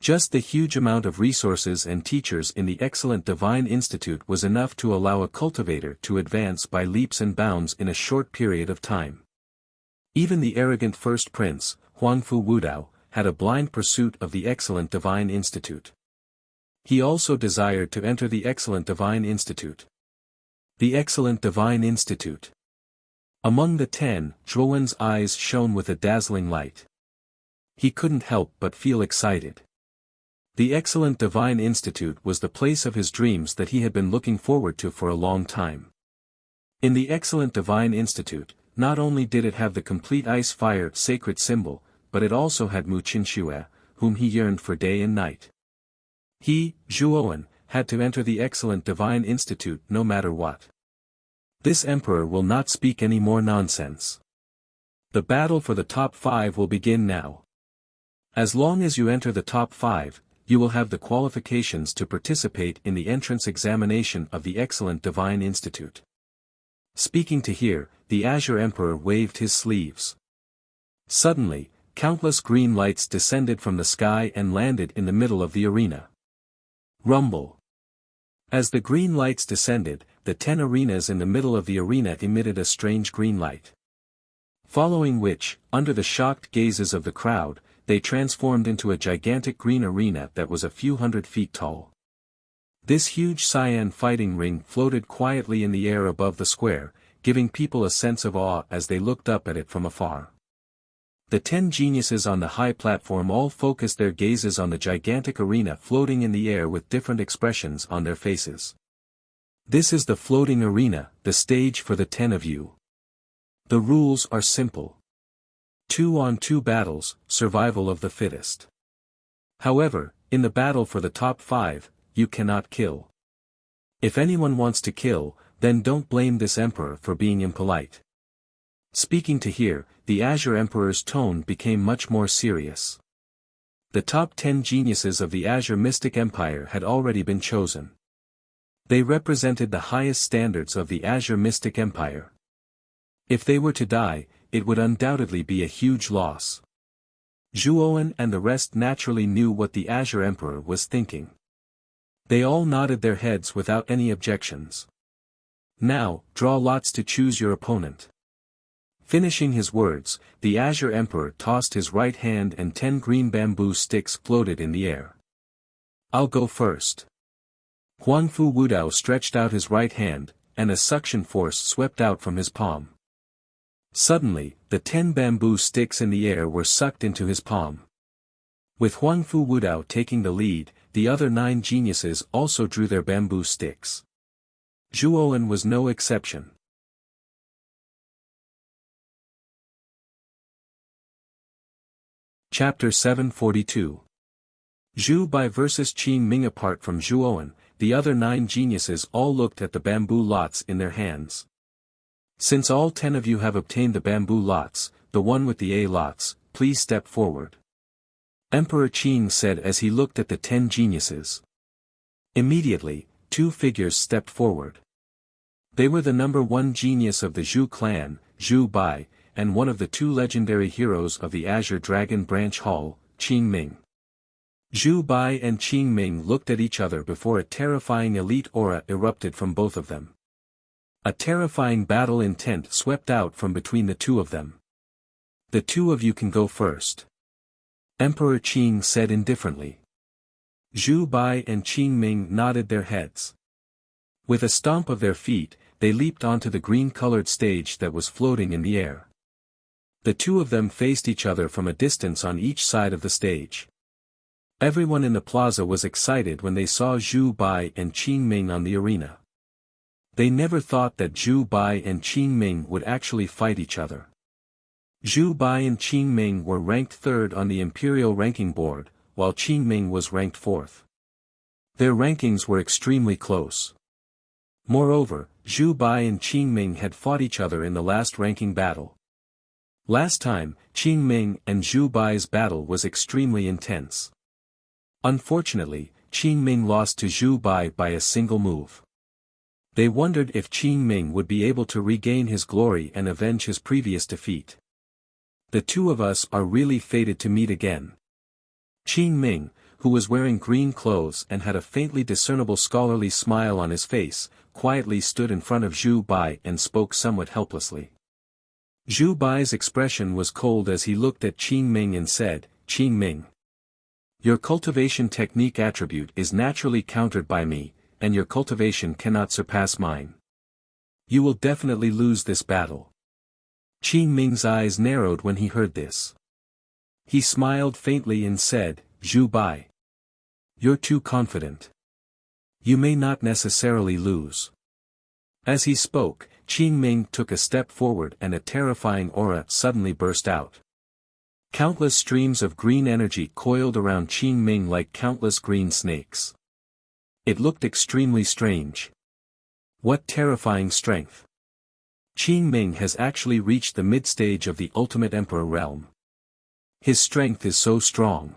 Just the huge amount of resources and teachers in the Excellent Divine Institute was enough to allow a cultivator to advance by leaps and bounds in a short period of time. Even the arrogant first prince, Huangfu Wudao, had a blind pursuit of the Excellent Divine Institute. He also desired to enter the Excellent Divine Institute. The Excellent Divine Institute. Among the 10, Zhuowen's eyes shone with a dazzling light. He couldn't help but feel excited. The Excellent Divine Institute was the place of his dreams that he had been looking forward to for a long time. In the Excellent Divine Institute, not only did it have the complete ice-fire sacred symbol, but it also had Mu Qinxue, whom he yearned for day and night. He, Zhuowen, had to enter the Excellent Divine Institute no matter what. This emperor will not speak any more nonsense. The battle for the top 5 will begin now. As long as you enter the top 5, you will have the qualifications to participate in the entrance examination of the Excellent Divine Institute. Speaking to hear, the Azure Emperor waved his sleeves. Suddenly, countless green lights descended from the sky and landed in the middle of the arena. Rumble. As the green lights descended, the 10 arenas in the middle of the arena emitted a strange green light. Following which, under the shocked gazes of the crowd, they transformed into a gigantic green arena that was a few hundred feet tall. This huge cyan fighting ring floated quietly in the air above the square, giving people a sense of awe as they looked up at it from afar. The 10 geniuses on the high platform all focused their gazes on the gigantic arena floating in the air with different expressions on their faces. This is the floating arena, the stage for the 10 of you. The rules are simple. 2-on-2 battles, survival of the fittest. However, in the battle for the top 5, you cannot kill. If anyone wants to kill, then don't blame this emperor for being impolite. Speaking to here, the Azure Emperor's tone became much more serious. The top 10 geniuses of the Azure Mystic Empire had already been chosen. They represented the highest standards of the Azure Mystic Empire. If they were to die, it would undoubtedly be a huge loss. Zhuowen and the rest naturally knew what the Azure Emperor was thinking. They all nodded their heads without any objections. Now, draw lots to choose your opponent. Finishing his words, the Azure Emperor tossed his right hand and 10 green bamboo sticks floated in the air. I'll go first. Huangfu Wudao stretched out his right hand, and a suction force swept out from his palm. Suddenly, the 10 bamboo sticks in the air were sucked into his palm. With Huangfu Wudao taking the lead, the other 9 geniuses also drew their bamboo sticks. Zhuowen was no exception. Chapter 742. Zhu Bai vs Qing Ming. Apart from Zhuowen, the other 9 geniuses all looked at the bamboo lots in their hands. Since all 10 of you have obtained the bamboo lots, the one with the A lots, please step forward. Emperor Qing said as he looked at the 10 geniuses. Immediately, 2 figures stepped forward. They were the number 1 genius of the Zhu clan, Zhu Bai, and one of the 2 legendary heroes of the Azure Dragon Branch Hall, Qing Ming. Zhu Bai and Qing Ming looked at each other before a terrifying elite aura erupted from both of them. A terrifying battle intent swept out from between the 2 of them. The 2 of you can go first. Emperor Qing said indifferently. Zhu Bai and Qing Ming nodded their heads. With a stomp of their feet, they leaped onto the green-colored stage that was floating in the air. The 2 of them faced each other from a distance on each side of the stage. Everyone in the plaza was excited when they saw Zhu Bai and Qing Ming on the arena. They never thought that Zhu Bai and Qing Ming would actually fight each other. Zhu Bai and Qing Ming were ranked 3rd on the Imperial ranking board, while Qing Ming was ranked 4th. Their rankings were extremely close. Moreover, Zhu Bai and Qing Ming had fought each other in the last ranking battle. Last time, Qing Ming and Zhu Bai's battle was extremely intense. Unfortunately, Qing Ming lost to Zhu Bai by a single move. They wondered if Qing Ming would be able to regain his glory and avenge his previous defeat. The 2 of us are really fated to meet again. Qing Ming, who was wearing green clothes and had a faintly discernible scholarly smile on his face, quietly stood in front of Zhu Bai and spoke somewhat helplessly. Zhu Bai's expression was cold as he looked at Qing Ming and said, "Qing Ming, your cultivation technique attribute is naturally countered by me, and your cultivation cannot surpass mine. You will definitely lose this battle." Qing Ming's eyes narrowed when he heard this. He smiled faintly and said, "Zhu Bai, you're too confident. You may not necessarily lose." As he spoke, Qing Ming took a step forward and a terrifying aura suddenly burst out. Countless streams of green energy coiled around Qing Ming like countless green snakes. It looked extremely strange. What terrifying strength! Qing Ming has actually reached the mid-stage of the Ultimate Emperor realm. His strength is so strong.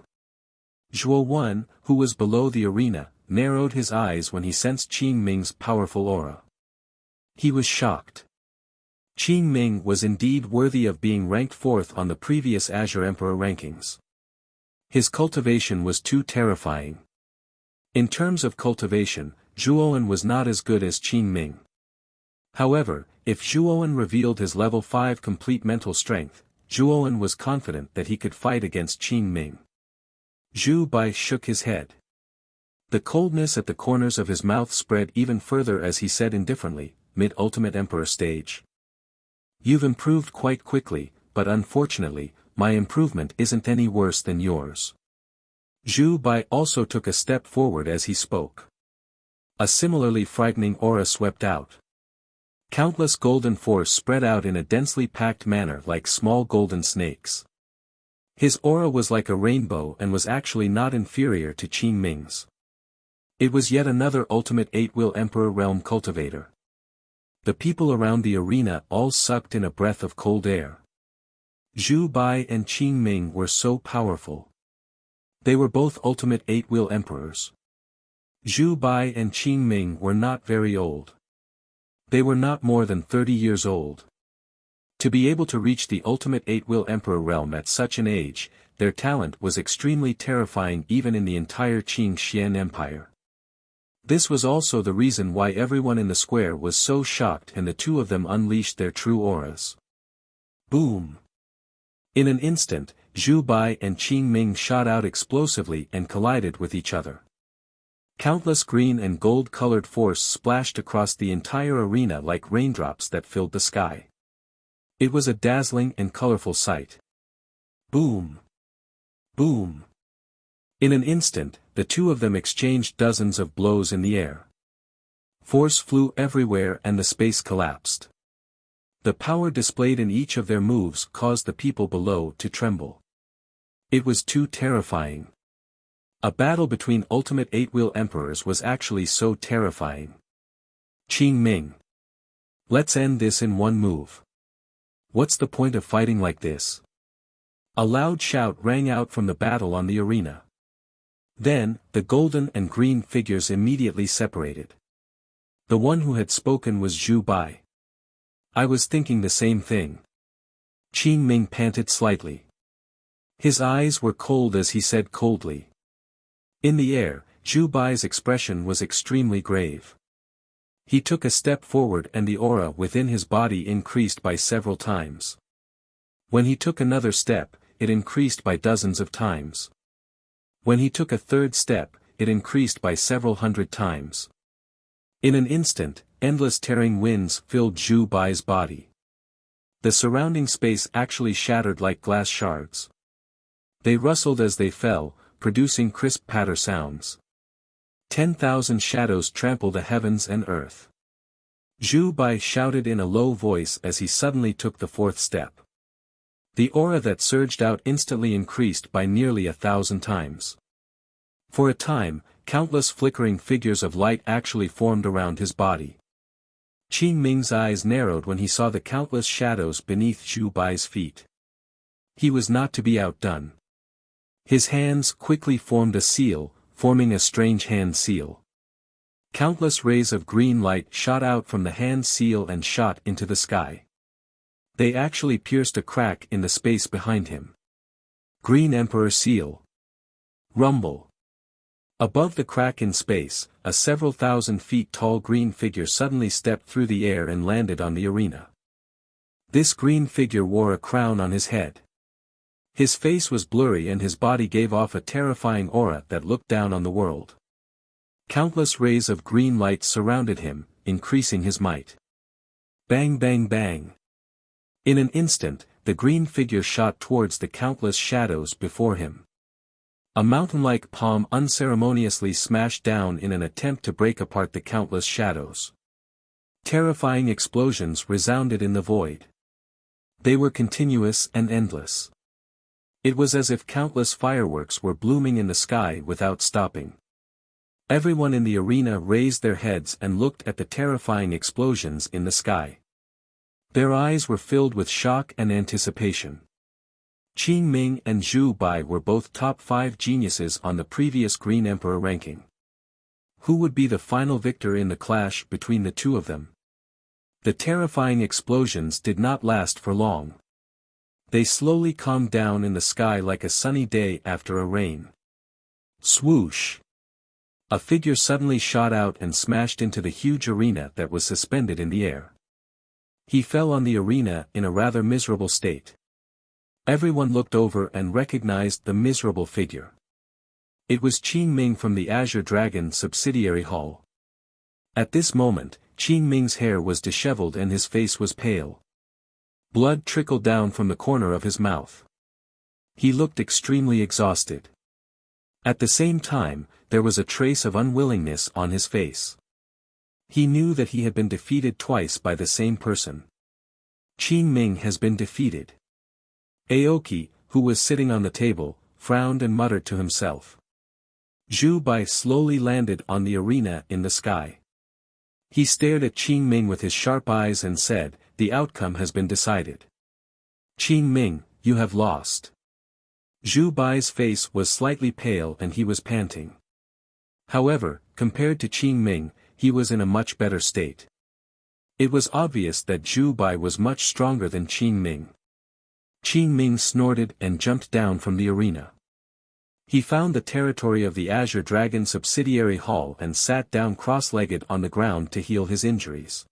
Zhuowen, who was below the arena, narrowed his eyes when he sensed Qing Ming's powerful aura. He was shocked. Qing Ming was indeed worthy of being ranked 4th on the previous Azure Emperor rankings. His cultivation was too terrifying. In terms of cultivation, Zhuowen was not as good as Qing Ming. However, if Zhuowen revealed his level 5 complete mental strength, Zhuowen was confident that he could fight against Qing Ming. Zhu Bai shook his head. The coldness at the corners of his mouth spread even further as he said indifferently, "Mid-Ultimate Emperor stage. You've improved quite quickly, but unfortunately, my improvement isn't any worse than yours." Zhu Bai also took a step forward as he spoke. A similarly frightening aura swept out. Countless golden force spread out in a densely packed manner like small golden snakes. His aura was like a rainbow and was actually not inferior to Qing Ming's. It was yet another ultimate 8-wheel Emperor realm cultivator. The people around the arena all sucked in a breath of cold air. Zhu Bai and Qing Ming were so powerful. They were both ultimate 8-wheel emperors. Zhu Bai and Qing Ming were not very old. They were not more than 30 years old. To be able to reach the ultimate 8-wheel emperor realm at such an age, their talent was extremely terrifying even in the entire Qing Xian Empire. This was also the reason why everyone in the square was so shocked and the two of them unleashed their true auras. Boom! In an instant, Zhu Bai and Qing Ming shot out explosively and collided with each other. Countless green and gold-colored force splashed across the entire arena like raindrops that filled the sky. It was a dazzling and colorful sight. Boom! Boom! In an instant, the two of them exchanged dozens of blows in the air. Force flew everywhere and the space collapsed. The power displayed in each of their moves caused the people below to tremble. It was too terrifying. A battle between ultimate 8-wheel emperors was actually so terrifying. Qing Ming. Let's end this in one move. What's the point of fighting like this? A loud shout rang out from the battle on the arena. Then, the golden and green figures immediately separated. The one who had spoken was Zhu Bai. I was thinking the same thing. Qing Ming panted slightly. His eyes were cold as he said coldly. In the air, Zhu Bai's expression was extremely grave. He took a step forward and the aura within his body increased by several times. When he took another step, it increased by dozens of times. When he took a third step, it increased by several hundred times. In an instant, endless tearing winds filled Zhu Bai's body. The surrounding space actually shattered like glass shards. They rustled as they fell, producing crisp patter sounds. 10,000 shadows trampled the heavens and earth. Zhu Bai shouted in a low voice as he suddenly took the fourth step. The aura that surged out instantly increased by nearly 1,000 times. For a time, countless flickering figures of light actually formed around his body. Qing Ming's eyes narrowed when he saw the countless shadows beneath Zhu Bai's feet. He was not to be outdone. His hands quickly formed a seal, forming a strange hand seal. Countless rays of green light shot out from the hand seal and shot into the sky. They actually pierced a crack in the space behind him. Green Emperor Seal. Rumble. Above the crack in space, a several thousand feet tall green figure suddenly stepped through the air and landed on the arena. This green figure wore a crown on his head. His face was blurry and his body gave off a terrifying aura that looked down on the world. Countless rays of green light surrounded him, increasing his might. Bang bang bang. In an instant, the green figure shot towards the countless shadows before him. A mountain-like palm unceremoniously smashed down in an attempt to break apart the countless shadows. Terrifying explosions resounded in the void. They were continuous and endless. It was as if countless fireworks were blooming in the sky without stopping. Everyone in the arena raised their heads and looked at the terrifying explosions in the sky. Their eyes were filled with shock and anticipation. Qing Ming and Zhu Bai were both top 5 geniuses on the previous Green Emperor ranking. Who would be the final victor in the clash between the two of them? The terrifying explosions did not last for long. They slowly calmed down in the sky like a sunny day after a rain. Swoosh! A figure suddenly shot out and smashed into the huge arena that was suspended in the air. He fell on the arena in a rather miserable state. Everyone looked over and recognized the miserable figure. It was Qing Ming from the Azure Dragon subsidiary hall. At this moment, Qing Ming's hair was disheveled and his face was pale. Blood trickled down from the corner of his mouth. He looked extremely exhausted. At the same time, there was a trace of unwillingness on his face. He knew that he had been defeated twice by the same person. Qing Ming has been defeated. Aoki, who was sitting on the table, frowned and muttered to himself. Zhu Bai slowly landed on the arena in the sky. He stared at Qing Ming with his sharp eyes and said, "The outcome has been decided. Qing Ming, you have lost." Zhu Bai's face was slightly pale and he was panting. However, compared to Qing Ming, he was in a much better state. It was obvious that Zhu Bai was much stronger than Qing Ming. Qing Ming snorted and jumped down from the arena. He found the territory of the Azure Dragon subsidiary hall and sat down cross-legged on the ground to heal his injuries.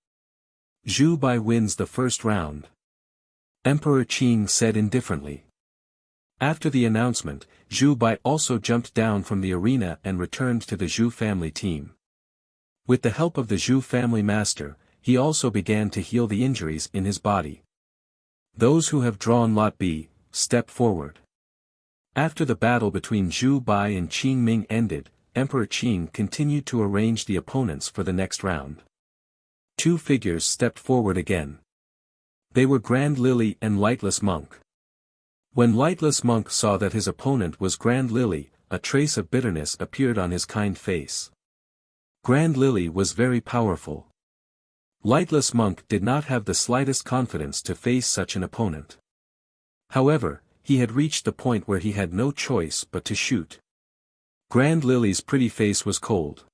Zhu Bai wins the first round. Emperor Qing said indifferently. After the announcement, Zhu Bai also jumped down from the arena and returned to the Zhu family team. With the help of the Zhu family master, he also began to heal the injuries in his body. Those who have drawn lot B, step forward. After the battle between Zhu Bai and Qing Ming ended, Emperor Qing continued to arrange the opponents for the next round. Two figures stepped forward again. They were Grand Lily and Lightless Monk. When Lightless Monk saw that his opponent was Grand Lily, a trace of bitterness appeared on his kind face. Grand Lily was very powerful. Lightless Monk did not have the slightest confidence to face such an opponent. However, he had reached the point where he had no choice but to shoot. Grand Lily's pretty face was cold.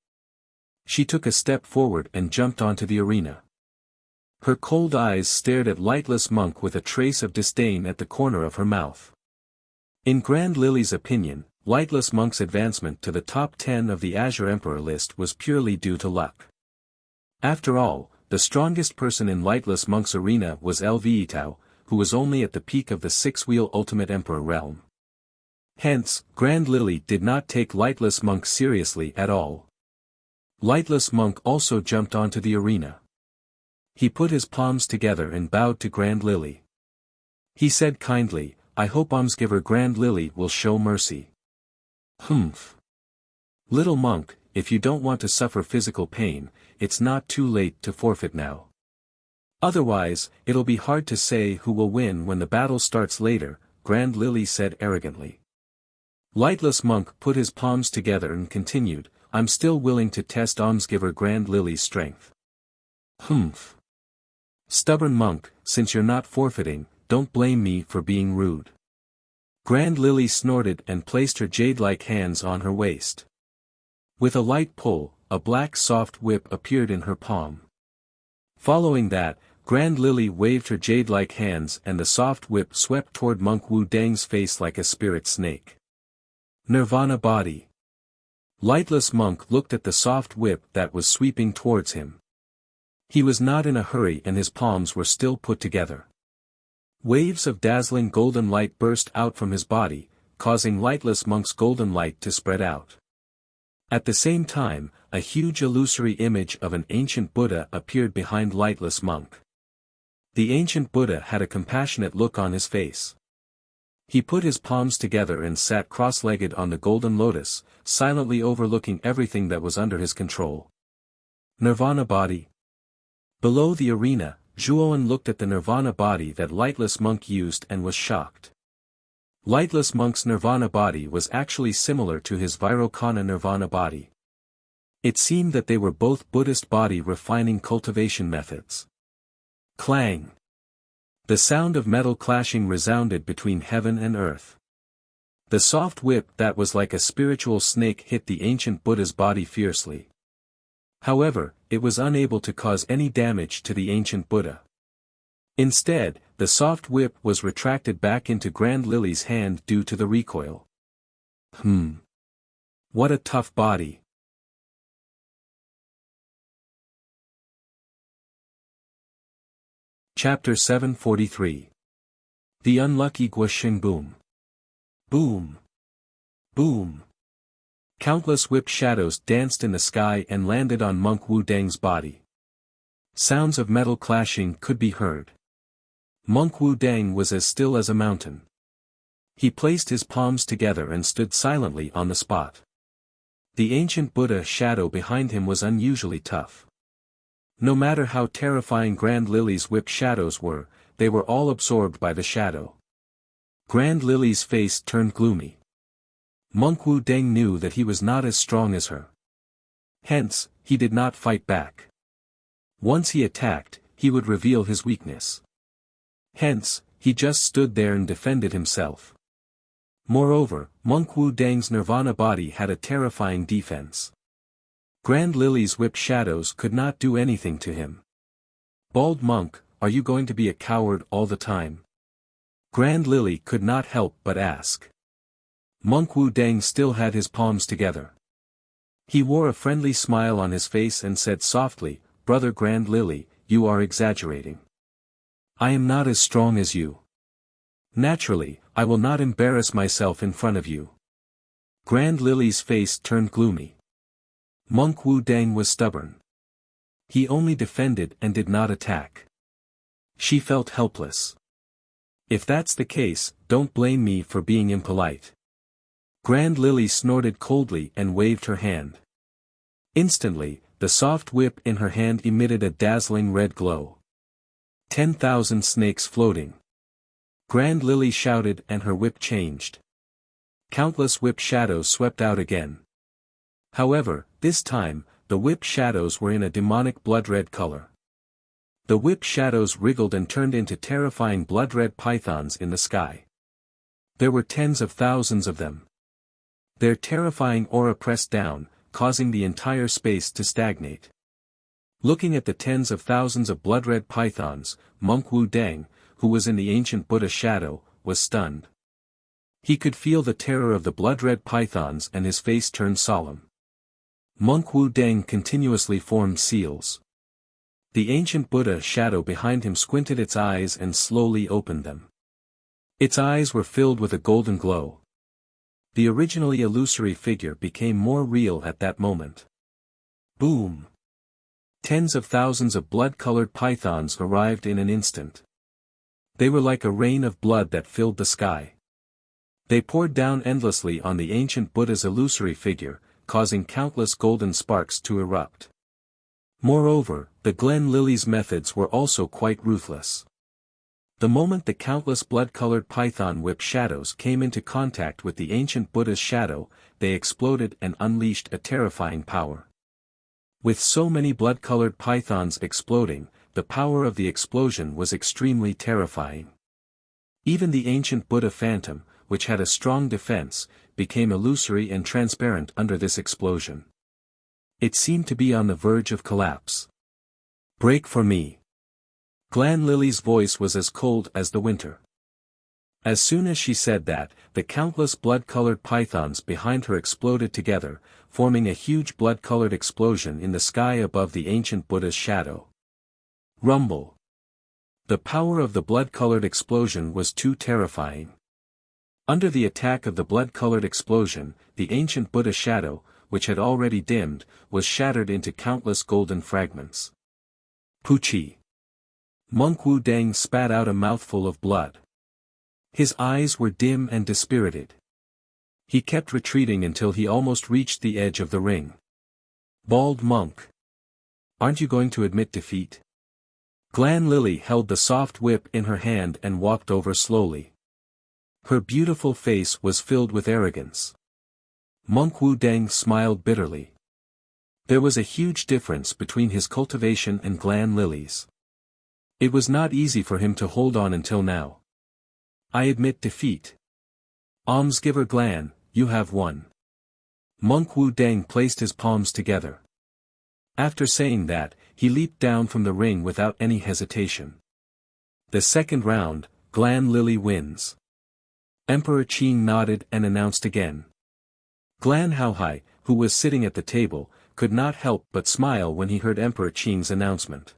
She took a step forward and jumped onto the arena. Her cold eyes stared at Lightless Monk with a trace of disdain at the corner of her mouth. In Grand Lily's opinion, Lightless Monk's advancement to the top 10 of the Azure Emperor list was purely due to luck. After all, the strongest person in Lightless Monk's arena was Lvetao, who was only at the peak of the six-wheel Ultimate Emperor realm. Hence, Grand Lily did not take Lightless Monk seriously at all. Lightless Monk also jumped onto the arena. He put his palms together and bowed to Grand Lily. He said kindly, "I hope Almsgiver Grand Lily will show mercy." "Humph. Little monk, if you don't want to suffer physical pain, it's not too late to forfeit now. Otherwise, it'll be hard to say who will win when the battle starts later," Grand Lily said arrogantly. Lightless Monk put his palms together and continued, "I'm still willing to test Almsgiver Grand Lily's strength." "Humph. Stubborn monk, since you're not forfeiting, don't blame me for being rude." Grand Lily snorted and placed her jade-like hands on her waist. With a light pull, a black soft whip appeared in her palm. Following that, Grand Lily waved her jade-like hands and the soft whip swept toward Monk Wu Dang's face like a spirit snake. Nirvana body. Lightless Monk looked at the soft whip that was sweeping towards him. He was not in a hurry and his palms were still put together. Waves of dazzling golden light burst out from his body, causing Lightless Monk's golden light to spread out. At the same time, a huge illusory image of an ancient Buddha appeared behind Lightless Monk. The ancient Buddha had a compassionate look on his face. He put his palms together and sat cross-legged on the golden lotus, silently overlooking everything that was under his control. Nirvana body. Below the arena, Zhuoan looked at the Nirvana body that Lightless Monk used and was shocked. Lightless Monk's Nirvana body was actually similar to his Vairocana Nirvana body. It seemed that they were both Buddhist body refining cultivation methods. Clang! The sound of metal clashing resounded between heaven and earth. The soft whip that was like a spiritual snake hit the ancient Buddha's body fiercely. However, it was unable to cause any damage to the ancient Buddha. Instead, the soft whip was retracted back into Grand Lily's hand due to the recoil. What a tough body. Chapter 743. The Unlucky Guoxing Boom. Boom. Boom. Countless whip shadows danced in the sky and landed on Monk Wu Dang's body. Sounds of metal clashing could be heard. Monk Wu Dang was as still as a mountain. He placed his palms together and stood silently on the spot. The ancient Buddha shadow behind him was unusually tough. No matter how terrifying Grand Lily's whip shadows were, they were all absorbed by the shadow. Grand Lily's face turned gloomy. Monk Wu Deng knew that he was not as strong as her. Hence, he did not fight back. Once he attacked, he would reveal his weakness. Hence, he just stood there and defended himself. Moreover, Monk Wu Deng's nirvana body had a terrifying defense. Grand Lily's whip shadows could not do anything to him. Bald monk, are you going to be a coward all the time? Grand Lily could not help but ask. Monk Wu Deng still had his palms together. He wore a friendly smile on his face and said softly, Brother Grand Lily, you are exaggerating. I am not as strong as you. Naturally, I will not embarrass myself in front of you. Grand Lily's face turned gloomy. Monk Wu Deng was stubborn. He only defended and did not attack. She felt helpless. If that's the case, don't blame me for being impolite. Grand Lily snorted coldly and waved her hand. Instantly, the soft whip in her hand emitted a dazzling red glow. 10,000 snakes floating. Grand Lily shouted and her whip changed. Countless whip shadows swept out again. However, this time, the whip shadows were in a demonic blood-red color. The whip shadows wriggled and turned into terrifying blood-red pythons in the sky. There were tens of thousands of them. Their terrifying aura pressed down, causing the entire space to stagnate. Looking at the tens of thousands of blood-red pythons, Monk Wu Deng, who was in the ancient Buddha shadow, was stunned. He could feel the terror of the blood-red pythons and his face turned solemn. Monk Wu Deng continuously formed seals. The ancient Buddha shadow behind him squinted its eyes and slowly opened them. Its eyes were filled with a golden glow. The originally illusory figure became more real at that moment. Boom! Tens of thousands of blood-colored pythons arrived in an instant. They were like a rain of blood that filled the sky. They poured down endlessly on the ancient Buddha's illusory figure, causing countless golden sparks to erupt. Moreover, the Glen Lily's methods were also quite ruthless. The moment the countless blood-colored python whip shadows came into contact with the ancient Buddha's shadow, they exploded and unleashed a terrifying power. With so many blood-colored pythons exploding, the power of the explosion was extremely terrifying. Even the ancient Buddha phantom, which had a strong defense, became illusory and transparent under this explosion. It seemed to be on the verge of collapse. Break for me. Glen Lily's voice was as cold as the winter. As soon as she said that, the countless blood-colored pythons behind her exploded together, forming a huge blood-colored explosion in the sky above the ancient Buddha's shadow. Rumble. The power of the blood-colored explosion was too terrifying. Under the attack of the blood-colored explosion, the ancient Buddha shadow, which had already dimmed, was shattered into countless golden fragments. Puchi. Monk Wu Deng spat out a mouthful of blood. His eyes were dim and dispirited. He kept retreating until he almost reached the edge of the ring. Bald monk. Aren't you going to admit defeat? Glen Lily held the soft whip in her hand and walked over slowly. Her beautiful face was filled with arrogance. Monk Wu Deng smiled bitterly. There was a huge difference between his cultivation and Glen Lily's. It was not easy for him to hold on until now. I admit defeat. Almsgiver Glen, you have won. Monk Wu Deng placed his palms together. After saying that, he leaped down from the ring without any hesitation. The second round, Glen Lily wins. Emperor Qing nodded and announced again. Glen Haohai, who was sitting at the table, could not help but smile when he heard Emperor Qing's announcement.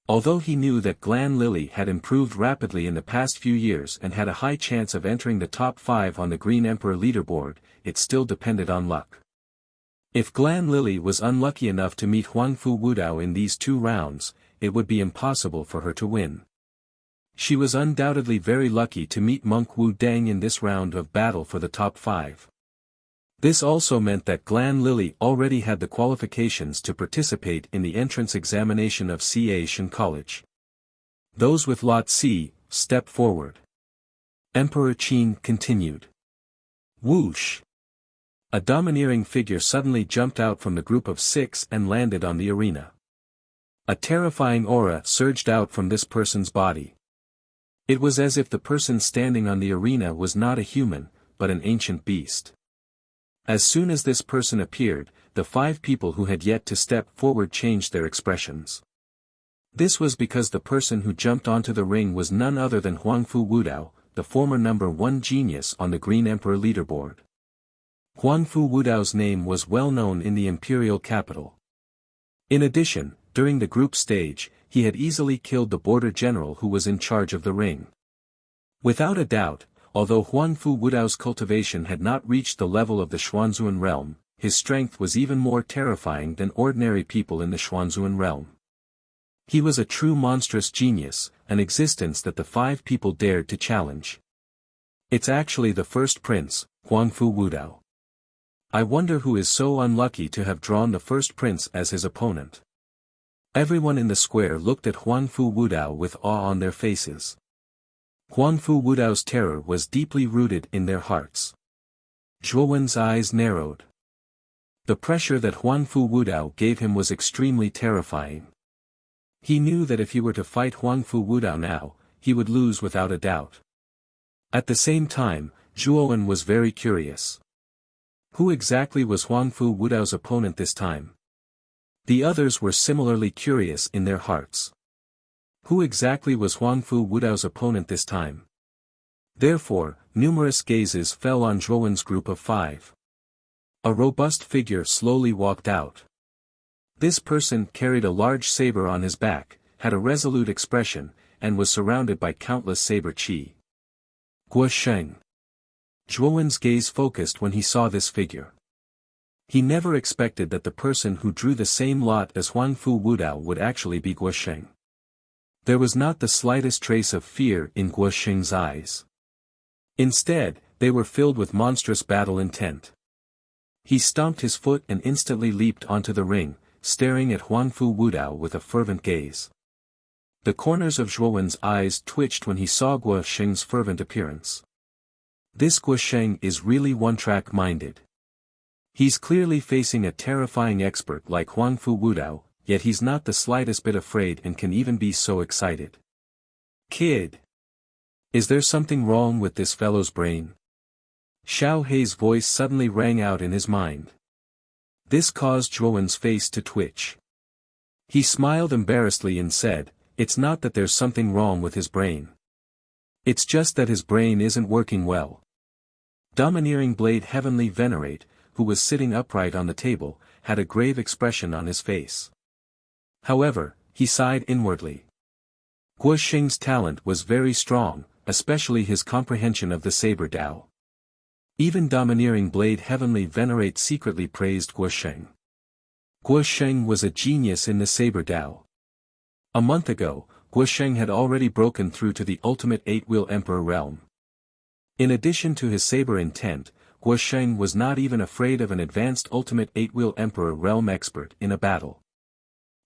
Although he knew that Glen Lily had improved rapidly in the past few years and had a high chance of entering the top 5 on the Green Emperor leaderboard, it still depended on luck. If Glen Lily was unlucky enough to meet Huangfu Wudao in these 2 rounds, it would be impossible for her to win. She was undoubtedly very lucky to meet Monk Wu Deng in this round of battle for the top 5. This also meant that Glen Lily already had the qualifications to participate in the entrance examination of CA Shan College. Those with Lot C, step forward. Emperor Qin continued. Whoosh! A domineering figure suddenly jumped out from the group of 6 and landed on the arena. A terrifying aura surged out from this person's body. It was as if the person standing on the arena was not a human, but an ancient beast. As soon as this person appeared, the 5 people who had yet to step forward changed their expressions. This was because the person who jumped onto the ring was none other than Huangfu Wudao, the former number 1 genius on the Green Emperor leaderboard. Huangfu Wudao's name was well known in the imperial capital. In addition, during the group stage, he had easily killed the border general who was in charge of the ring. Without a doubt, although Huangfu Wudao's cultivation had not reached the level of the Xuanzuan realm, his strength was even more terrifying than ordinary people in the Xuanzuan realm. He was a true monstrous genius, an existence that the 5 people dared to challenge. It's actually the first prince, Huangfu Wudao. I wonder who is so unlucky to have drawn the first prince as his opponent. Everyone in the square looked at Huangfu Wudao with awe on their faces. Huangfu Wudao's terror was deeply rooted in their hearts. Zhuowen's eyes narrowed. The pressure that Huangfu Wudao gave him was extremely terrifying. He knew that if he were to fight Huangfu Wudao now, he would lose without a doubt. At the same time, Zhuowen was very curious. Who exactly was Huangfu Wudao's opponent this time? The others were similarly curious in their hearts. Who exactly was Huangfu Wudao's opponent this time? Therefore, numerous gazes fell on Zhuowen's group of 5. A robust figure slowly walked out. This person carried a large saber on his back, had a resolute expression, and was surrounded by countless saber chi. Guo Sheng. Zhuowen's gaze focused when he saw this figure. He never expected that the person who drew the same lot as Huangfu Wudao would actually be Guo Sheng. There was not the slightest trace of fear in Guo Sheng's eyes. Instead, they were filled with monstrous battle intent. He stomped his foot and instantly leaped onto the ring, staring at Huangfu Wudao with a fervent gaze. The corners of Zhuowen's eyes twitched when he saw Guo Sheng's fervent appearance. This Guo Sheng is really one-track minded. He's clearly facing a terrifying expert like Huangfu Wudao, yet he's not the slightest bit afraid and can even be so excited. Kid! Is there something wrong with this fellow's brain? Xiao Hei's voice suddenly rang out in his mind. This caused Zhuowen's face to twitch. He smiled embarrassedly and said, "It's not that there's something wrong with his brain. It's just that his brain isn't working well." Domineering Blade Heavenly Venerate, who was sitting upright on the table, had a grave expression on his face. However, he sighed inwardly. Guo Sheng's talent was very strong, especially his comprehension of the Saber Dao. Even Domineering Blade Heavenly Venerate secretly praised Guo Sheng. Guo Sheng was a genius in the Saber Dao. A month ago, Guo Sheng had already broken through to the ultimate 8-wheel Emperor realm. In addition to his saber intent, Guo Sheng was not even afraid of an advanced ultimate 8-wheel Emperor realm expert in a battle.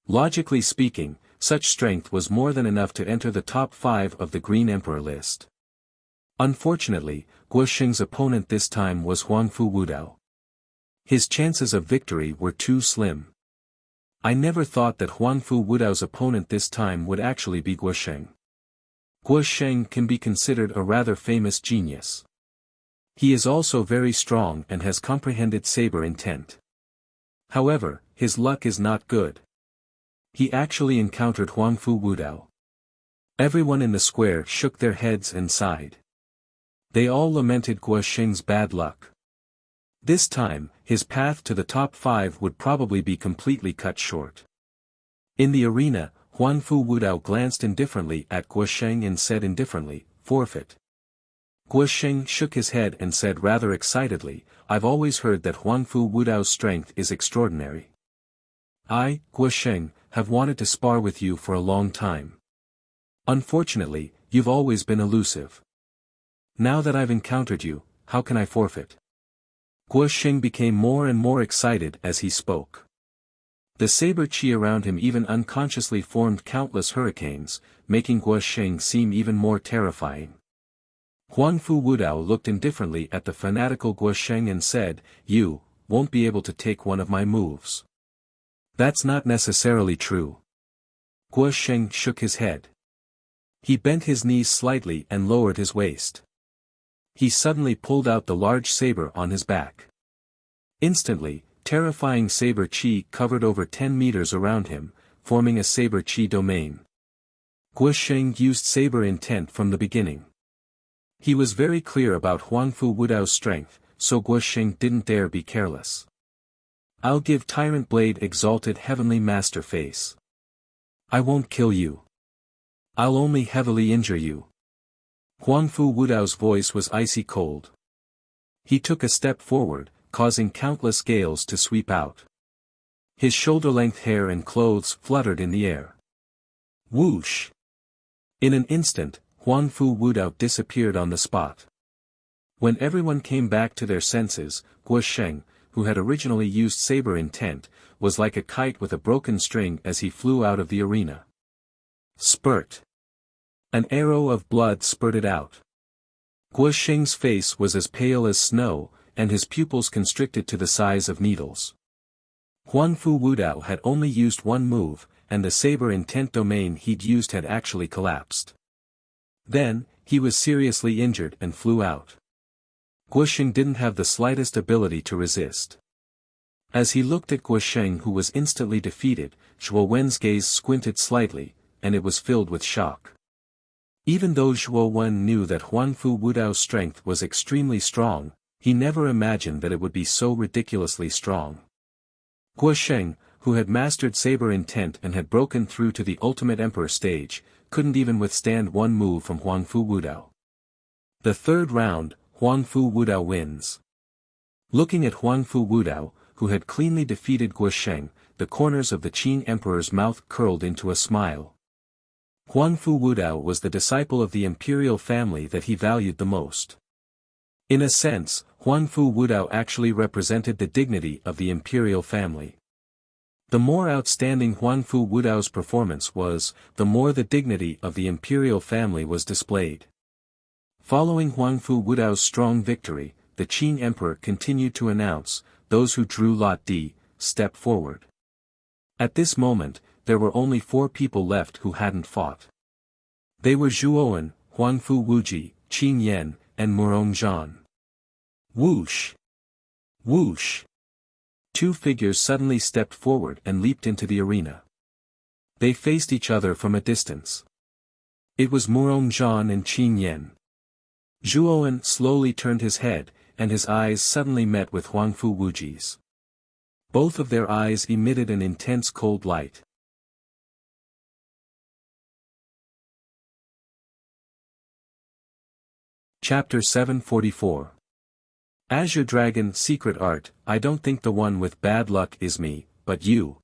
Logically speaking, such strength was more than enough to enter the top 5 of the Green Emperor list. Unfortunately, Guo Sheng's opponent this time was Huangfu Wudao. His chances of victory were too slim. I never thought that Huangfu Wudao's opponent this time would actually be Guo Sheng. Guo Sheng can be considered a rather famous genius. He is also very strong and has comprehended saber intent. However, his luck is not good. He actually encountered Huangfu Wudao. Everyone in the square shook their heads and sighed. They all lamented Guo Sheng's bad luck. This time, his path to the top 5 would probably be completely cut short. In the arena, Huangfu Wudao glanced indifferently at Guo Sheng and said indifferently, "Forfeit." Guo Sheng shook his head and said rather excitedly, "I've always heard that Huangfu Wudao's strength is extraordinary. I, Guo Sheng, have wanted to spar with you for a long time. Unfortunately, you've always been elusive. Now that I've encountered you, how can I forfeit?" Guo Sheng became more and more excited as he spoke. The saber chi around him even unconsciously formed countless hurricanes, making Guo Sheng seem even more terrifying. Huangfu Wudao looked indifferently at the fanatical Guo Sheng and said, "You won't be able to take one of my moves." "That's not necessarily true." Guo Sheng shook his head. He bent his knees slightly and lowered his waist. He suddenly pulled out the large saber on his back. Instantly, terrifying saber chi covered over 10 meters around him, forming a saber chi domain. Guo Sheng used saber intent from the beginning. He was very clear about Huangfu Wudao's strength, so Guo Sheng didn't dare be careless. "I'll give Tyrant Blade exalted heavenly master face. I won't kill you. I'll only heavily injure you." Huangfu Wudao's voice was icy cold. He took a step forward, causing countless gales to sweep out. His shoulder-length hair and clothes fluttered in the air. Whoosh! In an instant, Huangfu Wudao disappeared on the spot. When everyone came back to their senses, Guo Sheng, who had originally used saber intent, was like a kite with a broken string as he flew out of the arena. Spurt! An arrow of blood spurted out. Guo Sheng's face was as pale as snow, and his pupils constricted to the size of needles. Huangfu Wudao had only used one move, and the saber intent domain he'd used had actually collapsed. Then, he was seriously injured and flew out. Guo Sheng didn't have the slightest ability to resist. As he looked at Guo Sheng, who was instantly defeated, Zhuo Wen's gaze squinted slightly, and it was filled with shock. Even though Zhuo Wen knew that Huangfu Wudao's strength was extremely strong, he never imagined that it would be so ridiculously strong. Guo Sheng, who had mastered saber intent and had broken through to the ultimate emperor stage, couldn't even withstand one move from Huangfu Wudao. The third round, Huangfu Wudao wins. Looking at Huangfu Wudao, who had cleanly defeated Guo Sheng, the corners of the Qing emperor's mouth curled into a smile. Huangfu Wudao was the disciple of the imperial family that he valued the most. In a sense, Huangfu Wudao actually represented the dignity of the imperial family. The more outstanding Huangfu Wudao's performance was, the more the dignity of the imperial family was displayed. Following Huangfu Wudao's strong victory, the Qing emperor continued to announce, "Those who drew lot D, step forward." At this moment, there were only 4 people left who hadn't fought. They were Zhuowen, Huangfu Wuji, Qin Yan, and Murong Zhan. Whoosh! Whoosh! 2 figures suddenly stepped forward and leaped into the arena. They faced each other from a distance. It was Murong Zhan and Qin Yan. Zhuowen slowly turned his head, and his eyes suddenly met with Huangfu Wuji's. Both of their eyes emitted an intense cold light. Chapter 744. Azure Dragon Secret Art. "I don't think the one with bad luck is me, but you."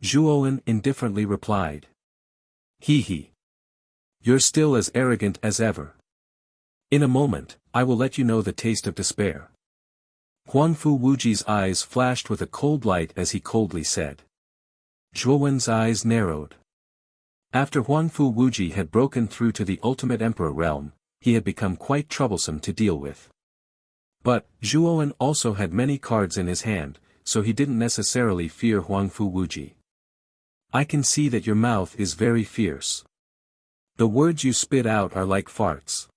Zhuowen indifferently replied. He. "You're still as arrogant as ever. In a moment, I will let you know the taste of despair." Huangfu Wuji's eyes flashed with a cold light as he coldly said. Zhuowen's eyes narrowed. After Huangfu Wuji had broken through to the ultimate emperor realm, he had become quite troublesome to deal with. But, Zhuowen also had many cards in his hand, so he didn't necessarily fear Huangfu Wuji. "I can see that your mouth is very fierce. The words you spit out are like farts.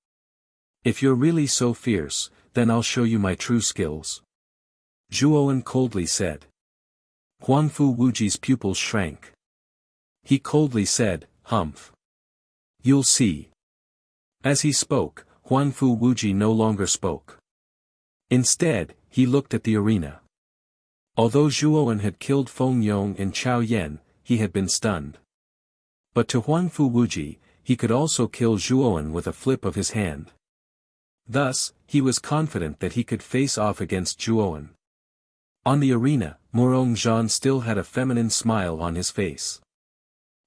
If you're really so fierce, then I'll show you my true skills." Zhuowen coldly said. Huangfu Wuji's pupils shrank. He coldly said, "Humph. You'll see." As he spoke, Huangfu Wuji no longer spoke. Instead, he looked at the arena. Although Zhuowen had killed Feng Yong and Chao Yan, he had been stunned. But to Huangfu Wuji, he could also kill Zhuowen with a flip of his hand. Thus, he was confident that he could face off against Zhuowen. On the arena, Murong Zhan still had a feminine smile on his face.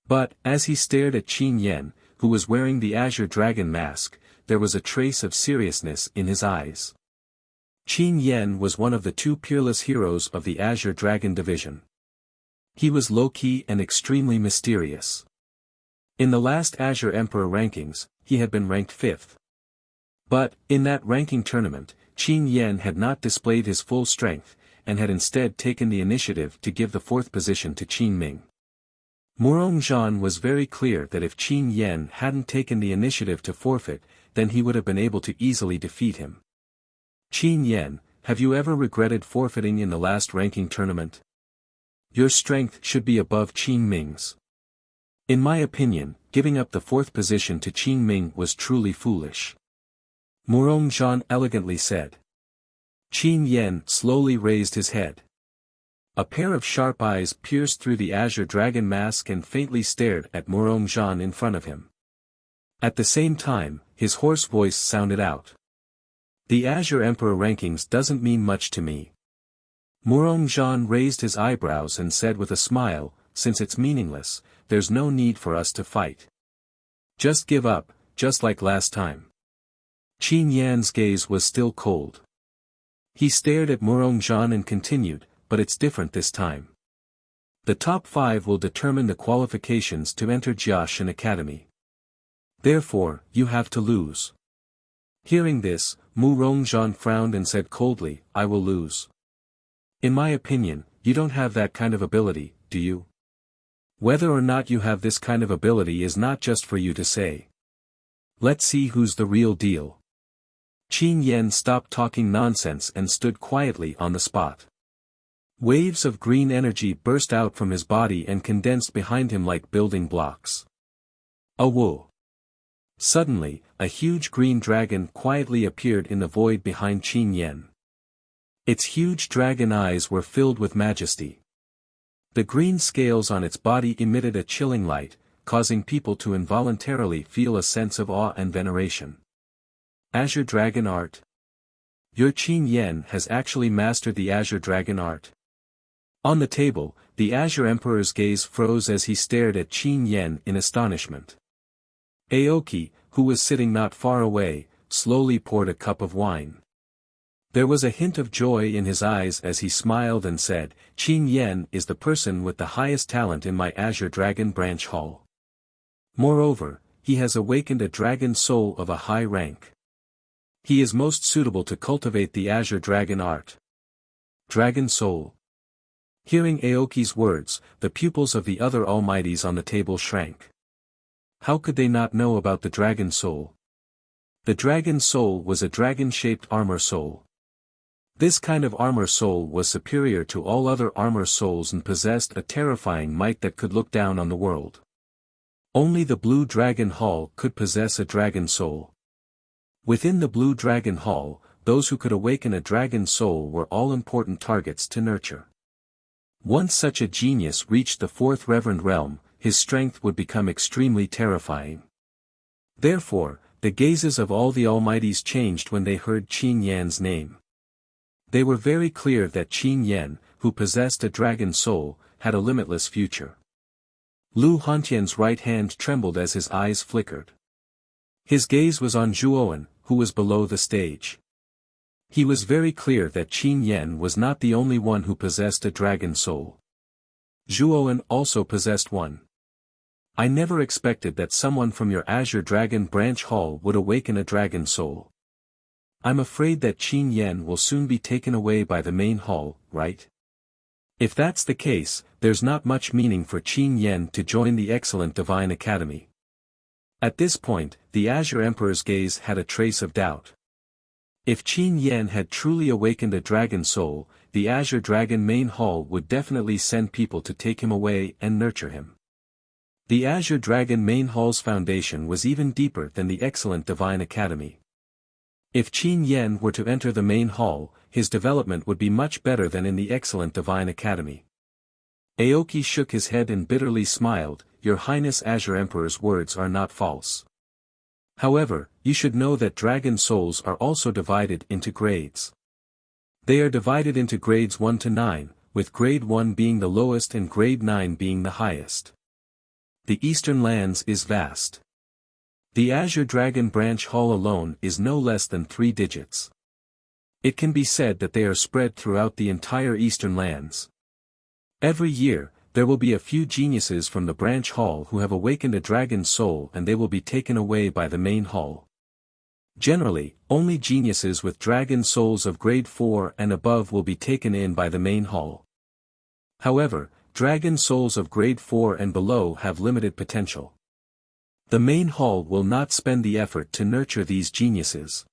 But, as he stared at Qin Yan, who was wearing the Azure Dragon mask, there was a trace of seriousness in his eyes. Qin Yan was one of the 2 peerless heroes of the Azure Dragon division. He was low-key and extremely mysterious. In the last Azure Emperor rankings, he had been ranked 5th. But, in that ranking tournament, Qin Yan had not displayed his full strength, and had instead taken the initiative to give the fourth position to Qin Ming. Murong was very clear that if Qin Yan hadn't taken the initiative to forfeit, then he would have been able to easily defeat him. Qin Yan, have you ever regretted forfeiting in the last ranking tournament? Your strength should be above Qin Ming's. In my opinion, giving up the fourth position to Qin Ming was truly foolish. Murong elegantly said. Qin Yan slowly raised his head. A pair of sharp eyes pierced through the azure dragon mask and faintly stared at Murong in front of him. At the same time, his hoarse voice sounded out. The Azure Emperor rankings doesn't mean much to me. Murong raised his eyebrows and said with a smile, since it's meaningless, there's no need for us to fight. Just give up, just like last time. Qin Yan's gaze was still cold. He stared at Murong and continued, but it's different this time. The top 5 will determine the qualifications to enter Jiashan Academy. Therefore, you have to lose. Hearing this, Murong frowned and said coldly, I will lose. In my opinion, you don't have that kind of ability, do you? Whether or not you have this kind of ability is not just for you to say. Let's see who's the real deal. Qin Yan stopped talking nonsense and stood quietly on the spot. Waves of green energy burst out from his body and condensed behind him like building blocks. Whoa! Suddenly, a huge green dragon quietly appeared in the void behind Qin Yan. Its huge dragon eyes were filled with majesty. The green scales on its body emitted a chilling light, causing people to involuntarily feel a sense of awe and veneration. Azure Dragon Art. Your Qin Yan has actually mastered the Azure Dragon Art. On the table, the Azure Emperor's gaze froze as he stared at Qin Yan in astonishment. Aoki, who was sitting not far away, slowly poured a cup of wine. There was a hint of joy in his eyes as he smiled and said, Qin Yan is the person with the highest talent in my Azure Dragon Branch Hall. Moreover, he has awakened a dragon soul of a high rank. He is most suitable to cultivate the Azure Dragon Art. Dragon Soul. Hearing Aoki's words, the pupils of the other Almighties on the table shrank. How could they not know about the Dragon Soul? The Dragon Soul was a dragon-shaped armor soul. This kind of armor soul was superior to all other armor souls and possessed a terrifying might that could look down on the world. Only the Blue Dragon Hall could possess a dragon soul. Within the Blue Dragon Hall, those who could awaken a dragon soul were all important targets to nurture. Once such a genius reached the fourth reverend realm, his strength would become extremely terrifying. Therefore, the gazes of all the Almighties changed when they heard Qin Yan's name. They were very clear that Qin Yan, who possessed a dragon soul, had a limitless future. Lu Hantian's right hand trembled as his eyes flickered. His gaze was on Zhuoan, who was below the stage. He was very clear that Qin Yan was not the only one who possessed a dragon soul. Zhuoan also possessed one. I never expected that someone from your Azure Dragon Branch Hall would awaken a dragon soul. I'm afraid that Qin Yan will soon be taken away by the main hall, right? If that's the case, there's not much meaning for Qin Yan to join the excellent Divine Academy. At this point, the Azure Emperor's gaze had a trace of doubt. If Qin Yan had truly awakened a dragon soul, the Azure Dragon Main Hall would definitely send people to take him away and nurture him. The Azure Dragon Main Hall's foundation was even deeper than the excellent Divine Academy. If Qin Yan were to enter the main hall, his development would be much better than in the excellent Divine Academy. Aoki shook his head and bitterly smiled, Your Highness Azure Emperor's words are not false. However, you should know that dragon souls are also divided into grades. They are divided into grades 1 to 9, with grade 1 being the lowest and grade 9 being the highest. The Eastern Lands is vast. The Azure Dragon Branch Hall alone is no less than 3 digits. It can be said that they are spread throughout the entire Eastern Lands. Every year, there will be a few geniuses from the branch hall who have awakened a dragon soul and they will be taken away by the main hall. Generally, only geniuses with dragon souls of grade 4 and above will be taken in by the main hall. However, dragon souls of grade 4 and below have limited potential. The main hall will not spend the effort to nurture these geniuses.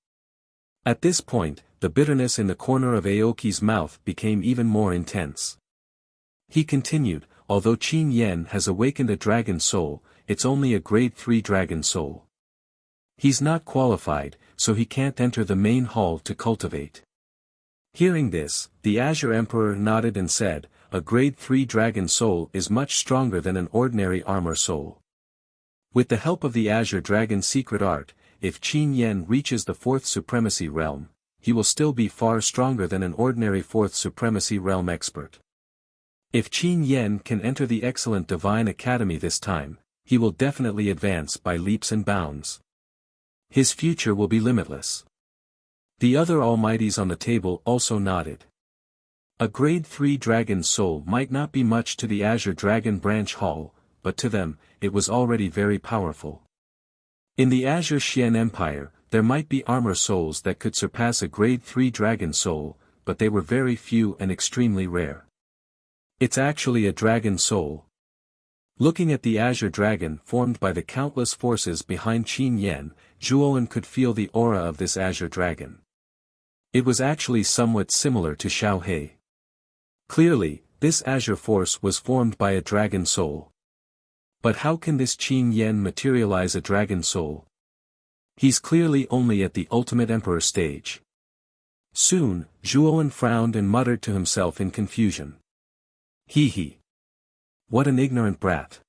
At this point, the bitterness in the corner of Aoki's mouth became even more intense. He continued, although Qin Yen has awakened a dragon soul, it's only a grade 3 dragon soul. He's not qualified, so he can't enter the main hall to cultivate. Hearing this, the Azure Emperor nodded and said, a grade 3 dragon soul is much stronger than an ordinary armor soul. With the help of the Azure Dragon's secret art, if Qin Yen reaches the 4th Supremacy Realm, he will still be far stronger than an ordinary 4th Supremacy Realm expert. If Qin Yen can enter the excellent Divine Academy this time, he will definitely advance by leaps and bounds. His future will be limitless. The other Almighties on the table also nodded. A grade 3 dragon soul might not be much to the Azure Dragon Branch Hall, but to them, it was already very powerful. In the Azure Xian Empire, there might be armor souls that could surpass a grade 3 dragon soul, but they were very few and extremely rare. It's actually a dragon soul. Looking at the Azure Dragon formed by the countless forces behind Qin Yen, Zhuowen could feel the aura of this Azure Dragon. It was actually somewhat similar to Xiao He. Clearly, this Azure Force was formed by a dragon soul. But how can this Qin Yen materialize a dragon soul? He's clearly only at the ultimate emperor stage. Soon, Zhuowen frowned and muttered to himself in confusion. He. What an ignorant brat.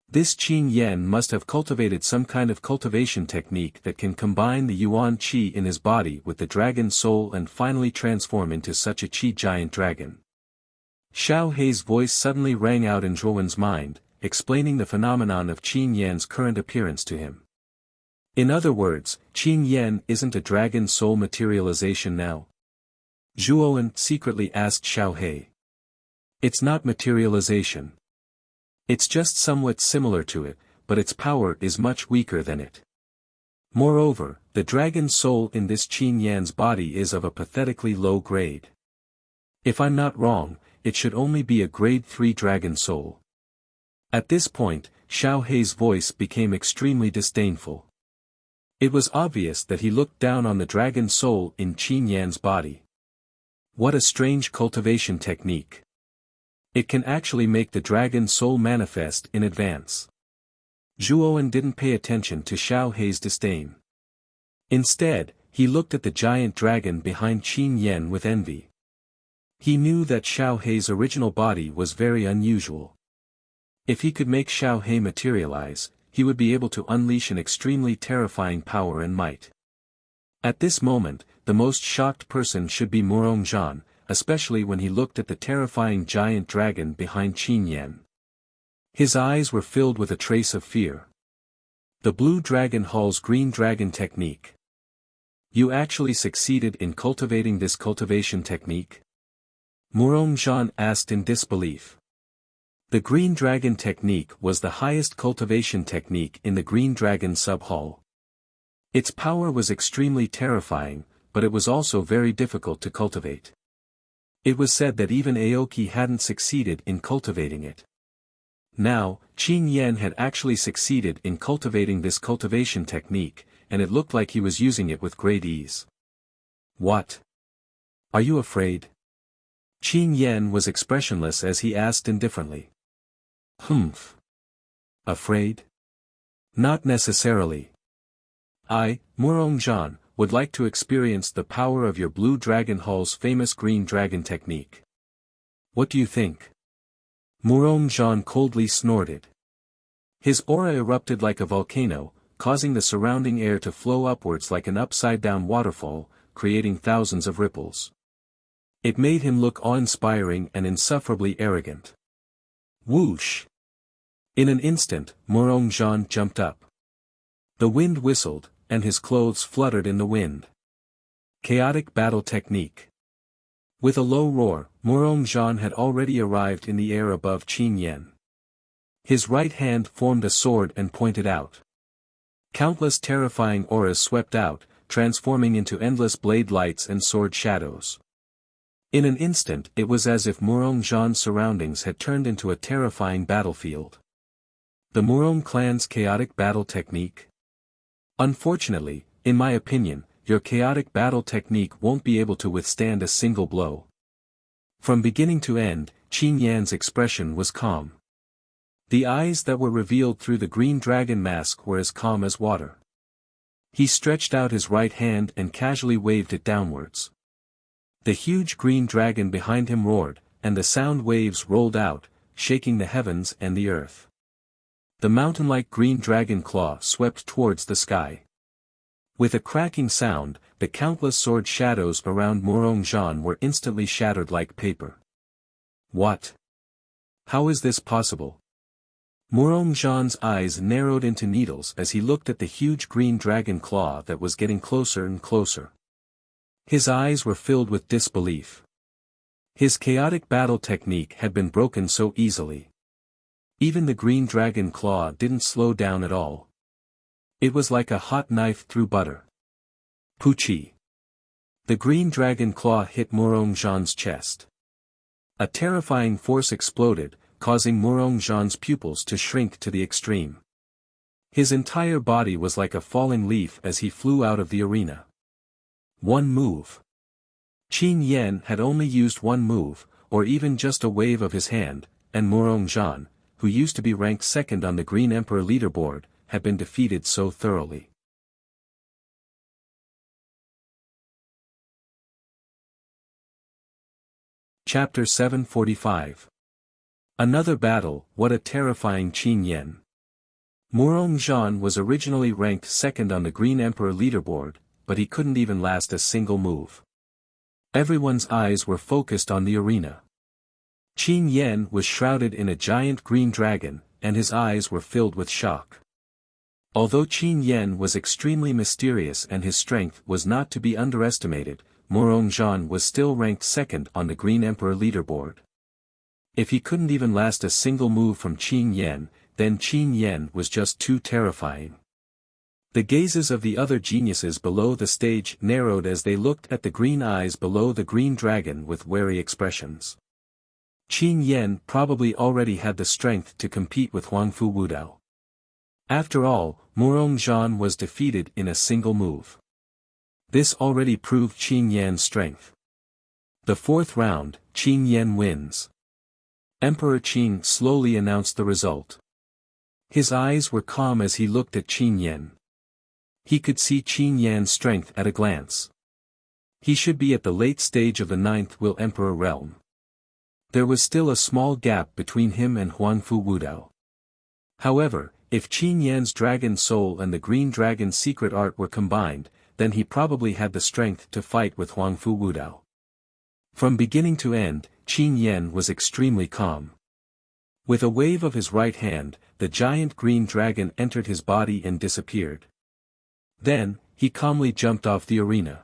This Qin Yen must have cultivated some kind of cultivation technique that can combine the Yuan Qi in his body with the dragon soul and finally transform into such a Qi giant dragon. Xiao Hei's voice suddenly rang out in Zhuowen's mind, explaining the phenomenon of Qin Yen's current appearance to him. In other words, Qin Yen isn't a dragon soul materialization now? Zhuowen secretly asked Xiao Hei. It's not materialization. It's just somewhat similar to it, but its power is much weaker than it. Moreover, the dragon soul in this Qin Yan's body is of a pathetically low grade. If I'm not wrong, it should only be a grade 3 dragon soul. At this point, Xiao Hei's voice became extremely disdainful. It was obvious that he looked down on the dragon soul in Qin Yan's body. What a strange cultivation technique. It can actually make the dragon soul manifest in advance. Zhuowen didn't pay attention to Xiao Hei's disdain. Instead, he looked at the giant dragon behind Qin Yen with envy. He knew that Xiao Hei's original body was very unusual. If he could make Xiao Hei materialize, he would be able to unleash an extremely terrifying power and might. At this moment, the most shocked person should be Murongzhan, especially when he looked at the terrifying giant dragon behind Qin Yen. His eyes were filled with a trace of fear. The Blue Dragon Hall's Green Dragon Technique. You actually succeeded in cultivating this cultivation technique? Murongzhan asked in disbelief. The Green Dragon Technique was the highest cultivation technique in the Green Dragon Sub-Hall. Its power was extremely terrifying, but it was also very difficult to cultivate. It was said that even Aoki hadn't succeeded in cultivating it. Now, Qin Yen had actually succeeded in cultivating this cultivation technique, and it looked like he was using it with great ease. What? Are you afraid? Qin Yen was expressionless as he asked indifferently. Humph. Afraid? Not necessarily. I, Murongzhan, would like to experience the power of your Blue Dragon Hall's famous Green Dragon Technique. What do you think? Murongzhan coldly snorted. His aura erupted like a volcano, causing the surrounding air to flow upwards like an upside-down waterfall, creating thousands of ripples. It made him look awe-inspiring and insufferably arrogant. Whoosh! In an instant, Murongzhan jumped up. The wind whistled, and his clothes fluttered in the wind. Chaotic Battle Technique. With a low roar, Murongzhan had already arrived in the air above Qin Yen. His right hand formed a sword and pointed out. Countless terrifying auras swept out, transforming into endless blade lights and sword shadows. In an instant it was as if Murong Zhan's surroundings had turned into a terrifying battlefield. The Murong clan's chaotic battle technique? Unfortunately, in my opinion, your chaotic battle technique won't be able to withstand a single blow. From beginning to end, Qin Yan's expression was calm. The eyes that were revealed through the green dragon mask were as calm as water. He stretched out his right hand and casually waved it downwards. The huge green dragon behind him roared, and the sound waves rolled out, shaking the heavens and the earth. The mountain-like green dragon claw swept towards the sky. With a cracking sound, the countless sword shadows around Murong Zhan were instantly shattered like paper. What? How is this possible? Murong Zhan's eyes narrowed into needles as he looked at the huge green dragon claw that was getting closer and closer. His eyes were filled with disbelief. His chaotic battle technique had been broken so easily. Even the green dragon claw didn't slow down at all. It was like a hot knife through butter. Puchi. The green dragon claw hit Murong Zhan's chest. A terrifying force exploded, causing Murong Zhan's pupils to shrink to the extreme. His entire body was like a falling leaf as he flew out of the arena. One move. Qin Yan had only used one move, or even just a wave of his hand, and Murong Zhan, who used to be ranked second on the Green Emperor leaderboard, had been defeated so thoroughly. Chapter 745. Another battle. What a terrifying Qin Yan. Murong Zhan was originally ranked second on the Green Emperor leaderboard, but he couldn't even last a single move. Everyone's eyes were focused on the arena. Qin Yan was shrouded in a giant green dragon, and his eyes were filled with shock. Although Qin Yan was extremely mysterious and his strength was not to be underestimated, Murong Zhan was still ranked second on the Green Emperor leaderboard. If he couldn't even last a single move from Qin Yan, then Qin Yan was just too terrifying. The gazes of the other geniuses below the stage narrowed as they looked at the green eyes below the green dragon with wary expressions. Qin Yan probably already had the strength to compete with Huangfu Wudao. After all, Murong Zhan was defeated in a single move. This already proved Qin Yan's strength. The fourth round, Qin Yan wins. Emperor Qin slowly announced the result. His eyes were calm as he looked at Qin Yan. He could see Qin Yan's strength at a glance. He should be at the late stage of the ninth Will Emperor realm. There was still a small gap between him and Huangfu Wudao. However, if Qin Yan's dragon soul and the green dragon's secret art were combined, then he probably had the strength to fight with Huangfu Wudao. From beginning to end, Qin Yan was extremely calm. With a wave of his right hand, the giant green dragon entered his body and disappeared. Then, he calmly jumped off the arena.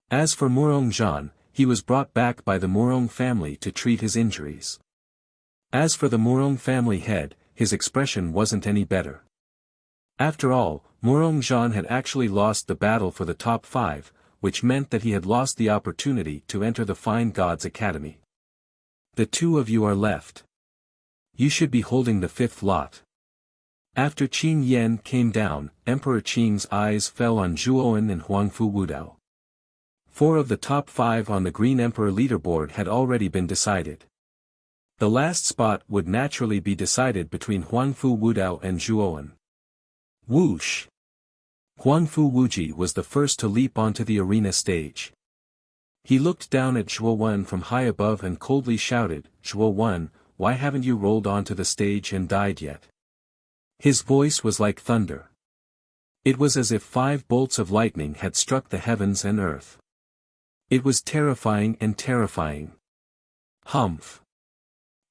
As for Murong Zhan, he was brought back by the Murong family to treat his injuries. As for the Murong family head, his expression wasn't any better. After all, Murong Zhan had actually lost the battle for the top 5, which meant that he had lost the opportunity to enter the Fine Gods Academy. The two of you are left. You should be holding the fifth lot. After Qin Yan came down, Emperor Qing's eyes fell on Zhuowen and Huangfu Wudao. 4 of the top 5 on the Green Emperor leaderboard had already been decided. The last spot would naturally be decided between Huangfu Wudao and Zhuowen. Whoosh! Huangfu Wuji was the first to leap onto the arena stage. He looked down at Zhuowen from high above and coldly shouted, "Zhuowen, why haven't you rolled onto the stage and died yet?" His voice was like thunder. It was as if 5 bolts of lightning had struck the heavens and earth. It was terrifying and terrifying. Humph!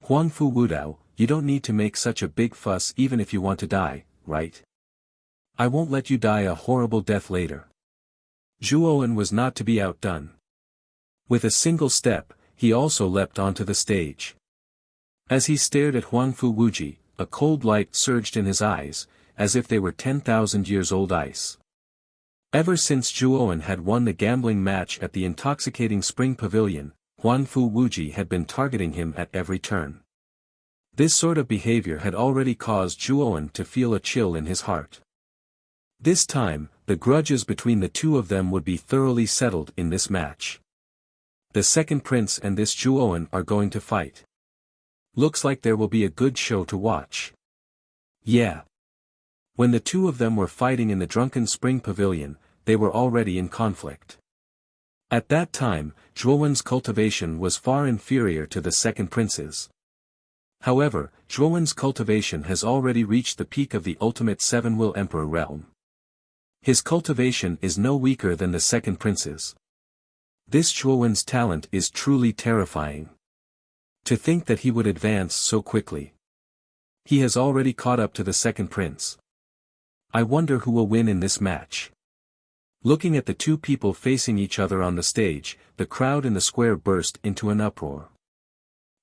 Huangfu Wudao, you don't need to make such a big fuss even if you want to die, right? I won't let you die a horrible death later. Zhuowen was not to be outdone. With a single step, he also leapt onto the stage. As he stared at Huangfu Wuji, a cold light surged in his eyes, as if they were 10,000 years old ice. Ever since Zhuowen had won the gambling match at the intoxicating spring pavilion, Huanfu Wuji had been targeting him at every turn. This sort of behavior had already caused Zhuowen to feel a chill in his heart. This time, the grudges between the two of them would be thoroughly settled in this match. The second prince and this Zhuowen are going to fight. Looks like there will be a good show to watch. Yeah. When the two of them were fighting in the drunken spring pavilion, they were already in conflict. At that time, Zhuowen's cultivation was far inferior to the second prince's. However, Zhuowen's cultivation has already reached the peak of the ultimate seven-will emperor realm. His cultivation is no weaker than the second prince's. This Zhuowen's talent is truly terrifying. To think that he would advance so quickly. He has already caught up to the second prince. I wonder who will win in this match. Looking at the two people facing each other on the stage, the crowd in the square burst into an uproar.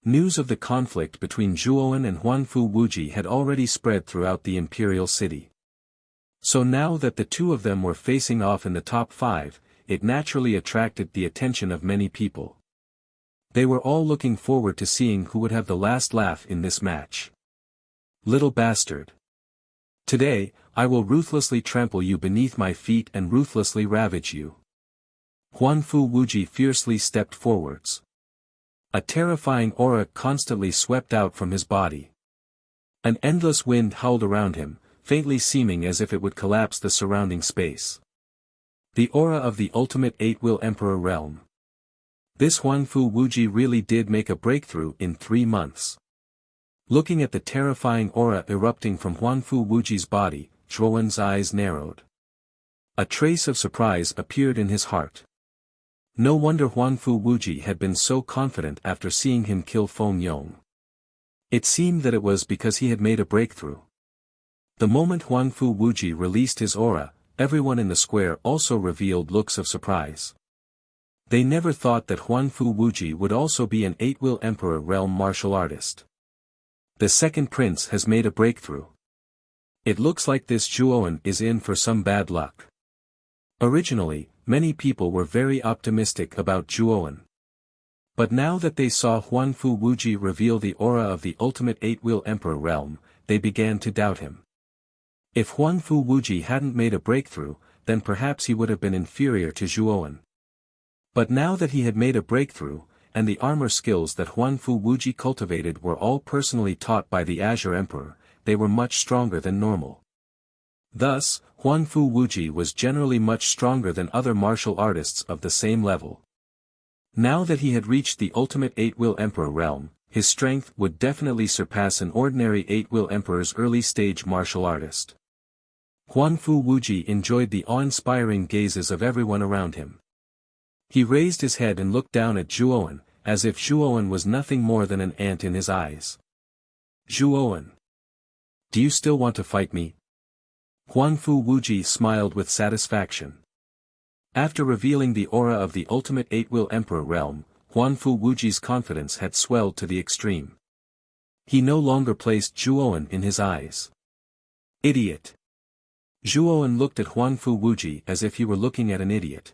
News of the conflict between Zhuowen and Huanfu Wuji had already spread throughout the imperial city. So now that the two of them were facing off in the top 5, it naturally attracted the attention of many people. They were all looking forward to seeing who would have the last laugh in this match. Little bastard. Today, I will ruthlessly trample you beneath my feet and ruthlessly ravage you. Huanfu Wuji fiercely stepped forwards. A terrifying aura constantly swept out from his body. An endless wind howled around him, faintly seeming as if it would collapse the surrounding space. The aura of the ultimate eight-will emperor realm. This Huanfu Wuji really did make a breakthrough in 3 months. Looking at the terrifying aura erupting from Huanfu Wuji's body, Zhuowen's eyes narrowed. A trace of surprise appeared in his heart. No wonder Huanfu Wuji had been so confident after seeing him kill Feng Yong. It seemed that it was because he had made a breakthrough. The moment Huanfu Wuji released his aura, everyone in the square also revealed looks of surprise. They never thought that Huanfu Wuji would also be an eight-will emperor realm martial artist. The second prince has made a breakthrough. It looks like this Zhuowen is in for some bad luck. Originally, many people were very optimistic about Zhuowen. But now that they saw Huanfu Wuji reveal the aura of the ultimate eight-will emperor realm, they began to doubt him. If Huanfu Wuji hadn't made a breakthrough, then perhaps he would have been inferior to Zhuowen. But now that he had made a breakthrough, and the armor skills that Huanfu Wuji cultivated were all personally taught by the Azure Emperor, they were much stronger than normal. Thus, Huanfu Wuji was generally much stronger than other martial artists of the same level. Now that he had reached the ultimate eight-will emperor realm, his strength would definitely surpass an ordinary eight-will emperor's early-stage martial artist. Huanfu Wuji enjoyed the awe-inspiring gazes of everyone around him. He raised his head and looked down at Zhuowen, as if Zhuowen was nothing more than an ant in his eyes. Zhuowen. Do you still want to fight me? Huanfu Wuji smiled with satisfaction. After revealing the aura of the ultimate eight-will emperor realm, Huanfu Wuji's confidence had swelled to the extreme. He no longer placed Zhuowen in his eyes. Idiot. Zhuowen looked at Huanfu Wuji as if he were looking at an idiot.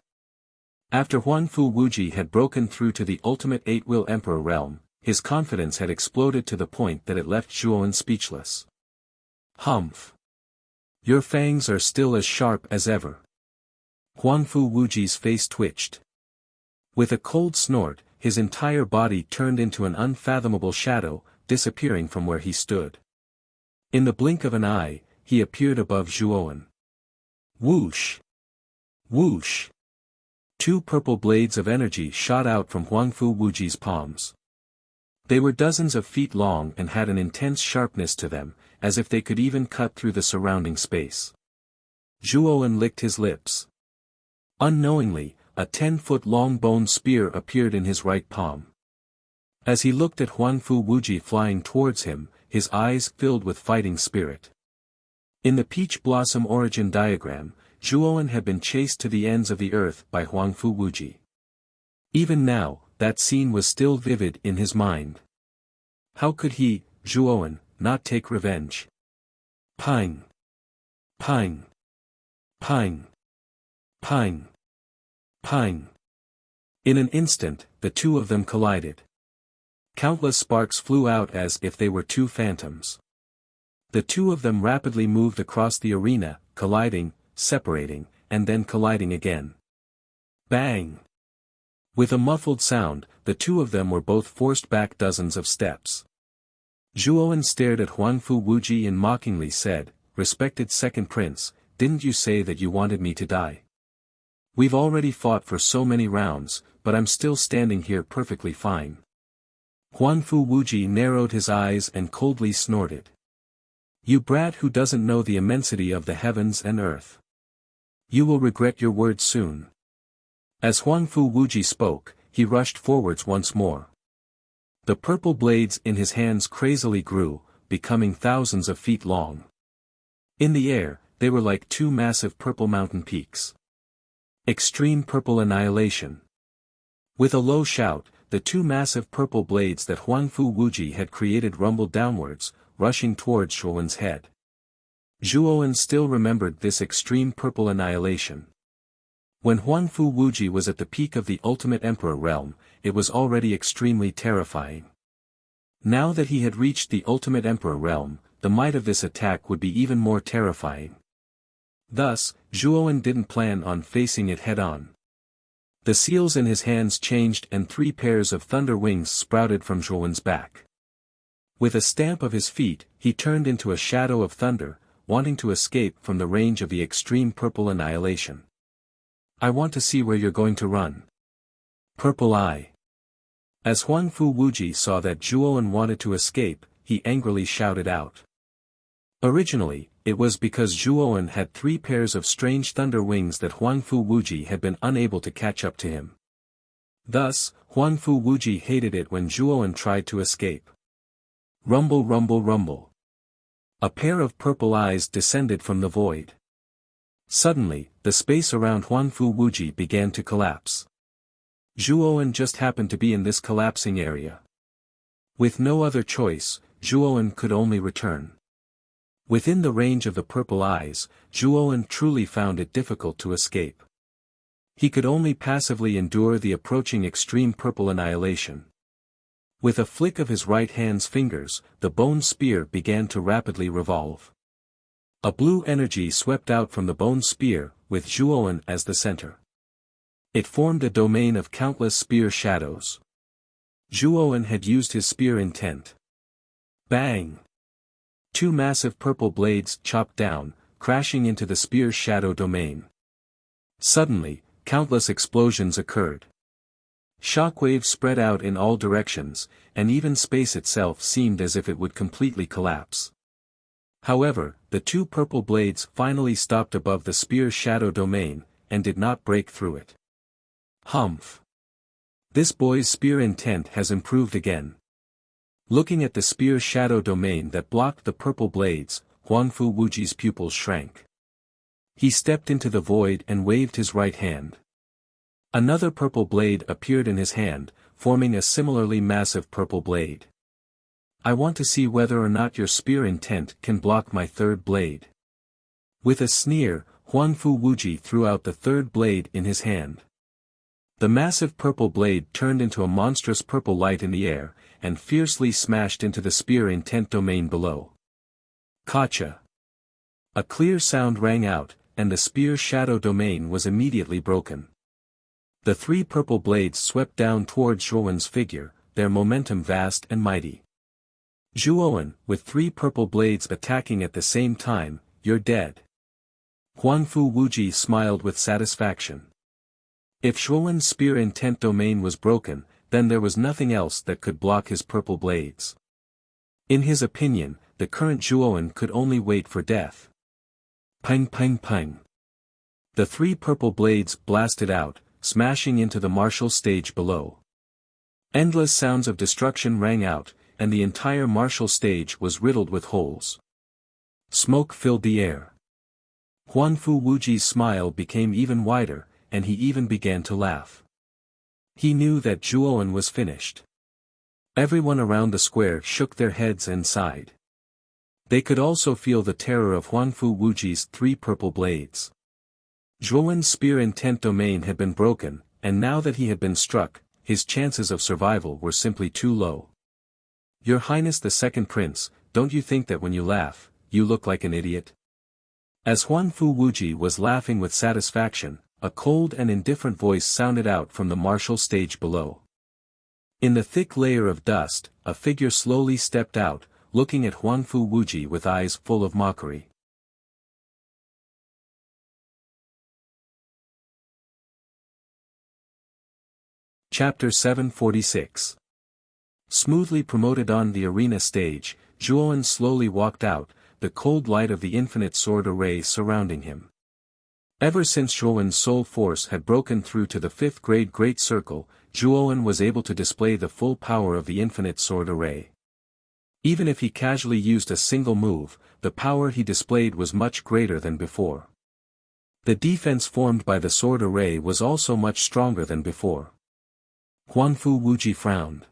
After Huanfu Wuji had broken through to the ultimate eight-will emperor realm, his confidence had exploded to the point that it left Zhuowen speechless. Humph. Your fangs are still as sharp as ever. Huanfu Wuji's face twitched. With a cold snort, his entire body turned into an unfathomable shadow, disappearing from where he stood. In the blink of an eye, he appeared above Zhuowen. Whoosh! Whoosh! 2 purple blades of energy shot out from Huanfu Wuji's palms. They were dozens of feet long and had an intense sharpness to them, as if they could even cut through the surrounding space. Zhuowen licked his lips. Unknowingly, a 10-foot-long bone spear appeared in his right palm. As he looked at Huanfu Wuji flying towards him, his eyes filled with fighting spirit. In the peach blossom origin diagram, Zhuowen had been chased to the ends of the earth by Huanfu Wuji. Even now, that scene was still vivid in his mind. How could he, Zhuowen, not take revenge? Pine. Pine. Pine. Pine. Pine. In an instant, the two of them collided. Countless sparks flew out as if they were two phantoms. The two of them rapidly moved across the arena, colliding, separating, and then colliding again. Bang! With a muffled sound, the two of them were both forced back dozens of steps. Zhuowen stared at Huangfu Wuji and mockingly said, "Respected second prince, didn't you say that you wanted me to die? We've already fought for so many rounds, but I'm still standing here perfectly fine." Huangfu Wuji narrowed his eyes and coldly snorted. "You brat who doesn't know the immensity of the heavens and earth. You will regret your words soon." As Huangfu Wuji spoke, he rushed forwards once more. The purple blades in his hands crazily grew, becoming thousands of feet long. In the air, they were like two massive purple mountain peaks. Extreme purple annihilation. With a low shout, the two massive purple blades that Huangfu Wuji had created rumbled downwards, rushing towards Zhuowen's head. Zhuowen still remembered this extreme purple annihilation. When Huangfu Wuji was at the peak of the ultimate emperor realm, it was already extremely terrifying. Now that he had reached the ultimate emperor realm, the might of this attack would be even more terrifying. Thus, Zhuowen didn't plan on facing it head-on. The seals in his hands changed and 3 pairs of thunder wings sprouted from Zhuowen's back. With a stamp of his feet, he turned into a shadow of thunder, wanting to escape from the range of the extreme purple annihilation. "I want to see where you're going to run. Purple Eye." As Huangfu Wuji saw that Zhuowen wanted to escape, he angrily shouted out. Originally, it was because Zhuowen had 3 pairs of strange thunder wings that Huangfu Wuji had been unable to catch up to him. Thus, Huangfu Wuji hated it when Zhuowen tried to escape. Rumble, rumble, rumble. A pair of purple eyes descended from the void. Suddenly, the space around Huangfu Wuji began to collapse. Zhuowen just happened to be in this collapsing area. With no other choice, Zhuowen could only return. Within the range of the purple eyes, Zhuowen truly found it difficult to escape. He could only passively endure the approaching extreme purple annihilation. With a flick of his right hand's fingers, the bone spear began to rapidly revolve. A blue energy swept out from the bone spear, with Zhuowen as the center. It formed a domain of countless spear shadows. Zhuowen had used his spear intent. Bang! 2 massive purple blades chopped down, crashing into the spear's shadow domain. Suddenly, countless explosions occurred. Shockwaves spread out in all directions, and even space itself seemed as if it would completely collapse. However, the 2 purple blades finally stopped above the spear's shadow domain, and did not break through it. Humph! This boy's spear intent has improved again. Looking at the spear's shadow domain that blocked the purple blades, Huangfu Wuji's pupils shrank. He stepped into the void and waved his right hand. Another purple blade appeared in his hand, forming a similarly massive purple blade. "I want to see whether or not your spear intent can block my 3rd blade." With a sneer, Huangfu Wuji threw out the 3rd blade in his hand. The massive purple blade turned into a monstrous purple light in the air, and fiercely smashed into the spear intent domain below. Gotcha! A clear sound rang out, and the spear's shadow domain was immediately broken. The 3 purple blades swept down towards Zhuowen's figure, their momentum vast and mighty. Zhuowen, with 3 purple blades attacking at the same time, "You're dead." Huangfu Wuji smiled with satisfaction. If Zhuowen's spear intent domain was broken, then there was nothing else that could block his purple blades. In his opinion, the current Zhuowen could only wait for death. Ping ping ping. The 3 purple blades blasted out, smashing into the martial stage below. Endless sounds of destruction rang out, and the entire martial stage was riddled with holes. Smoke filled the air. Huangfu Wuji's smile became even wider, and he even began to laugh. He knew that Zhuowen was finished. Everyone around the square shook their heads and sighed. They could also feel the terror of Huangfu Wuji's 3 purple blades. Zhuowen's spear intent domain had been broken, and now that he had been struck, his chances of survival were simply too low. Your Highness the Second Prince, don't you think that when you laugh, you look like an idiot? As Huangfu Wuji was laughing with satisfaction, a cold and indifferent voice sounded out from the martial stage below. In the thick layer of dust, a figure slowly stepped out, looking at Huangfu Wuji with eyes full of mockery. Chapter 746. Smoothly promoted on the arena stage, Zhuowen slowly walked out, the cold light of the infinite sword array surrounding him. Ever since Zhuowen's soul force had broken through to the 5th grade Great Circle, Zhuowen was able to display the full power of the infinite sword array. Even if he casually used a single move, the power he displayed was much greater than before. The defense formed by the sword array was also much stronger than before. Huangfu Wuji frowned.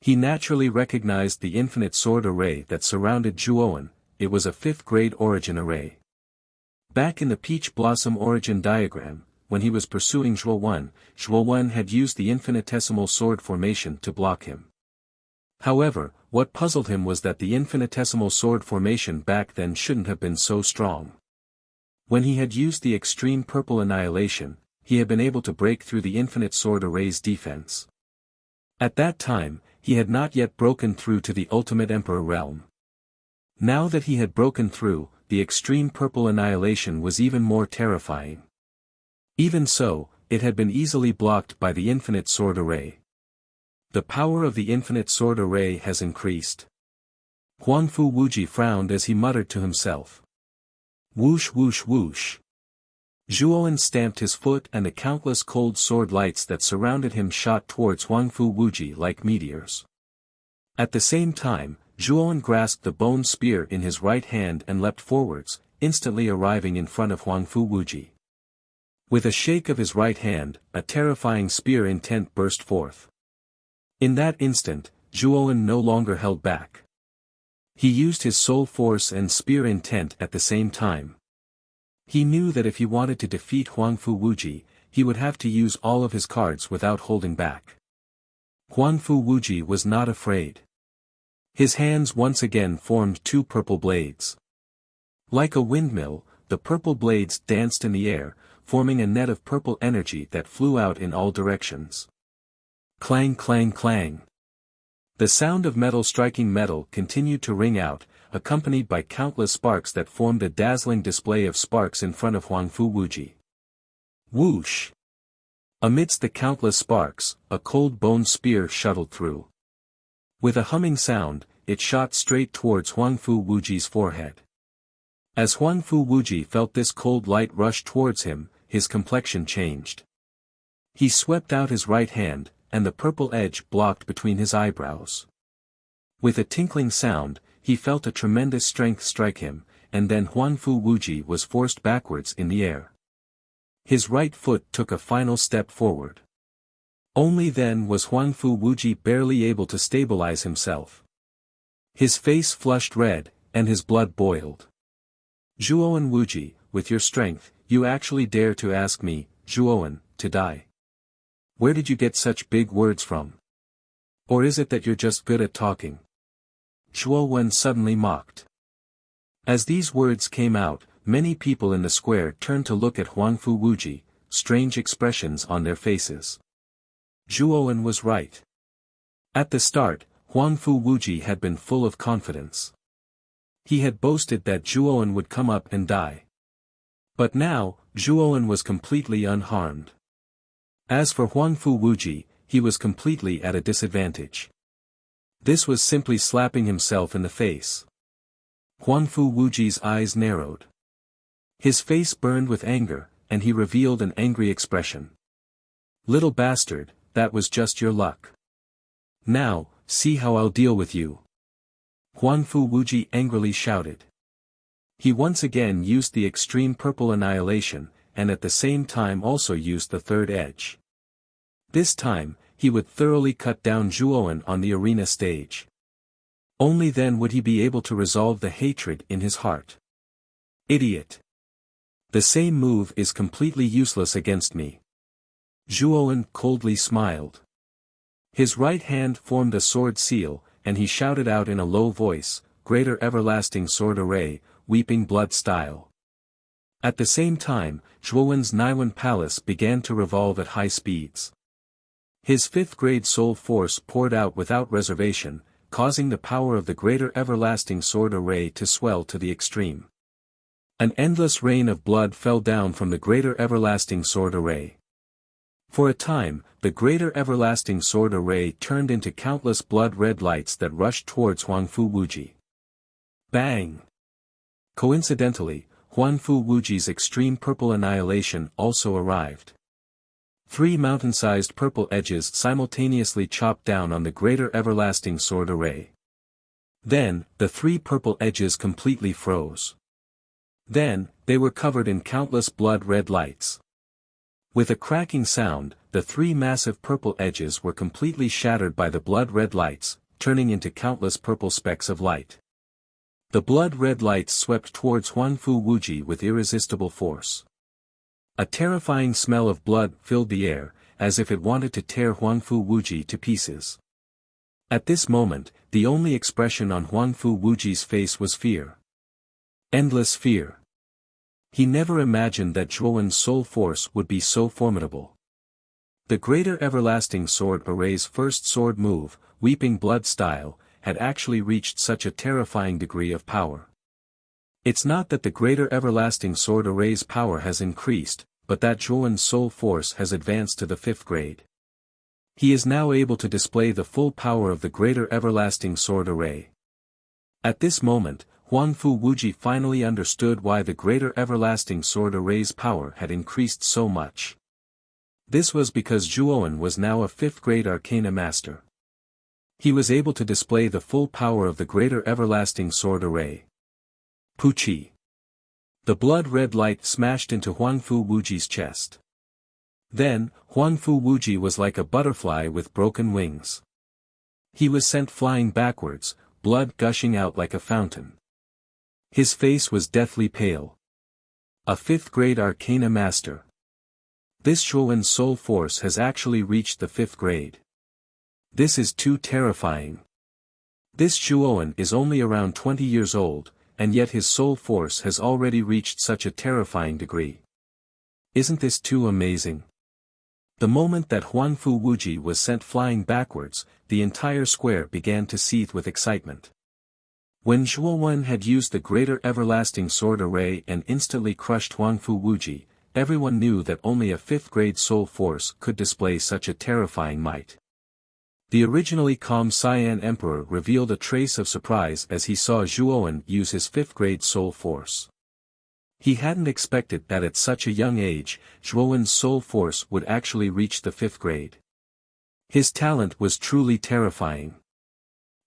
He naturally recognized the infinite sword array that surrounded Zhuowen. It was a 5th grade origin array. Back in the peach blossom origin diagram, when he was pursuing Zhuowen had used the infinitesimal sword formation to block him. However, what puzzled him was that the infinitesimal sword formation back then shouldn't have been so strong. When he had used the extreme purple annihilation, he had been able to break through the infinite sword array's defense. At that time, he had not yet broken through to the ultimate emperor realm. Now that he had broken through, the extreme purple annihilation was even more terrifying. Even so, it had been easily blocked by the infinite sword array. The power of the infinite sword array has increased. Huangfu Wuji frowned as he muttered to himself. Whoosh whoosh whoosh. Zhuowen stamped his foot and the countless cold sword lights that surrounded him shot towards Huangfu Wuji like meteors. At the same time, Zhuowen grasped the bone spear in his right hand and leapt forwards, instantly arriving in front of Huangfu Wuji. With a shake of his right hand, a terrifying spear intent burst forth. In that instant, Zhuowen no longer held back. He used his soul force and spear intent at the same time. He knew that if he wanted to defeat Huangfu Wuji, he would have to use all of his cards without holding back. Huangfu Wuji was not afraid. His hands once again formed 2 purple blades. Like a windmill, the purple blades danced in the air, forming a net of purple energy that flew out in all directions. Clang clang clang. The sound of metal striking metal continued to ring out, accompanied by countless sparks that formed a dazzling display of sparks in front of Huangfu Wuji. Whoosh! Amidst the countless sparks, a cold bone spear shuttled through. With a humming sound, it shot straight towards Huangfu Wuji's forehead. As Huangfu Wuji felt this cold light rush towards him, his complexion changed. He swept out his right hand, and the purple edge blocked between his eyebrows. With a tinkling sound, he felt a tremendous strength strike him, and then Huangfu Wuji was forced backwards in the air. His right foot took a final step forward. Only then was Huangfu Wuji barely able to stabilize himself. His face flushed red, and his blood boiled. Zhuowen Wuji, with your strength, you actually dare to ask me, Zhuowen, to die? Where did you get such big words from? Or is it that you're just good at talking? Zhuowen suddenly mocked. As these words came out, many people in the square turned to look at Huangfu Wuji, strange expressions on their faces. Zhuowen was right. At the start, Huangfu Wuji had been full of confidence. He had boasted that Zhuowen would come up and die. But now, Zhuowen was completely unharmed. As for Huangfu Wuji, he was completely at a disadvantage. This was simply slapping himself in the face. Huangfu Wuji's eyes narrowed. His face burned with anger, and he revealed an angry expression. Little bastard, that was just your luck. Now, see how I'll deal with you. Huangfu Wuji angrily shouted. He once again used the extreme purple annihilation, and at the same time also used the 3rd edge. This time, he would thoroughly cut down Zhuowen on the arena stage. Only then would he be able to resolve the hatred in his heart. Idiot! The same move is completely useless against me. Zhuowen coldly smiled. His right hand formed a sword seal, and he shouted out in a low voice, "Greater everlasting sword array, weeping blood style." At the same time, Zhuowen's Naiwen palace began to revolve at high speeds. His fifth-grade soul force poured out without reservation, causing the power of the greater everlasting sword array to swell to the extreme. An endless rain of blood fell down from the greater everlasting sword array. For a time, the greater everlasting sword array turned into countless blood-red lights that rushed towards Huangfu Wuji. Bang! Coincidentally, Huangfu Wuji's extreme purple annihilation also arrived. 3 mountain-sized purple edges simultaneously chopped down on the greater everlasting sword array. Then, the 3 purple edges completely froze. Then, they were covered in countless blood-red lights. With a cracking sound, the 3 massive purple edges were completely shattered by the blood-red lights, turning into countless purple specks of light. The blood-red lights swept towards Huangfu Wuji with irresistible force. A terrifying smell of blood filled the air, as if it wanted to tear Huangfu Wuji to pieces. At this moment, the only expression on Huangfu Wuji's face was fear. Endless fear. He never imagined that Zhuowen's soul force would be so formidable. The greater everlasting sword array's first sword move, weeping blood style, had actually reached such a terrifying degree of power. It's not that the greater everlasting sword array's power has increased, but that Zhuowen's soul force has advanced to the 5th grade. He is now able to display the full power of the greater everlasting sword array. At this moment, Huangfu Wuji finally understood why the greater everlasting sword array's power had increased so much. This was because Zhuowen was now a 5th-grade arcana master. He was able to display the full power of the greater everlasting sword array. Puchi. The blood-red light smashed into Huangfu Wuji's chest. Then, Huangfu Wuji was like a butterfly with broken wings. He was sent flying backwards, blood gushing out like a fountain. His face was deathly pale. A 5th-grade arcana master. This Zhuowen's soul force has actually reached the 5th grade. This is too terrifying. This Zhuowen is only around 20 years old, and yet his soul force has already reached such a terrifying degree. Isn't this too amazing? The moment that Huangfu Wuji was sent flying backwards, the entire square began to seethe with excitement. When Zhuowen had used the greater everlasting sword array and instantly crushed Huangfu Wuji, everyone knew that only a 5th-grade soul force could display such a terrifying might. The originally calm Cyan Emperor revealed a trace of surprise as he saw Zhuowen use his 5th-grade soul force. He hadn't expected that at such a young age, Zhuowen's soul force would actually reach the 5th grade. His talent was truly terrifying.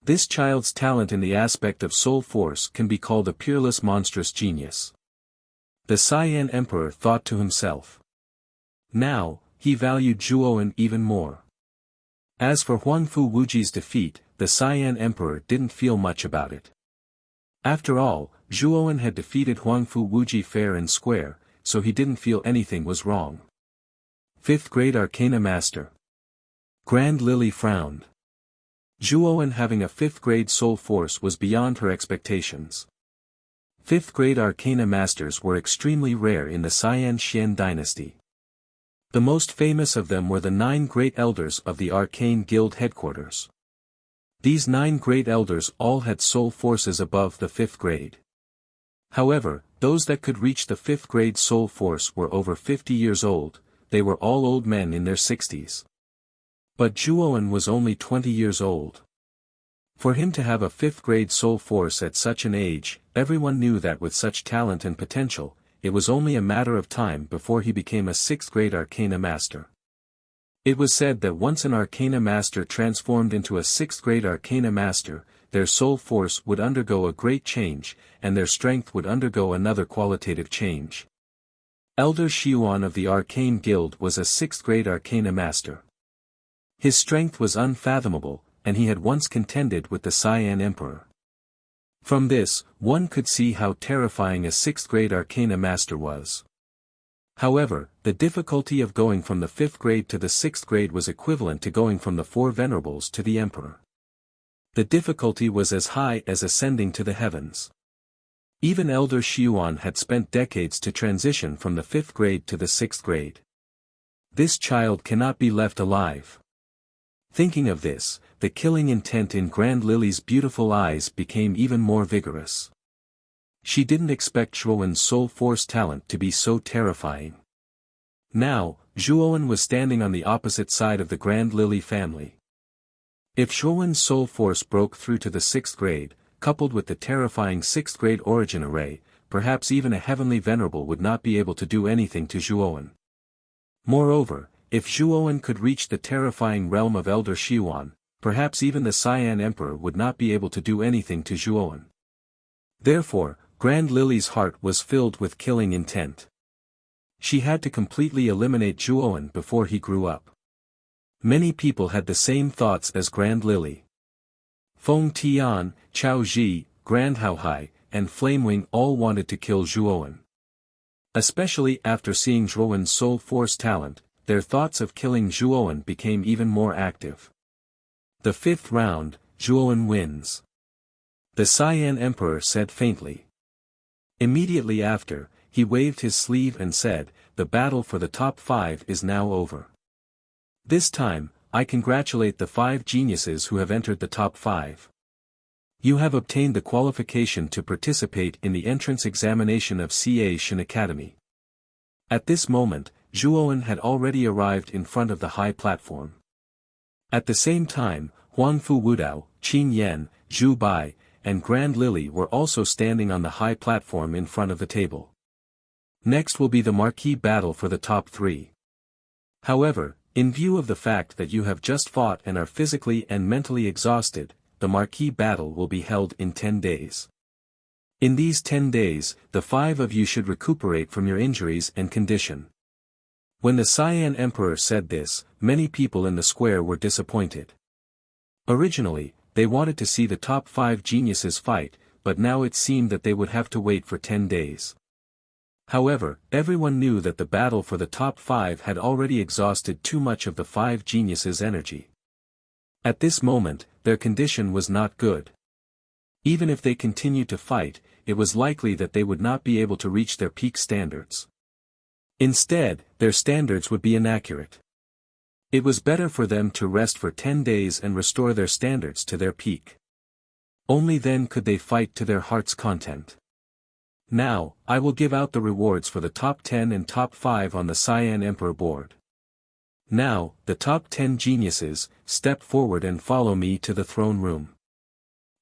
This child's talent in the aspect of soul force can be called a peerless monstrous genius. The Cyan Emperor thought to himself. Now, he valued Zhuowen even more. As for Huangfu Wuji's defeat, the Cyan Emperor didn't feel much about it. After all, Zhuowen had defeated Huangfu Wuji fair and square, so he didn't feel anything was wrong. 5th-grade Arcana Master. Grand Lily frowned. Zhuowen having a 5th-grade soul force was beyond her expectations. 5th-grade Arcana Masters were extremely rare in the Cyan Xian dynasty. The most famous of them were the 9 Great Elders of the Arcane Guild headquarters. These 9 Great Elders all had soul forces above the 5th grade. However, those that could reach the 5th grade soul force were over 50 years old, they were all old men in their 60s. But Zhuowen was only 20 years old. For him to have a 5th grade soul force at such an age, everyone knew that with such talent and potential, it was only a matter of time before he became a 6th grade Arcana Master. It was said that once an Arcana Master transformed into a 6th grade Arcana Master, their soul force would undergo a great change, and their strength would undergo another qualitative change. Elder Xiuan of the Arcane Guild was a 6th grade Arcana Master. His strength was unfathomable, and he had once contended with the Cyan Emperor. From this, one could see how terrifying a 6th grade Arcana Master was. However, the difficulty of going from the 5th grade to the 6th grade was equivalent to going from the 4 venerables to the emperor. The difficulty was as high as ascending to the heavens. Even Elder Xiuan had spent decades to transition from the 5th grade to the 6th grade. This child cannot be left alive. Thinking of this, the killing intent in Grand Lily's beautiful eyes became even more vigorous. She didn't expect Zhuowen's soul force talent to be so terrifying. Now, Zhuowen was standing on the opposite side of the Grand Lily family. If Zhuowen's soul force broke through to the 6th grade, coupled with the terrifying 6th grade origin array, perhaps even a heavenly venerable would not be able to do anything to Zhuowen. Moreover, if Zhuowen could reach the terrifying realm of Elder Xiuan, perhaps even the Cyan Emperor would not be able to do anything to Zhuowen. Therefore, Grand Lily's heart was filled with killing intent. She had to completely eliminate Zhuowen before he grew up. Many people had the same thoughts as Grand Lily. Feng Tian, Chao Ji, Grand Haohai, and Flamewing all wanted to kill Zhuowen. Especially after seeing Zhuowen's soul force talent, their thoughts of killing Zhuowen became even more active. The 5th round, Zhuowen wins. The Cyan Emperor said faintly. Immediately after, he waved his sleeve and said, "The battle for the top 5 is now over. This time, I congratulate the 5 geniuses who have entered the top 5. You have obtained the qualification to participate in the entrance examination of CA Shan Academy." At this moment, Zhuowen had already arrived in front of the high platform. At the same time, Huangfu Wudao, Qin Yan, Zhu Bai, and Grand Lily were also standing on the high platform in front of the table. Next will be the marquee battle for the top 3. However, in view of the fact that you have just fought and are physically and mentally exhausted, the marquee battle will be held in 10 days. In these 10 days, the 5 of you should recuperate from your injuries and condition. When the Cyan Emperor said this, many people in the square were disappointed. Originally, they wanted to see the top 5 geniuses fight, but now it seemed that they would have to wait for 10 days. However, everyone knew that the battle for the top 5 had already exhausted too much of the 5 geniuses' energy. At this moment, their condition was not good. Even if they continued to fight, it was likely that they would not be able to reach their peak standards. Instead, their standards would be inaccurate. It was better for them to rest for 10 days and restore their standards to their peak. Only then could they fight to their heart's content. Now, I will give out the rewards for the top 10 and top 5 on the Cyan Emperor board. Now, the top 10 geniuses, step forward and follow me to the throne room.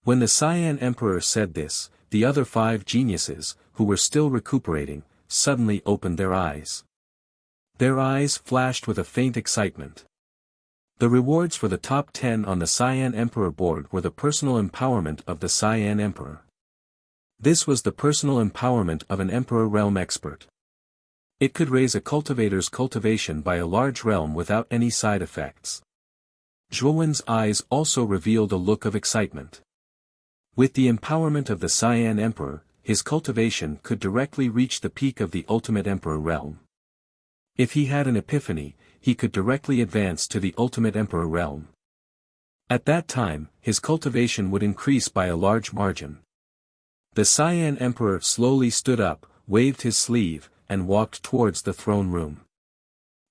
When the Cyan Emperor said this, the other 5 geniuses, who were still recuperating, suddenly opened their eyes. Their eyes flashed with a faint excitement. The rewards for the top 10 on the Cyan Emperor board were the personal empowerment of the Cyan Emperor. This was the personal empowerment of an Emperor realm expert. It could raise a cultivator's cultivation by a large realm without any side effects. Zhuowen's eyes also revealed a look of excitement. With the empowerment of the Cyan Emperor, his cultivation could directly reach the peak of the ultimate Emperor realm. If he had an epiphany, he could directly advance to the ultimate Emperor realm. At that time, his cultivation would increase by a large margin. The Cyan Emperor slowly stood up, waved his sleeve, and walked towards the throne room.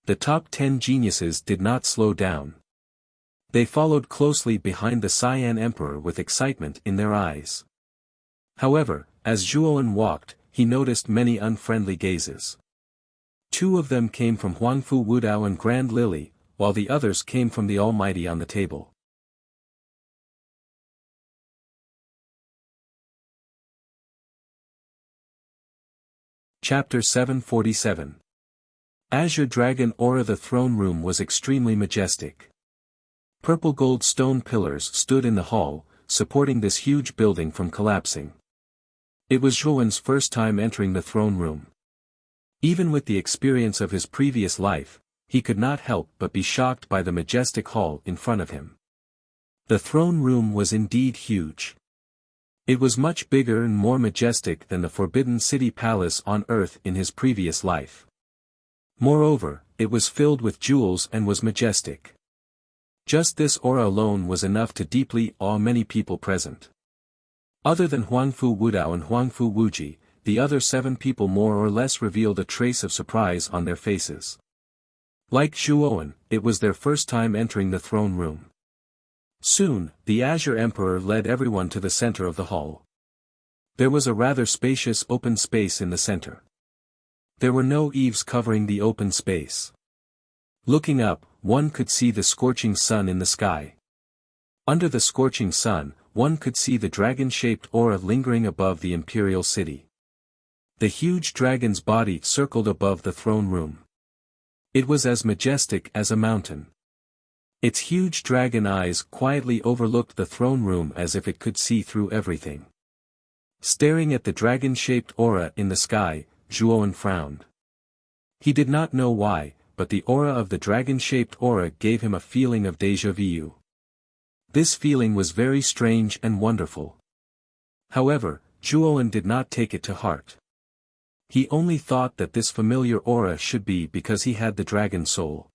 The top 10 geniuses did not slow down. They followed closely behind the Cyan Emperor with excitement in their eyes. However, as Zhuowen walked, he noticed many unfriendly gazes. 2 of them came from Huangfu Wudao and Grand Lily, while the others came from the Almighty on the table. Chapter 747. Azure Dragon Aura. The throne room was extremely majestic. Purple gold stone pillars stood in the hall, supporting this huge building from collapsing. It was Zhuowen's first time entering the throne room. Even with the experience of his previous life, he could not help but be shocked by the majestic hall in front of him. The throne room was indeed huge. It was much bigger and more majestic than the Forbidden City Palace on Earth in his previous life. Moreover, it was filled with jewels and was majestic. Just this aura alone was enough to deeply awe many people present. Other than Huangfu Wudao and Huangfu Wuji, the other 7 people more or less revealed a trace of surprise on their faces. Like Zhuowen, it was their first time entering the throne room. Soon, the Azure Emperor led everyone to the center of the hall. There was a rather spacious open space in the center. There were no eaves covering the open space. Looking up, one could see the scorching sun in the sky. Under the scorching sun, one could see the dragon-shaped aura lingering above the imperial city. The huge dragon's body circled above the throne room. It was as majestic as a mountain. Its huge dragon eyes quietly overlooked the throne room as if it could see through everything. Staring at the dragon-shaped aura in the sky, Zhuowen frowned. He did not know why, but the aura of the dragon-shaped aura gave him a feeling of déjà vu. This feeling was very strange and wonderful. However, Zhuowen did not take it to heart. He only thought that this familiar aura should be because he had the dragon soul.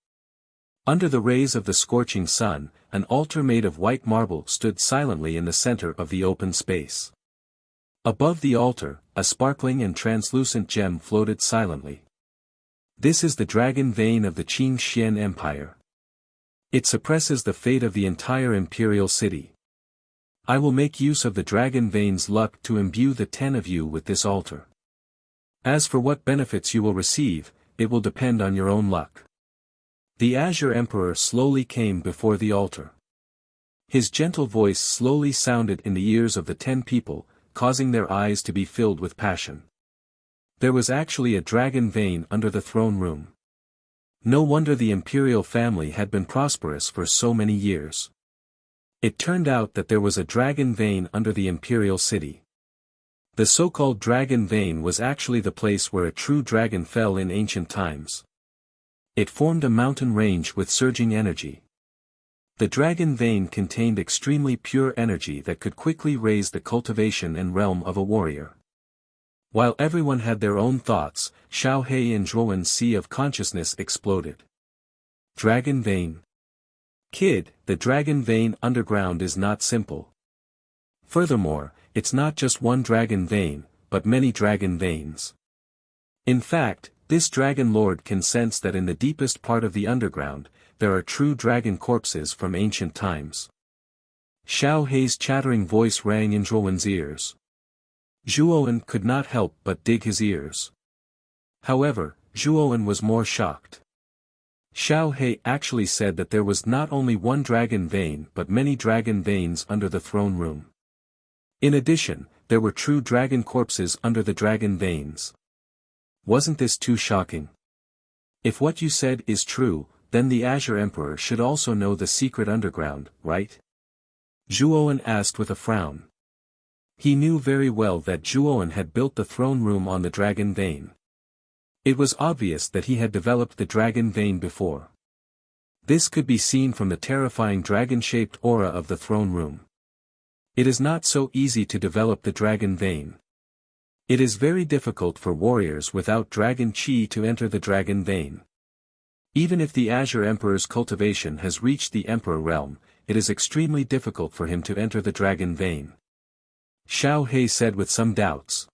Under the rays of the scorching sun, an altar made of white marble stood silently in the center of the open space. Above the altar, a sparkling and translucent gem floated silently. This is the dragon vein of the Qing Xian Empire. It suppresses the fate of the entire imperial city. I will make use of the dragon vein's luck to imbue the 10 of you with this altar. As for what benefits you will receive, it will depend on your own luck. The Azure Emperor slowly came before the altar. His gentle voice slowly sounded in the ears of the 10 people, causing their eyes to be filled with passion. There was actually a dragon vein under the throne room. No wonder the imperial family had been prosperous for so many years. It turned out that there was a dragon vein under the imperial city. The so-called dragon vein was actually the place where a true dragon fell in ancient times. It formed a mountain range with surging energy. The dragon vein contained extremely pure energy that could quickly raise the cultivation and realm of a warrior. While everyone had their own thoughts, Xiao He and Zhuowen's sea of consciousness exploded. Dragon vein. Kid, the dragon vein underground is not simple. Furthermore, it's not just one dragon vein, but many dragon veins. In fact, this dragon lord can sense that in the deepest part of the underground, there are true dragon corpses from ancient times. Xiao He's chattering voice rang in Zhuowen's ears. Zhuowen could not help but dig his ears. However, Zhuowen was more shocked. Xiao He actually said that there was not only one dragon vein but many dragon veins under the throne room. In addition, there were true dragon corpses under the dragon veins. Wasn't this too shocking? If what you said is true, then the Azure Emperor should also know the secret underground, right? Zhuowen asked with a frown. He knew very well that Zhuowen had built the throne room on the dragon vein. It was obvious that he had developed the dragon vein before. This could be seen from the terrifying dragon-shaped aura of the throne room. It is not so easy to develop the dragon vein. It is very difficult for warriors without dragon qi to enter the dragon vein. Even if the Azure Emperor's cultivation has reached the Emperor realm, it is extremely difficult for him to enter the dragon vein. Xiao He said with some doubts.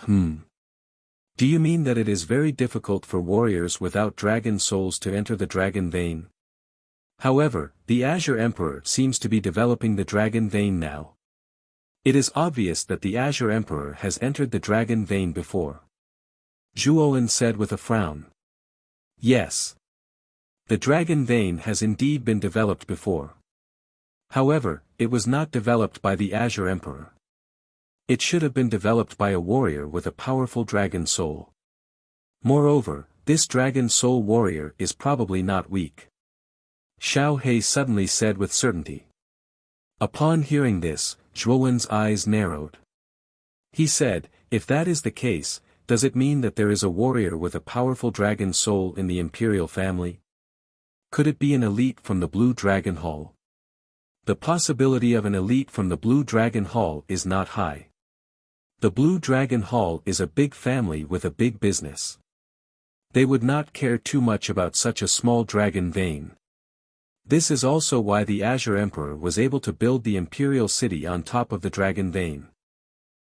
Do you mean that it is very difficult for warriors without dragon souls to enter the dragon vein? However, the Azure Emperor seems to be developing the dragon vein now. It is obvious that the Azure Emperor has entered the dragon vein before. Zhuowen said with a frown. Yes. The dragon vein has indeed been developed before. However, it was not developed by the Azure Emperor. It should have been developed by a warrior with a powerful dragon soul. Moreover, this dragon soul warrior is probably not weak. Xiao He suddenly said with certainty. Upon hearing this, Zhuowen's eyes narrowed. He said, if that is the case, does it mean that there is a warrior with a powerful dragon soul in the imperial family? Could it be an elite from the Blue Dragon Hall? The possibility of an elite from the Blue Dragon Hall is not high. The Blue Dragon Hall is a big family with a big business. They would not care too much about such a small dragon vein. This is also why the Azure Emperor was able to build the imperial city on top of the dragon vein.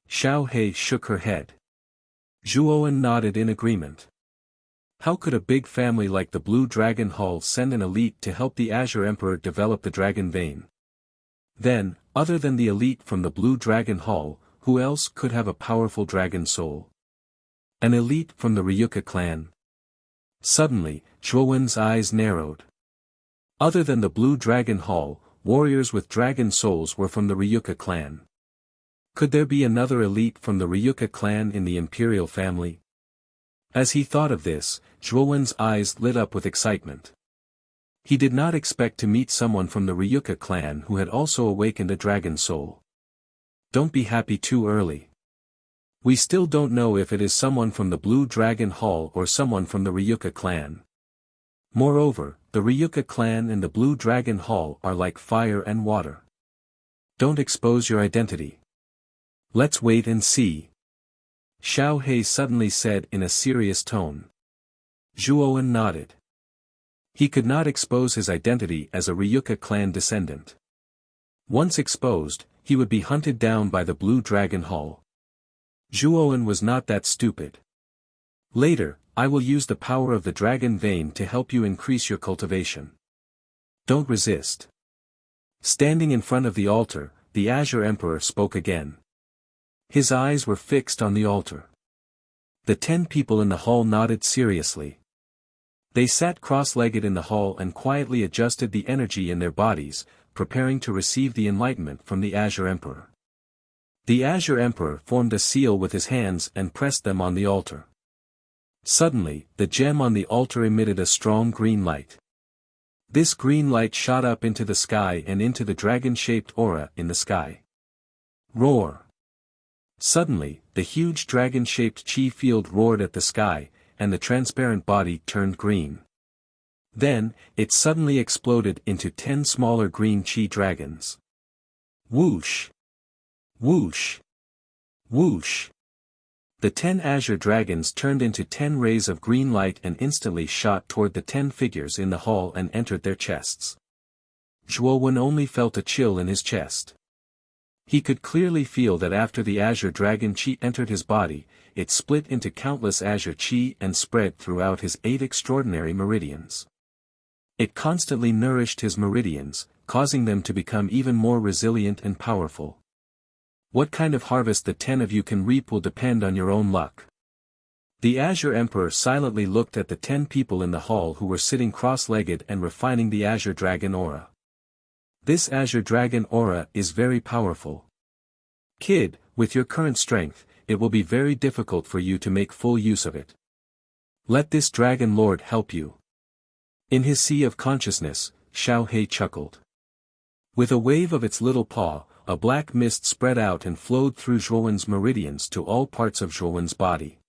Xiao He shook her head. Zhuowen nodded in agreement. How could a big family like the Blue Dragon Hall send an elite to help the Azure Emperor develop the dragon vein? Then, other than the elite from the Blue Dragon Hall, who else could have a powerful dragon soul? An elite from the Ryuka clan? Suddenly, Zhuowen's eyes narrowed. Other than the Blue Dragon Hall, warriors with dragon souls were from the Ryuka clan. Could there be another elite from the Ryuka clan in the imperial family? As he thought of this, Zhuowen's eyes lit up with excitement. He did not expect to meet someone from the Ryuka clan who had also awakened a dragon soul. Don't be happy too early. We still don't know if it is someone from the Blue Dragon Hall or someone from the Ryuka clan. Moreover, the Ryuka clan and the Blue Dragon Hall are like fire and water. Don't expose your identity. Let's wait and see. Xiao He suddenly said in a serious tone. Zhuowen nodded. He could not expose his identity as a Ryuka clan descendant. Once exposed, he would be hunted down by the Blue Dragon Hall. Zhuowen was not that stupid. Later, I will use the power of the dragon vein to help you increase your cultivation. Don't resist. Standing in front of the altar, the Azure Emperor spoke again. His eyes were fixed on the altar. The 10 people in the hall nodded seriously. They sat cross-legged in the hall and quietly adjusted the energy in their bodies, preparing to receive the enlightenment from the Azure Emperor. The Azure Emperor formed a seal with his hands and pressed them on the altar. Suddenly, the gem on the altar emitted a strong green light. This green light shot up into the sky and into the dragon-shaped aura in the sky. Roar! Suddenly, the huge dragon-shaped chi field roared at the sky, and the transparent body turned green. Then, it suddenly exploded into 10 smaller green chi dragons. Whoosh! Whoosh! Whoosh! The 10 azure dragons turned into 10 rays of green light and instantly shot toward the 10 figures in the hall and entered their chests. Zhuowen only felt a chill in his chest. He could clearly feel that after the azure dragon chi entered his body, it split into countless azure chi and spread throughout his 8 extraordinary meridians. It constantly nourished his meridians, causing them to become even more resilient and powerful. What kind of harvest the 10 of you can reap will depend on your own luck. The Azure Emperor silently looked at the 10 people in the hall who were sitting cross-legged and refining the Azure Dragon aura. This Azure Dragon aura is very powerful. Kid, with your current strength, it will be very difficult for you to make full use of it. Let this Dragon Lord help you. In his sea of consciousness, Xiao He chuckled. With a wave of its little paw, a black mist spread out and flowed through Zhuowen's meridians to all parts of Zhuowen's body.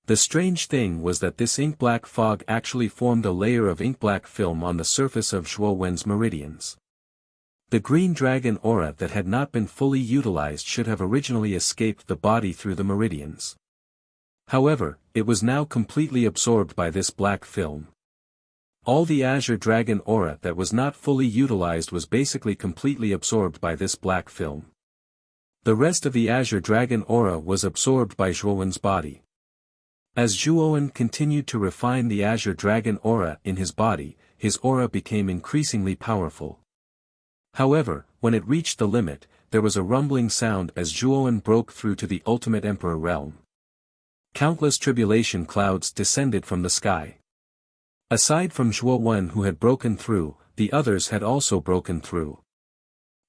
The strange thing was that this ink-black fog actually formed a layer of ink-black film on the surface of Zhuowen's meridians. The green dragon aura that had not been fully utilized should have originally escaped the body through the meridians. However, it was now completely absorbed by this black film. All the Azure Dragon aura that was not fully utilized was basically completely absorbed by this black film. The rest of the Azure Dragon aura was absorbed by Zhuowen's body. As Zhuowen continued to refine the Azure Dragon aura in his body, his aura became increasingly powerful. However, when it reached the limit, there was a rumbling sound as Zhuowen broke through to the Ultimate Emperor realm. Countless tribulation clouds descended from the sky. Aside from Zhuowen who had broken through, the others had also broken through.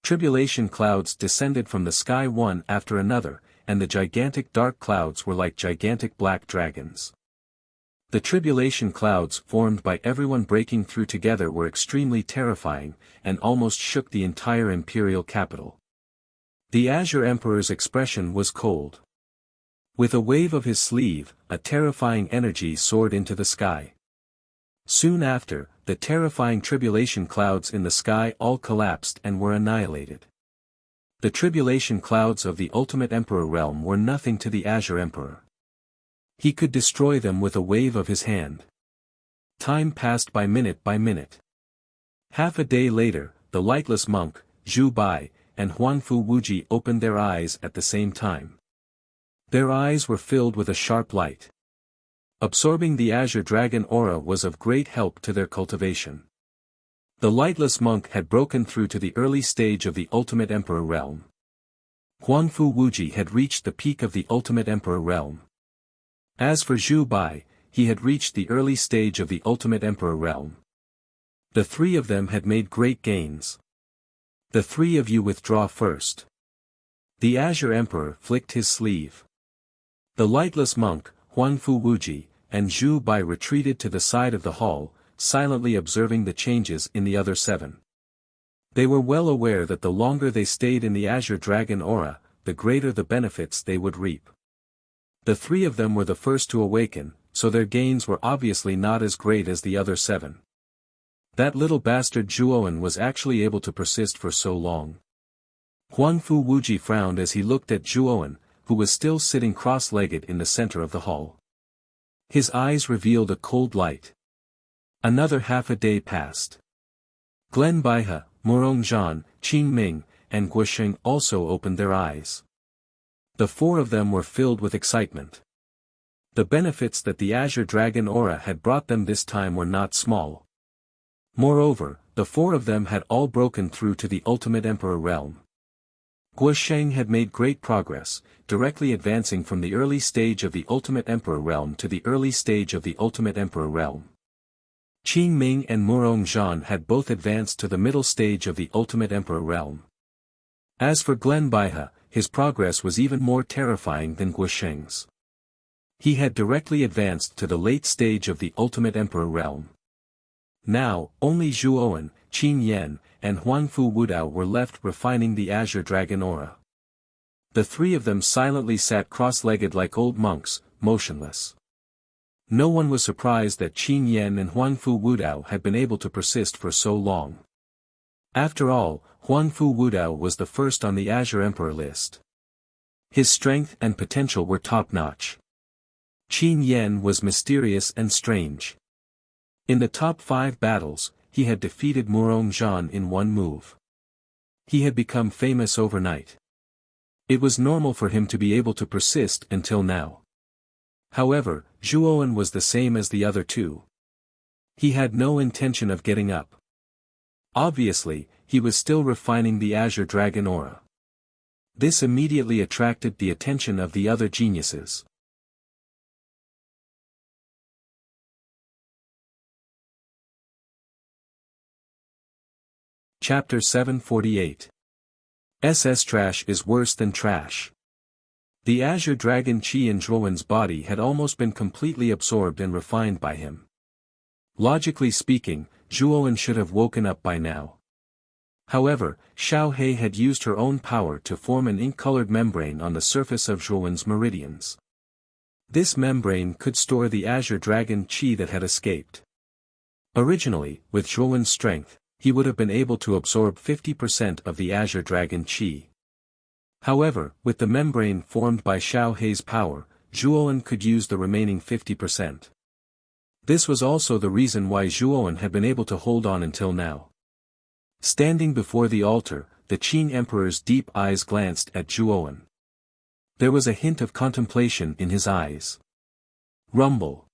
Tribulation clouds descended from the sky one after another, and the gigantic dark clouds were like gigantic black dragons. The tribulation clouds formed by everyone breaking through together were extremely terrifying, and almost shook the entire imperial capital. The Azure Emperor's expression was cold. With a wave of his sleeve, a terrifying energy soared into the sky. Soon after, the terrifying tribulation clouds in the sky all collapsed and were annihilated. The tribulation clouds of the Ultimate Emperor realm were nothing to the Azure Emperor. He could destroy them with a wave of his hand. Time passed by minute by minute. Half a day later, the lightless monk, Zhu Bai, and Huanfu Wuji opened their eyes at the same time. Their eyes were filled with a sharp light. Absorbing the azure dragon aura was of great help to their cultivation. The lightless monk had broken through to the early stage of the ultimate emperor realm. Huanfu Wuji had reached the peak of the ultimate emperor realm. As for Zhu Bai, he had reached the early stage of the ultimate emperor realm. The three of them had made great gains. The three of you withdraw first. The azure emperor flicked his sleeve. The lightless monk, Huanfu Wuji, and Zhu Bai retreated to the side of the hall, silently observing the changes in the other seven. They were well aware that the longer they stayed in the azure dragon aura, the greater the benefits they would reap. The three of them were the first to awaken, so their gains were obviously not as great as the other seven. That little bastard Zhuowen was actually able to persist for so long. Huanfu Wuji frowned as he looked at Zhuowen, who was still sitting cross-legged in the center of the hall. His eyes revealed a cold light. Another half a day passed. Glen Baihe, Murong Zhan, Qing Ming, and Guosheng also opened their eyes. The four of them were filled with excitement. The benefits that the azure dragon aura had brought them this time were not small. Moreover, the four of them had all broken through to the ultimate emperor realm. Guosheng had made great progress, directly advancing from the early stage of the ultimate emperor realm to the early stage of the ultimate emperor realm. Qing Ming and Murong Zhan had both advanced to the middle stage of the ultimate emperor realm. As for Glen Baihe, his progress was even more terrifying than Guosheng's. He had directly advanced to the late stage of the ultimate emperor realm. Now, only Zhuowen, Qin Yan, and Huanfu Wudao were left refining the azure dragon aura. The three of them silently sat cross-legged like old monks, motionless. No one was surprised that Qin Yan and Huanfu Wudao had been able to persist for so long. After all, Huanfu Wudao was the first on the Azure Emperor list. His strength and potential were top-notch. Qin Yan was mysterious and strange. In the top 5 battles, he had defeated Murong Zhan in one move. He had become famous overnight. It was normal for him to be able to persist until now. However, Zhuowen was the same as the other two. He had no intention of getting up. Obviously, he was still refining the azure dragon aura. This immediately attracted the attention of the other geniuses. Chapter 748. SS Trash is worse than trash. The azure dragon chi in Zhuowen's body had almost been completely absorbed and refined by him. Logically speaking, Zhuowen should have woken up by now. However, Xiao He had used her own power to form an ink-colored membrane on the surface of Zhuowen's meridians. This membrane could store the azure dragon chi that had escaped. Originally, with Zhuowen's strength, he would have been able to absorb 50% of the azure dragon chi. However, with the membrane formed by Xiao He's power, Zhuowen could use the remaining 50%. This was also the reason why Zhuowen had been able to hold on until now. Standing before the altar, the Qin Emperor's deep eyes glanced at Zhuowen. There was a hint of contemplation in his eyes. Rumble.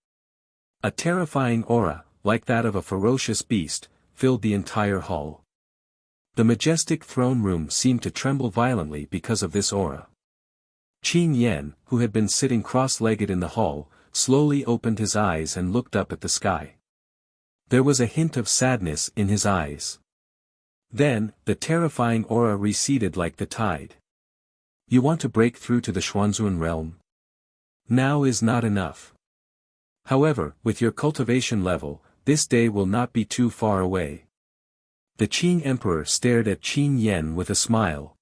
A terrifying aura, like that of a ferocious beast, filled the entire hall. The majestic throne room seemed to tremble violently because of this aura. Qin Yan, who had been sitting cross-legged in the hall, slowly opened his eyes and looked up at the sky. There was a hint of sadness in his eyes. Then, the terrifying aura receded like the tide. You want to break through to the Xuanzun realm? Now is not enough. However, with your cultivation level, this day will not be too far away. The Qin Emperor stared at Qin Yan with a smile.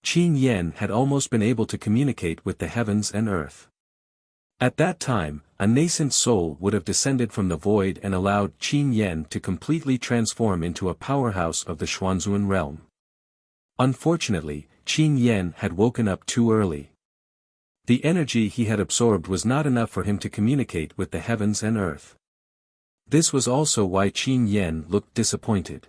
Qin Yan had almost been able to communicate with the heavens and earth. At that time, a nascent soul would have descended from the void and allowed Qin Yan to completely transform into a powerhouse of the Xuanzun realm. Unfortunately, Qin Yan had woken up too early. The energy he had absorbed was not enough for him to communicate with the heavens and earth. This was also why Qin Yan looked disappointed.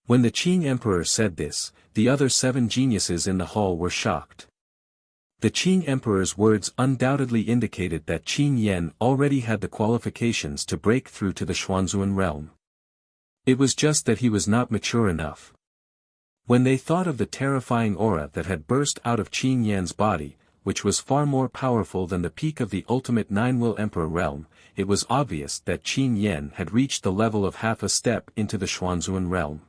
When the Qing Emperor said this, the other 7 geniuses in the hall were shocked. The Qing Emperor's words undoubtedly indicated that Qin Yan already had the qualifications to break through to the Xuanzuan realm. It was just that he was not mature enough. When they thought of the terrifying aura that had burst out of Qin Yan's body, which was far more powerful than the peak of the ultimate Nine-Will Emperor realm, it was obvious that Qin Yan had reached the level of half a step into the Xuanzuan realm.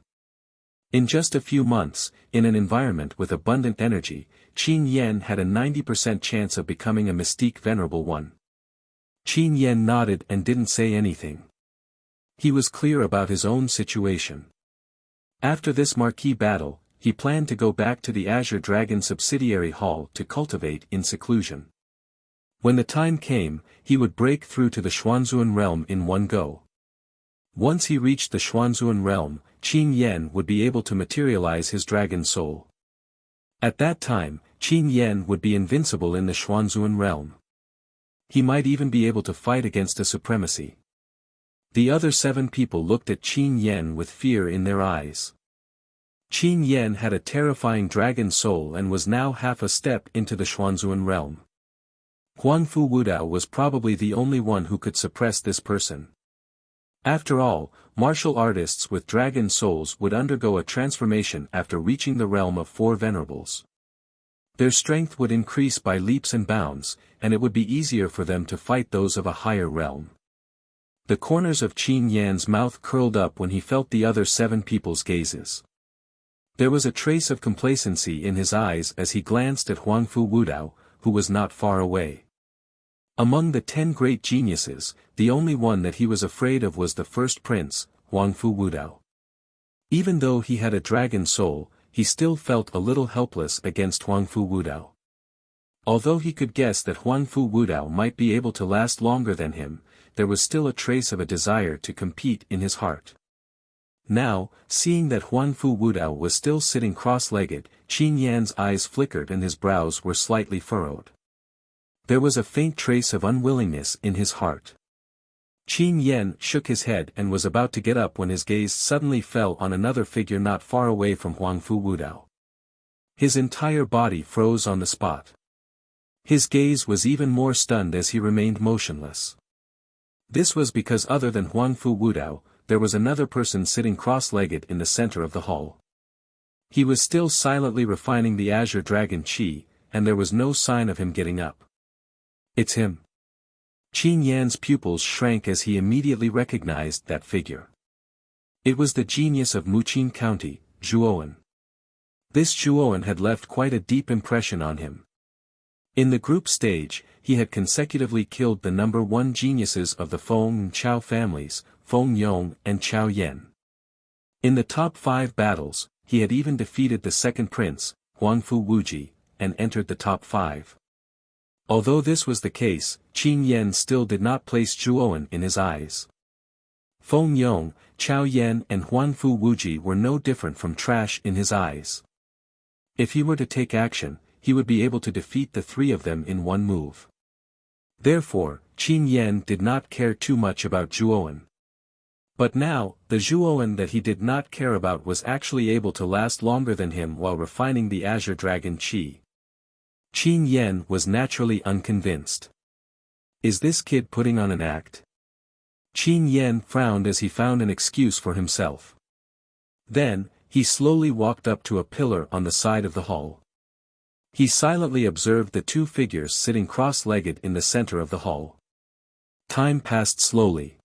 In just a few months, in an environment with abundant energy, Qin Yan had a 90% chance of becoming a mystique venerable one. Qin Yan nodded and didn't say anything. He was clear about his own situation. After this marquee battle, he planned to go back to the Azure Dragon subsidiary hall to cultivate in seclusion. When the time came, he would break through to the Xuanzuan realm in one go. Once he reached the Xuanzuan realm, Qin Yan would be able to materialize his dragon soul. At that time, Qin Yan would be invincible in the Xuanzuan realm. He might even be able to fight against a supremacy. The other 7 people looked at Qin Yan with fear in their eyes. Qin Yan had a terrifying dragon soul and was now half a step into the Xuanzuan realm. Huangfu Wudao was probably the only one who could suppress this person. After all, martial artists with dragon souls would undergo a transformation after reaching the realm of 4 venerables. Their strength would increase by leaps and bounds, and it would be easier for them to fight those of a higher realm. The corners of Qin Yan's mouth curled up when he felt the other 7 people's gazes. There was a trace of complacency in his eyes as he glanced at Huangfu Wudao, who was not far away. Among the 10 great geniuses, the only one that he was afraid of was the first prince, Huangfu Wudao. Even though he had a dragon soul, he still felt a little helpless against Huangfu Wudao. Although he could guess that Huangfu Wudao might be able to last longer than him, there was still a trace of a desire to compete in his heart. Now, seeing that Huangfu Wudao was still sitting cross-legged, Qin Yan's eyes flickered and his brows were slightly furrowed. There was a faint trace of unwillingness in his heart. Qin Yan shook his head and was about to get up when his gaze suddenly fell on another figure not far away from Huangfu Wudao. His entire body froze on the spot. His gaze was even more stunned as he remained motionless. This was because other than Huangfu Wudao, there was another person sitting cross-legged in the center of the hall. He was still silently refining the Azure Dragon Qi, and there was no sign of him getting up. It's him. Qin Yan's pupils shrank as he immediately recognized that figure. It was the genius of Muqin County, Zhuowen. This Zhuowen had left quite a deep impression on him. In the group stage, he had consecutively killed the number 1 geniuses of the Feng and Chao families, Feng Yong and Chao Yan. In the top 5 battles, he had even defeated the second prince, Huangfu Wuji, and entered the top 5. Although this was the case, Qin Yan still did not place Zhuowen in his eyes. Feng Yong, Chao Yan and Huangfu Wuji were no different from trash in his eyes. If he were to take action, he would be able to defeat the 3 of them in one move. Therefore, Qin Yan did not care too much about Zhuowen. But now, the Zhuowen that he did not care about was actually able to last longer than him while refining the Azure Dragon Qi. Qin Yan was naturally unconvinced. Is this kid putting on an act? Qin Yan frowned as he found an excuse for himself. Then, he slowly walked up to a pillar on the side of the hall. He silently observed the 2 figures sitting cross-legged in the center of the hall. Time passed slowly.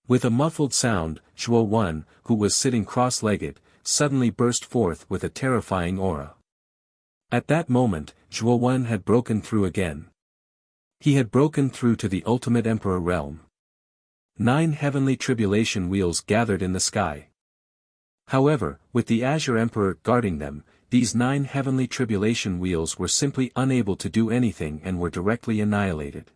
With a muffled sound, Zhuowen, who was sitting cross-legged, suddenly burst forth with a terrifying aura. At that moment, Zhuowen had broken through again. He had broken through to the ultimate emperor realm. 9 heavenly tribulation wheels gathered in the sky. However, with the Azure Emperor guarding them, these 9 heavenly tribulation wheels were simply unable to do anything and were directly annihilated.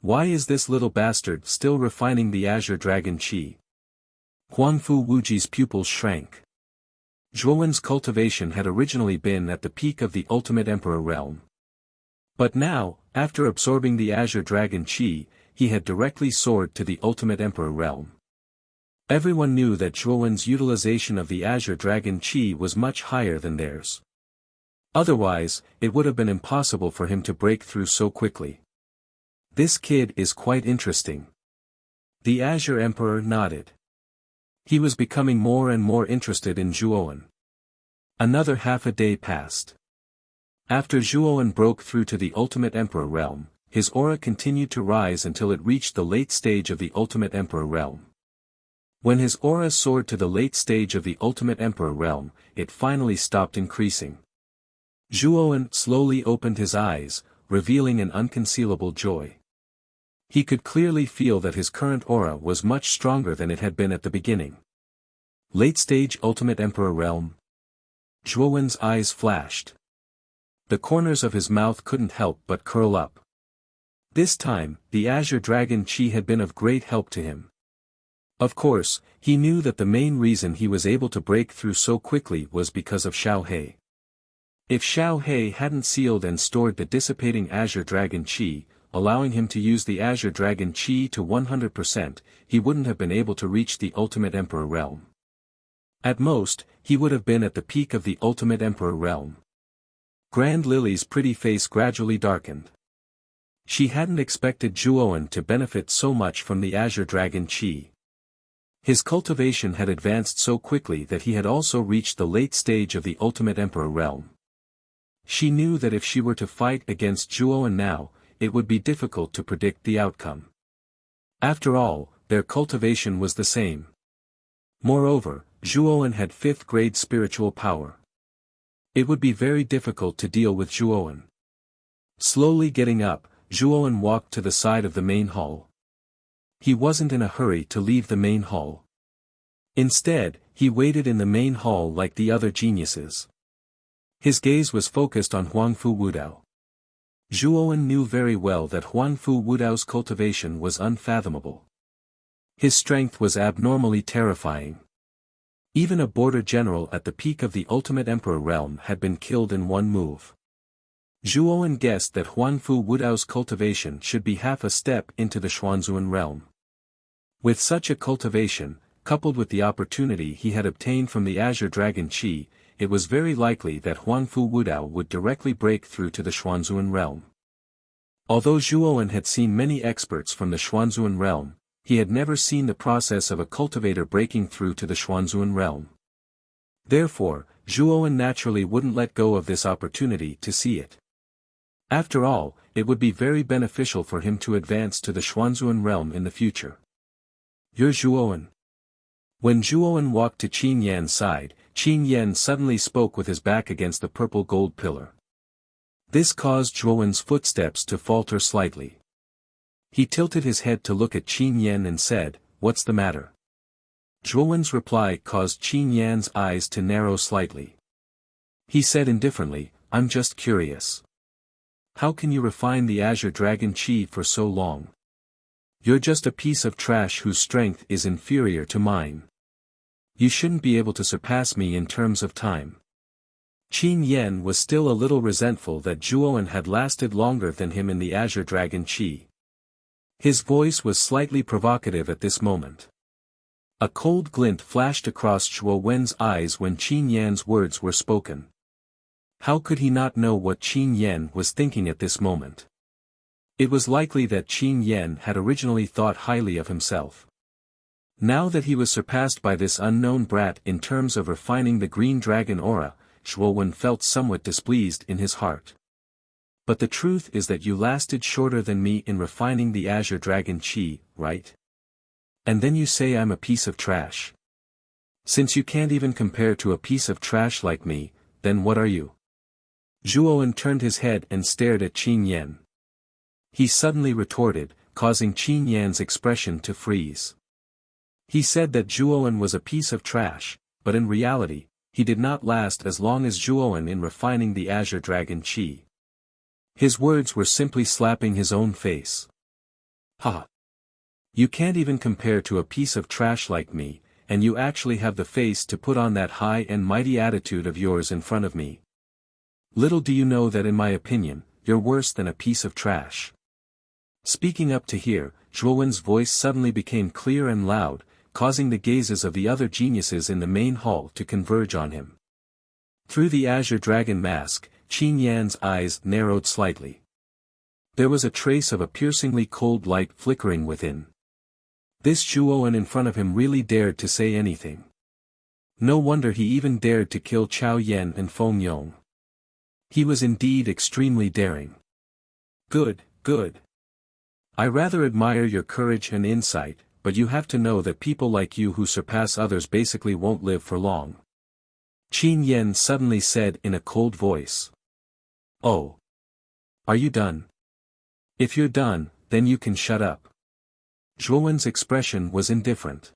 Why is this little bastard still refining the Azure Dragon Qi? Huangfu Wuji's pupils shrank. Zhuowen's cultivation had originally been at the peak of the ultimate emperor realm. But now, after absorbing the Azure Dragon Chi, he had directly soared to the Ultimate Emperor realm. Everyone knew that Zhuowen's utilization of the Azure Dragon Chi was much higher than theirs. Otherwise, it would have been impossible for him to break through so quickly. This kid is quite interesting. The Azure Emperor nodded. He was becoming more and more interested in Zhuowen. Another half a day passed. After Zhuowen broke through to the Ultimate Emperor realm, his aura continued to rise until it reached the late stage of the Ultimate Emperor realm. When his aura soared to the late stage of the Ultimate Emperor realm, it finally stopped increasing. Zhuowen slowly opened his eyes, revealing an unconcealable joy. He could clearly feel that his current aura was much stronger than it had been at the beginning. Late stage Ultimate Emperor realm. Zhuowen's eyes flashed. The corners of his mouth couldn't help but curl up. This time, the Azure Dragon Chi had been of great help to him. Of course, he knew that the main reason he was able to break through so quickly was because of Xiao He. If Xiao He hadn't sealed and stored the dissipating Azure Dragon Chi, allowing him to use the Azure Dragon Chi to 100%, he wouldn't have been able to reach the Ultimate Emperor realm. At most, he would have been at the peak of the Ultimate Emperor realm. Grand Lily's pretty face gradually darkened. She hadn't expected Zhuowen to benefit so much from the Azure Dragon Chi. His cultivation had advanced so quickly that he had also reached the late stage of the Ultimate Emperor realm. She knew that if she were to fight against Zhuowen now, it would be difficult to predict the outcome. After all, their cultivation was the same. Moreover, Zhuowen had 5th grade spiritual power. It would be very difficult to deal with Zhuowen. Slowly getting up, Zhuowen walked to the side of the main hall. He wasn't in a hurry to leave the main hall. Instead, he waited in the main hall like the other geniuses. His gaze was focused on Huangfu Wudao. Zhuowen knew very well that Huangfu Wudao's cultivation was unfathomable. His strength was abnormally terrifying. Even a border general at the peak of the Ultimate Emperor realm had been killed in one move. Zhuowen guessed that Huangfu Wudao's cultivation should be half a step into the Xuanzuan realm. With such a cultivation, coupled with the opportunity he had obtained from the Azure Dragon Chi, it was very likely that Huangfu Wudao would directly break through to the Xuanzuan realm. Although Zhuowen had seen many experts from the Xuanzuan realm, he had never seen the process of a cultivator breaking through to the Xuanzuan realm. Therefore, Zhuowen naturally wouldn't let go of this opportunity to see it. After all, it would be very beneficial for him to advance to the Xuanzuan realm in the future. You're Zhuowen. When Zhuowen walked to Qin Yan's side, Qin Yan suddenly spoke with his back against the purple gold pillar. This caused Zhuowen's footsteps to falter slightly. He tilted his head to look at Qin Yan and said, "What's the matter?" Zhuowen's reply caused Qin Yan's eyes to narrow slightly. He said indifferently, "I'm just curious. How can you refine the Azure Dragon Chi for so long? You're just a piece of trash whose strength is inferior to mine. You shouldn't be able to surpass me in terms of time." Qin Yan was still a little resentful that Zhuowen had lasted longer than him in the Azure Dragon Chi. His voice was slightly provocative at this moment. A cold glint flashed across Zhuowen's eyes when Qin Yan's words were spoken. How could he not know what Qin Yan was thinking at this moment? It was likely that Qin Yan had originally thought highly of himself. Now that he was surpassed by this unknown brat in terms of refining the green dragon aura, Zhuowen felt somewhat displeased in his heart. But the truth is that you lasted shorter than me in refining the Azure Dragon Chi, right? And then you say I'm a piece of trash. Since you can't even compare to a piece of trash like me, then what are you? Zhuowen turned his head and stared at Qin Yan. He suddenly retorted, causing Qin Yan's expression to freeze. He said that Zhuowen was a piece of trash, but in reality, he did not last as long as Zhuowen in refining the Azure Dragon Chi. His words were simply slapping his own face. Ha! You can't even compare to a piece of trash like me, and you actually have the face to put on that high and mighty attitude of yours in front of me. Little do you know that in my opinion, you're worse than a piece of trash. Speaking up to hear, Zhuowen's voice suddenly became clear and loud, causing the gazes of the other geniuses in the main hall to converge on him. Through the azure dragon mask, Qin Yan's eyes narrowed slightly. There was a trace of a piercingly cold light flickering within. This Zhuowen in front of him really dared to say anything. No wonder he even dared to kill Chao Yan and Feng Yong. He was indeed extremely daring. Good, good. I rather admire your courage and insight, but you have to know that people like you who surpass others basically won't live for long. Qin Yan suddenly said in a cold voice. Oh. Are you done? If you're done, then you can shut up. Zhuowen's expression was indifferent.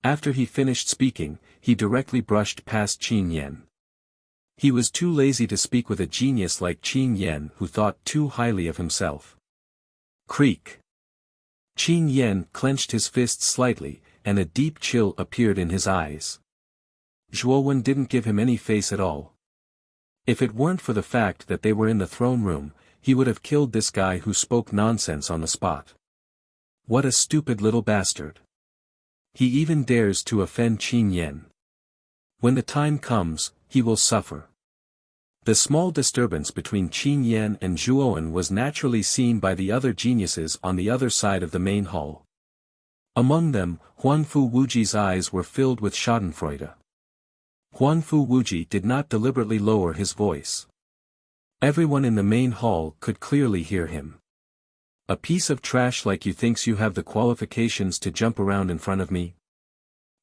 After he finished speaking, he directly brushed past Qin Yan. He was too lazy to speak with a genius like Qin Yan who thought too highly of himself. Creak. Qin Yan clenched his fists slightly, and a deep chill appeared in his eyes. Zhuowen didn't give him any face at all. If it weren't for the fact that they were in the throne room, he would have killed this guy who spoke nonsense on the spot. What a stupid little bastard. He even dares to offend Qin Yan. When the time comes, he will suffer. The small disturbance between Qin Yan and Zhuowen was naturally seen by the other geniuses on the other side of the main hall. Among them, Huanfu Wuji's eyes were filled with schadenfreude. Huanfu Wuji did not deliberately lower his voice. Everyone in the main hall could clearly hear him. A piece of trash like you thinks you have the qualifications to jump around in front of me?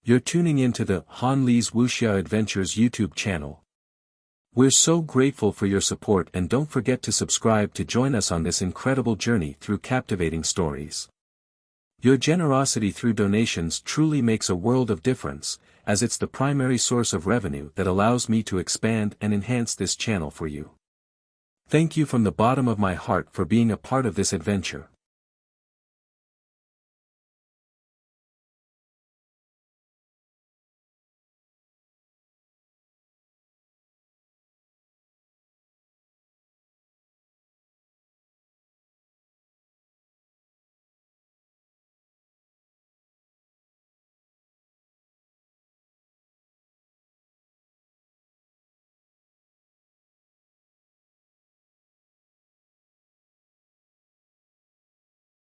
You're tuning into the Han Li's Wuxia Adventures YouTube channel. We're so grateful for your support, and don't forget to subscribe to join us on this incredible journey through captivating stories. Your generosity through donations truly makes a world of difference, as it's the primary source of revenue that allows me to expand and enhance this channel for you. Thank you from the bottom of my heart for being a part of this adventure.